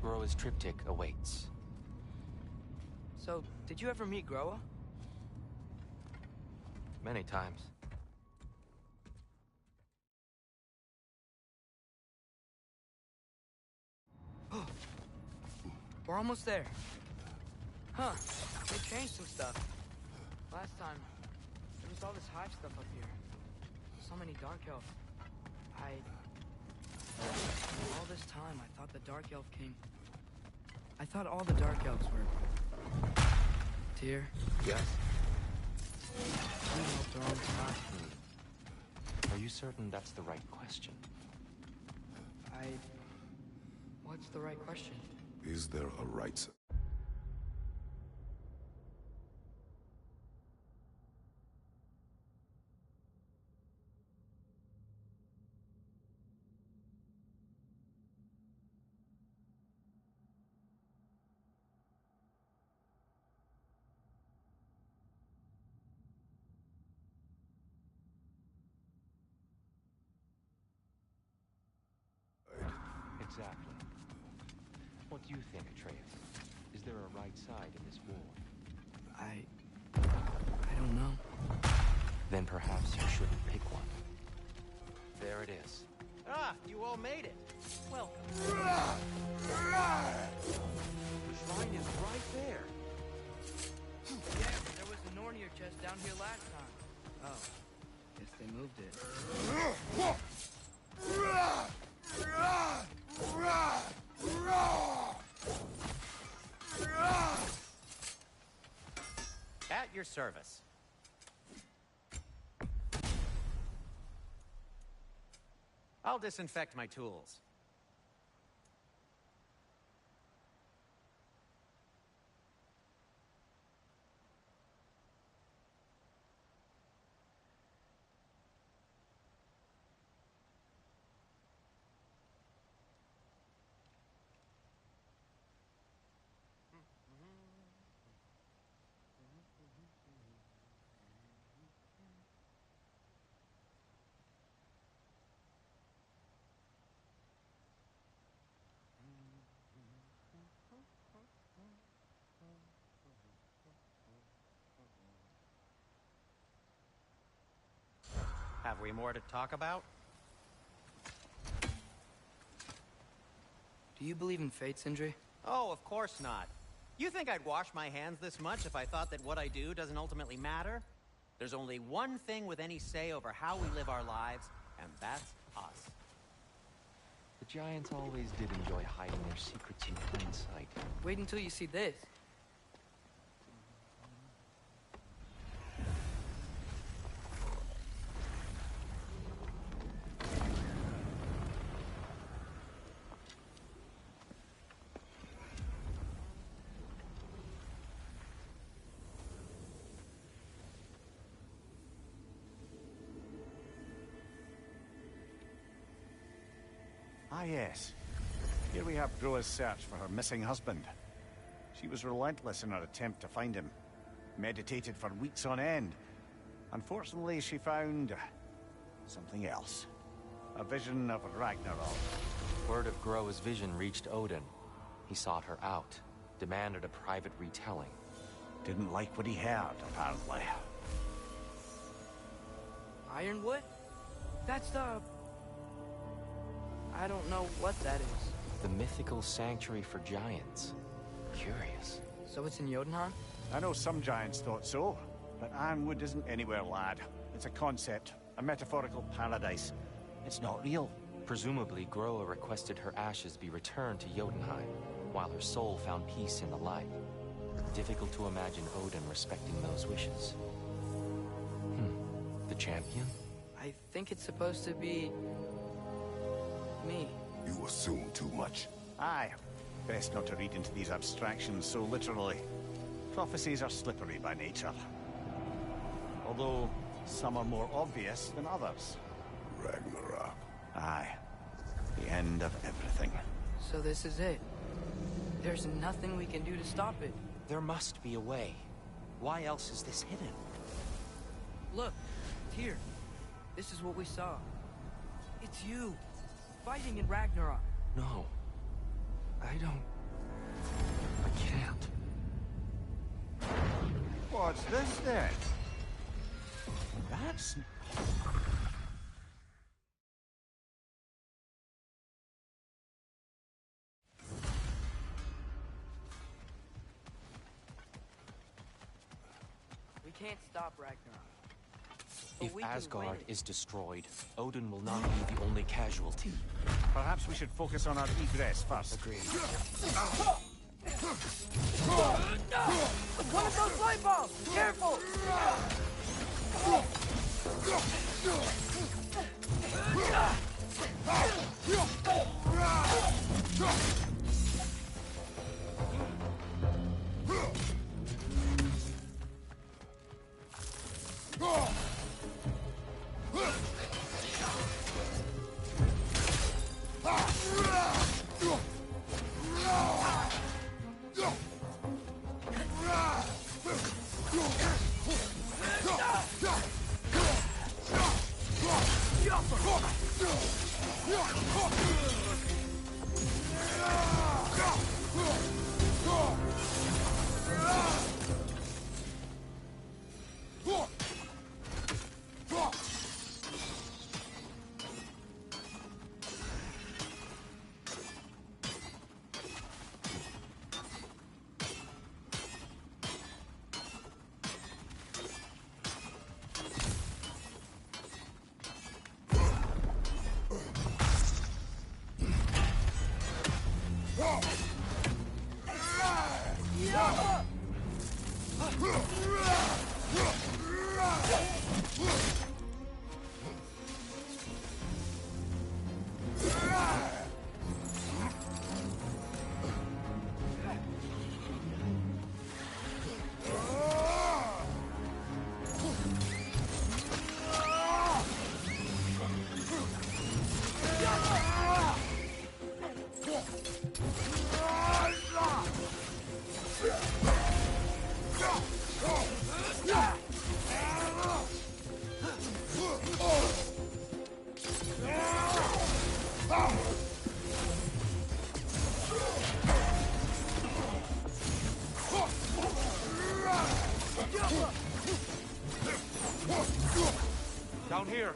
Groa's triptych awaits. So, did you ever meet Groa? Many times. We're almost there. Huh. They changed some stuff. Last time, there was all this hive stuff up here. So many Dark Elves. All this time, I thought the Dark Elf King... I thought all the Dark Elves were... Tyr. Yes? We helped our own side. Are you certain that's the right question? What's the right question? Is there a right... right side in this war? I don't know. Then perhaps you shouldn't pick one. There it is. Ah, you all made it. Welcome. The shrine is right there. Yeah, there was a Nornir chest down here last time. Oh, guess they moved it. At your service. I'll disinfect my tools. Have we more to talk about? Do you believe in fate, Sindri? Oh, of course not. You think I'd wash my hands this much if I thought that what I do doesn't ultimately matter? There's only one thing with any say over how we live our lives, and that's us. The Giants always did enjoy hiding their secrets in plain sight. Wait until you see this. Ah, yes. Here we have Groa's search for her missing husband. She was relentless in her attempt to find him. Meditated for weeks on end. Unfortunately, she found something else. A vision of Ragnarok. Word of Groa's vision reached Odin. He sought her out, demanded a private retelling. Didn't like what he heard, apparently. Ironwood? That's the... I don't know what that is. The mythical sanctuary for giants. Curious. So it's in Jotunheim? I know some giants thought so, but Ironwood isn't anywhere, lad. It's a concept, a metaphorical paradise. It's not real. Presumably, Groa requested her ashes be returned to Jotunheim, while her soul found peace in the light. Difficult to imagine Odin respecting those wishes. The champion? I think it's supposed to be... me. You assume too much. Aye. Best not to read into these abstractions so literally. Prophecies are slippery by nature. Although, some are more obvious than others. Ragnarok. Aye. The end of everything. So this is it. There's nothing we can do to stop it. There must be a way. Why else is this hidden? Look, it's here. This is what we saw. It's you, fighting in Ragnarok. No. I can't. What's this then? That's... We can't stop Ragnarok. But If we can Asgard win. is destroyed, Odin will not be the only casualty. Perhaps we should focus on our egress first. Agreed. One of those light bulbs! Careful! Down here.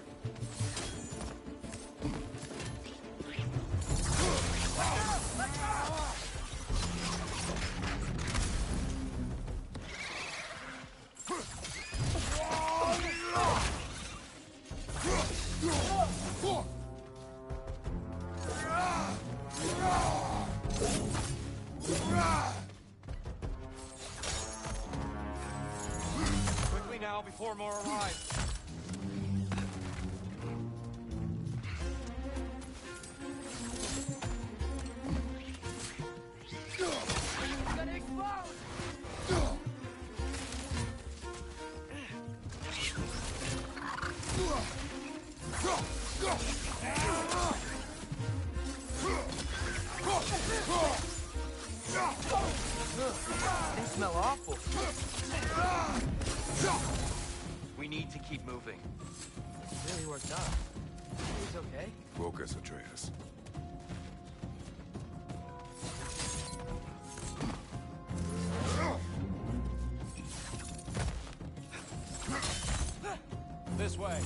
Quickly now, before more arrive. They smell awful. We need to keep moving. It really worked out. He's okay. Focus, Atreus. This way.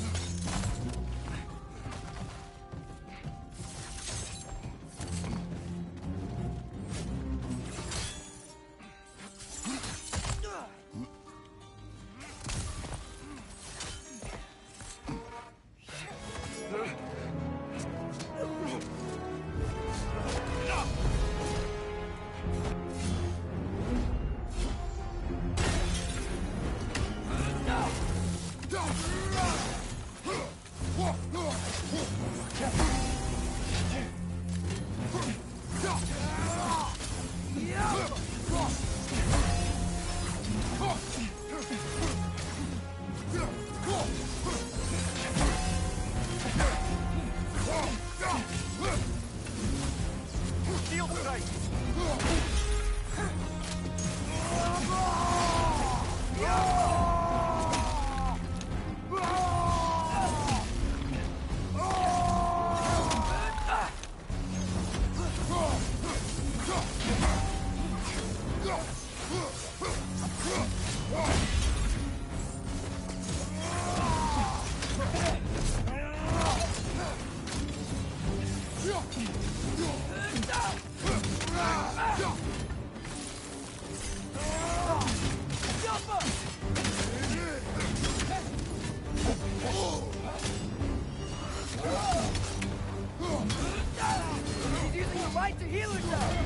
He's using the light to heal himself.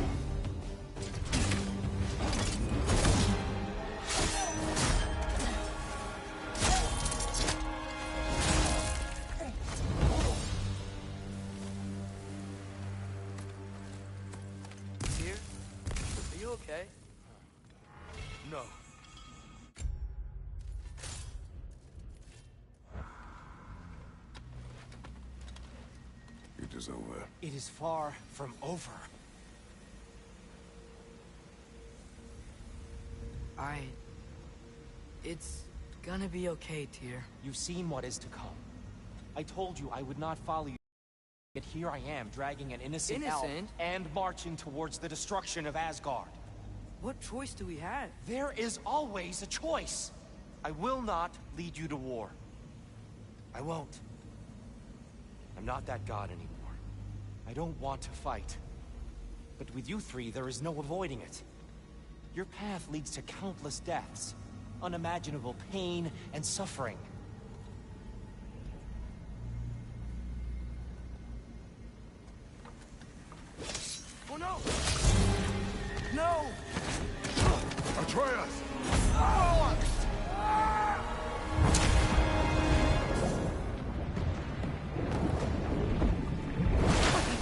Here? Are you okay? No. It is over. It is far from over. It's gonna be okay, Tyr. You've seen what is to come. I told you I would not follow you. Yet here I am, dragging an innocent elf Innocent? and marching towards the destruction of Asgard. What choice do we have? There is always a choice. I will not lead you to war. I won't. I'm not that god anymore. I don't want to fight. But with you three, there is no avoiding it. Your path leads to countless deaths, unimaginable pain and suffering. Oh no! No! Atreus!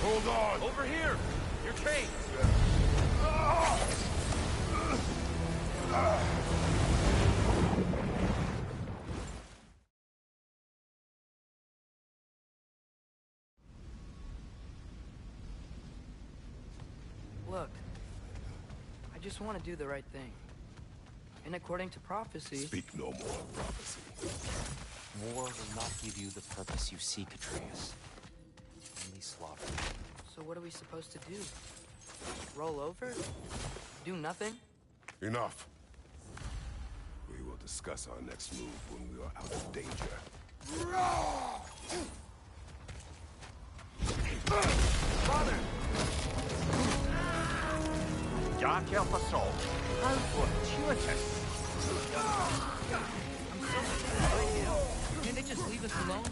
Hold on! Over here! Your chains! Look, I just want to do the right thing. And according to prophecy... Speak no more prophecy. War will not give you the purpose you seek, Atreus. Only slaughter. So what are we supposed to do? Roll over? Do nothing? Enough. We will discuss our next move when we are out of danger. elf assault. How fortuitous. Can't they just leave us alone?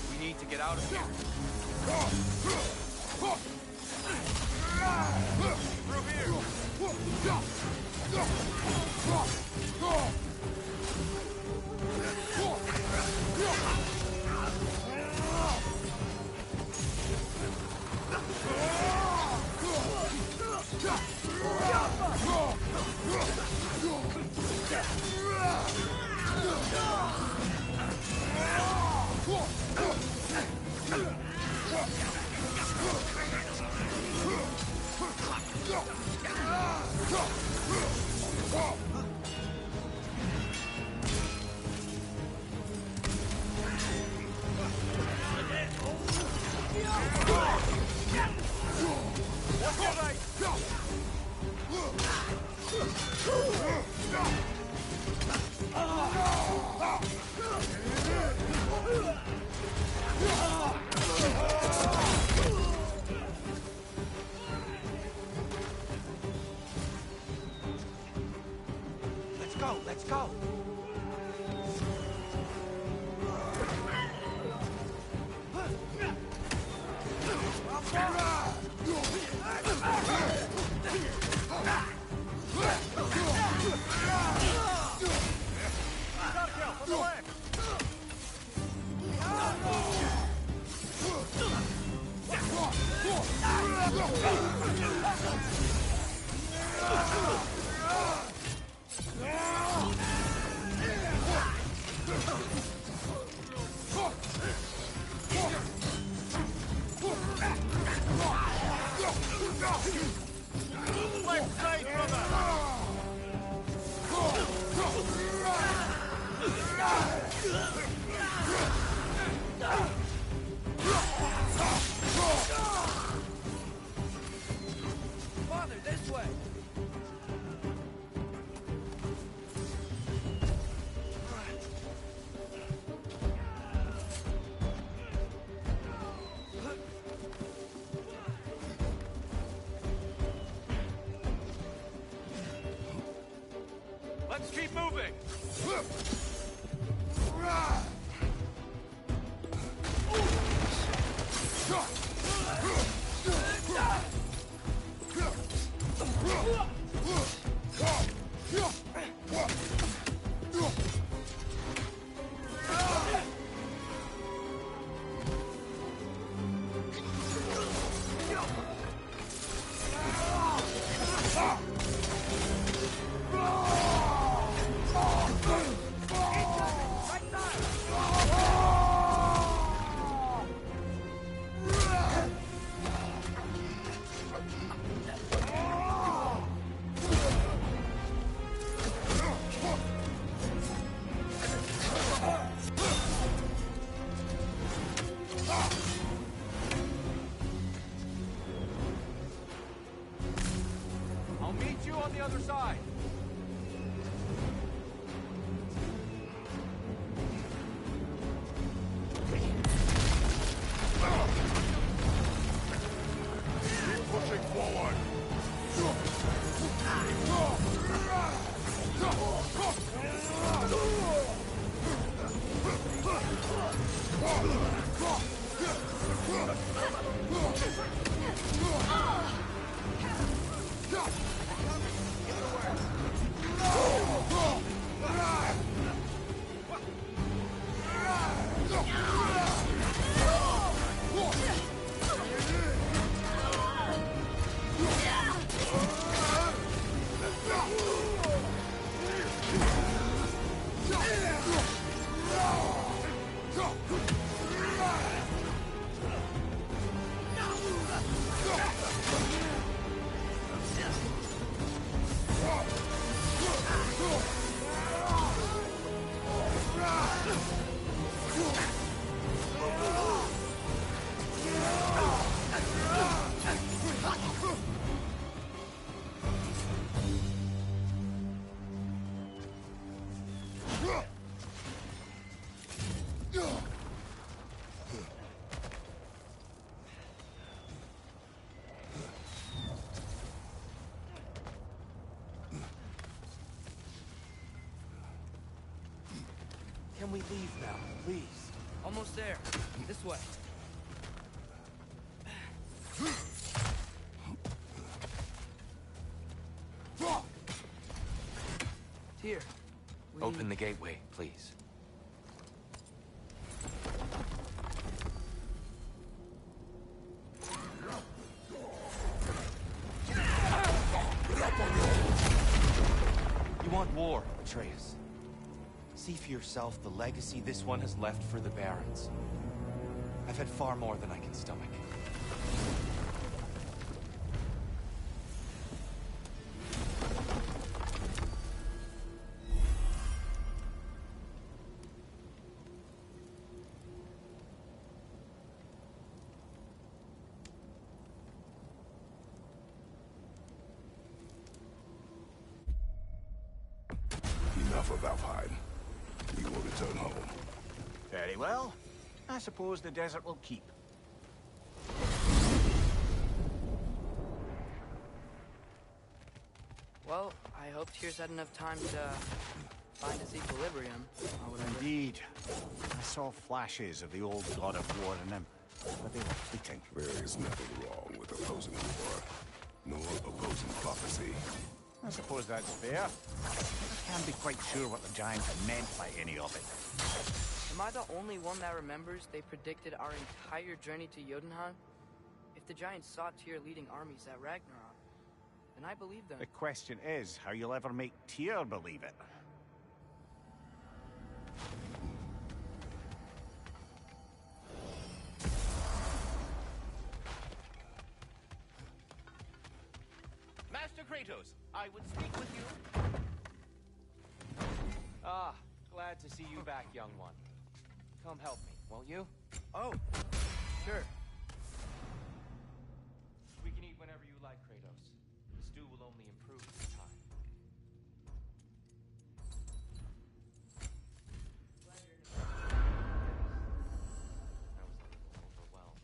We need to get out of here. Let's go! Father, this way! Let's keep moving! I'll meet you on the other side. Keep pushing forward. Get to work. me leave now, please. Almost there. This way. Here. Open the gateway, please. You want war, Atreus. See for yourself the legacy this one has left for the Barons. I've had far more than I can stomach. Enough of Alfheim. We will return home. Very well. I suppose the desert will keep. Well, I hope Tyr's had enough time to find his equilibrium, or whatever. Indeed. I saw flashes of the old god of war in him, but they were fleeting. There is nothing wrong with opposing war, nor opposing prophecy. I suppose that's fair. I can't be quite sure what the giants meant by any of it. Am I the only one that remembers they predicted our entire journey to Jotunheim? If the giants saw Tyr leading armies at Ragnarok, then I believe them. The question is how you'll ever make Tyr believe it. Master Kratos, I would speak with you. Ah, glad to see you back, young one. Come help me, won't you? Oh, sure. We can eat whenever you like, Kratos. The stew will only improve with time. I was a little overwhelmed.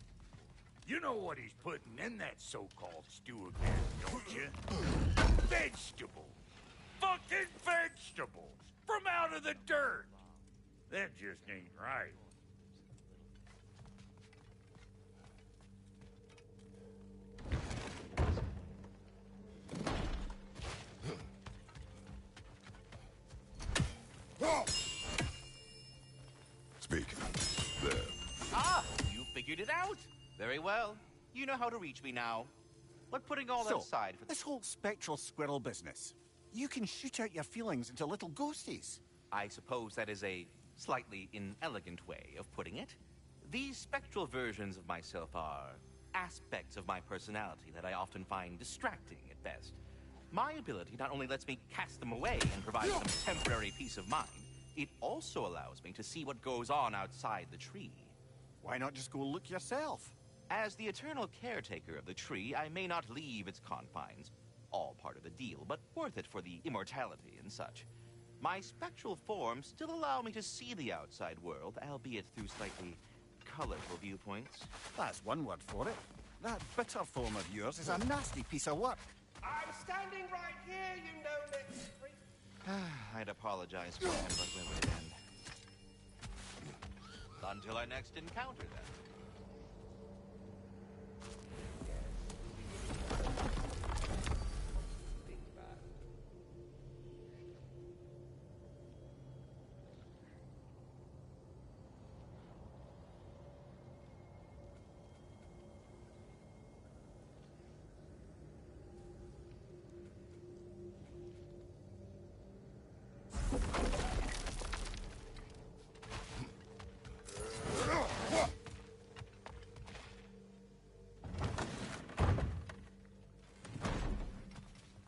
You know what he's putting in that so-called stew again, don't you? Vegetables! Fucking vegetables! From out of the dirt! That just ain't right. Speak. There. Ah, you figured it out. Very well. You know how to reach me now. But putting all that So, aside for this whole spectral squirrel business, you can shoot out your feelings into little ghosties. I suppose that is a slightly inelegant way of putting it. These spectral versions of myself are aspects of my personality that I often find distracting at best. My ability not only lets me cast them away and provide some temporary peace of mind, it also allows me to see what goes on outside the tree. Why not just go look yourself? As the eternal caretaker of the tree, I may not leave its confines. All part of the deal, but worth it for the immortality and such. My spectral forms still allow me to see the outside world, albeit through slightly colorful viewpoints. That's one word for it. That bitter form of yours is a nasty piece of work. I'm standing right here, you know, next street. I'd apologize for him, but where would it end? Until our next encounter, then.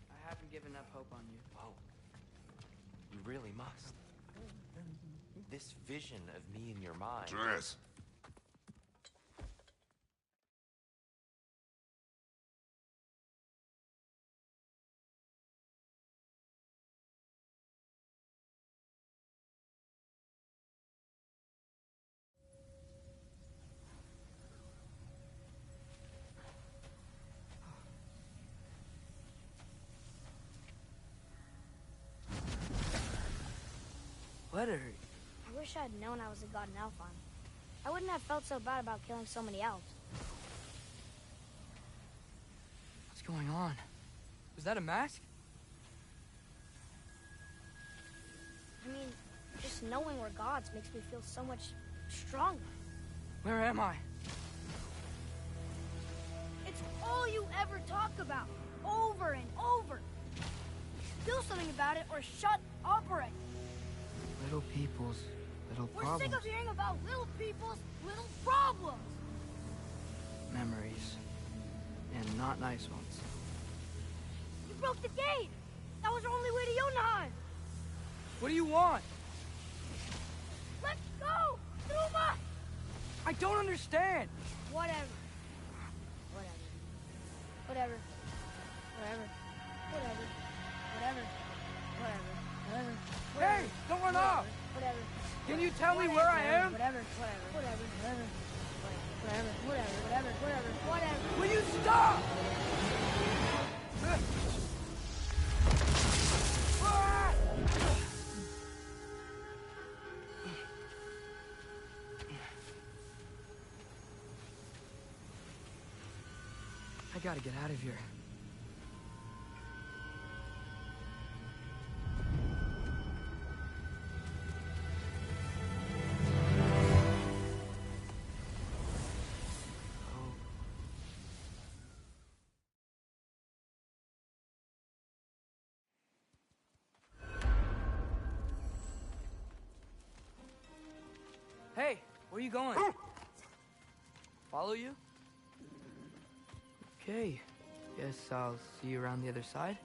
I haven't given up hope on you. Oh. You really must. This vision of me in your mind. Dress. Letter. wish I had known I was a god in Alfheim. I wouldn't have felt so bad about killing so many elves. What's going on? Was that a mask? I mean, just knowing we're gods makes me feel so much stronger. Where am I? It's all you ever talk about, over and over. Do something about it or shut up already. Little people's little We're problems. sick of hearing about little people's little problems. Memories. And not nice ones. You broke the gate. That was our only way to Jotunheim. What do you want? Let's go! Numa! I don't understand! Whatever. Whatever. Hey! Don't run off! Can you tell me where I am? Whatever. Will you stop? I gotta get out of here. Hey, where are you going? Follow you? Okay. Guess I'll see you around the other side.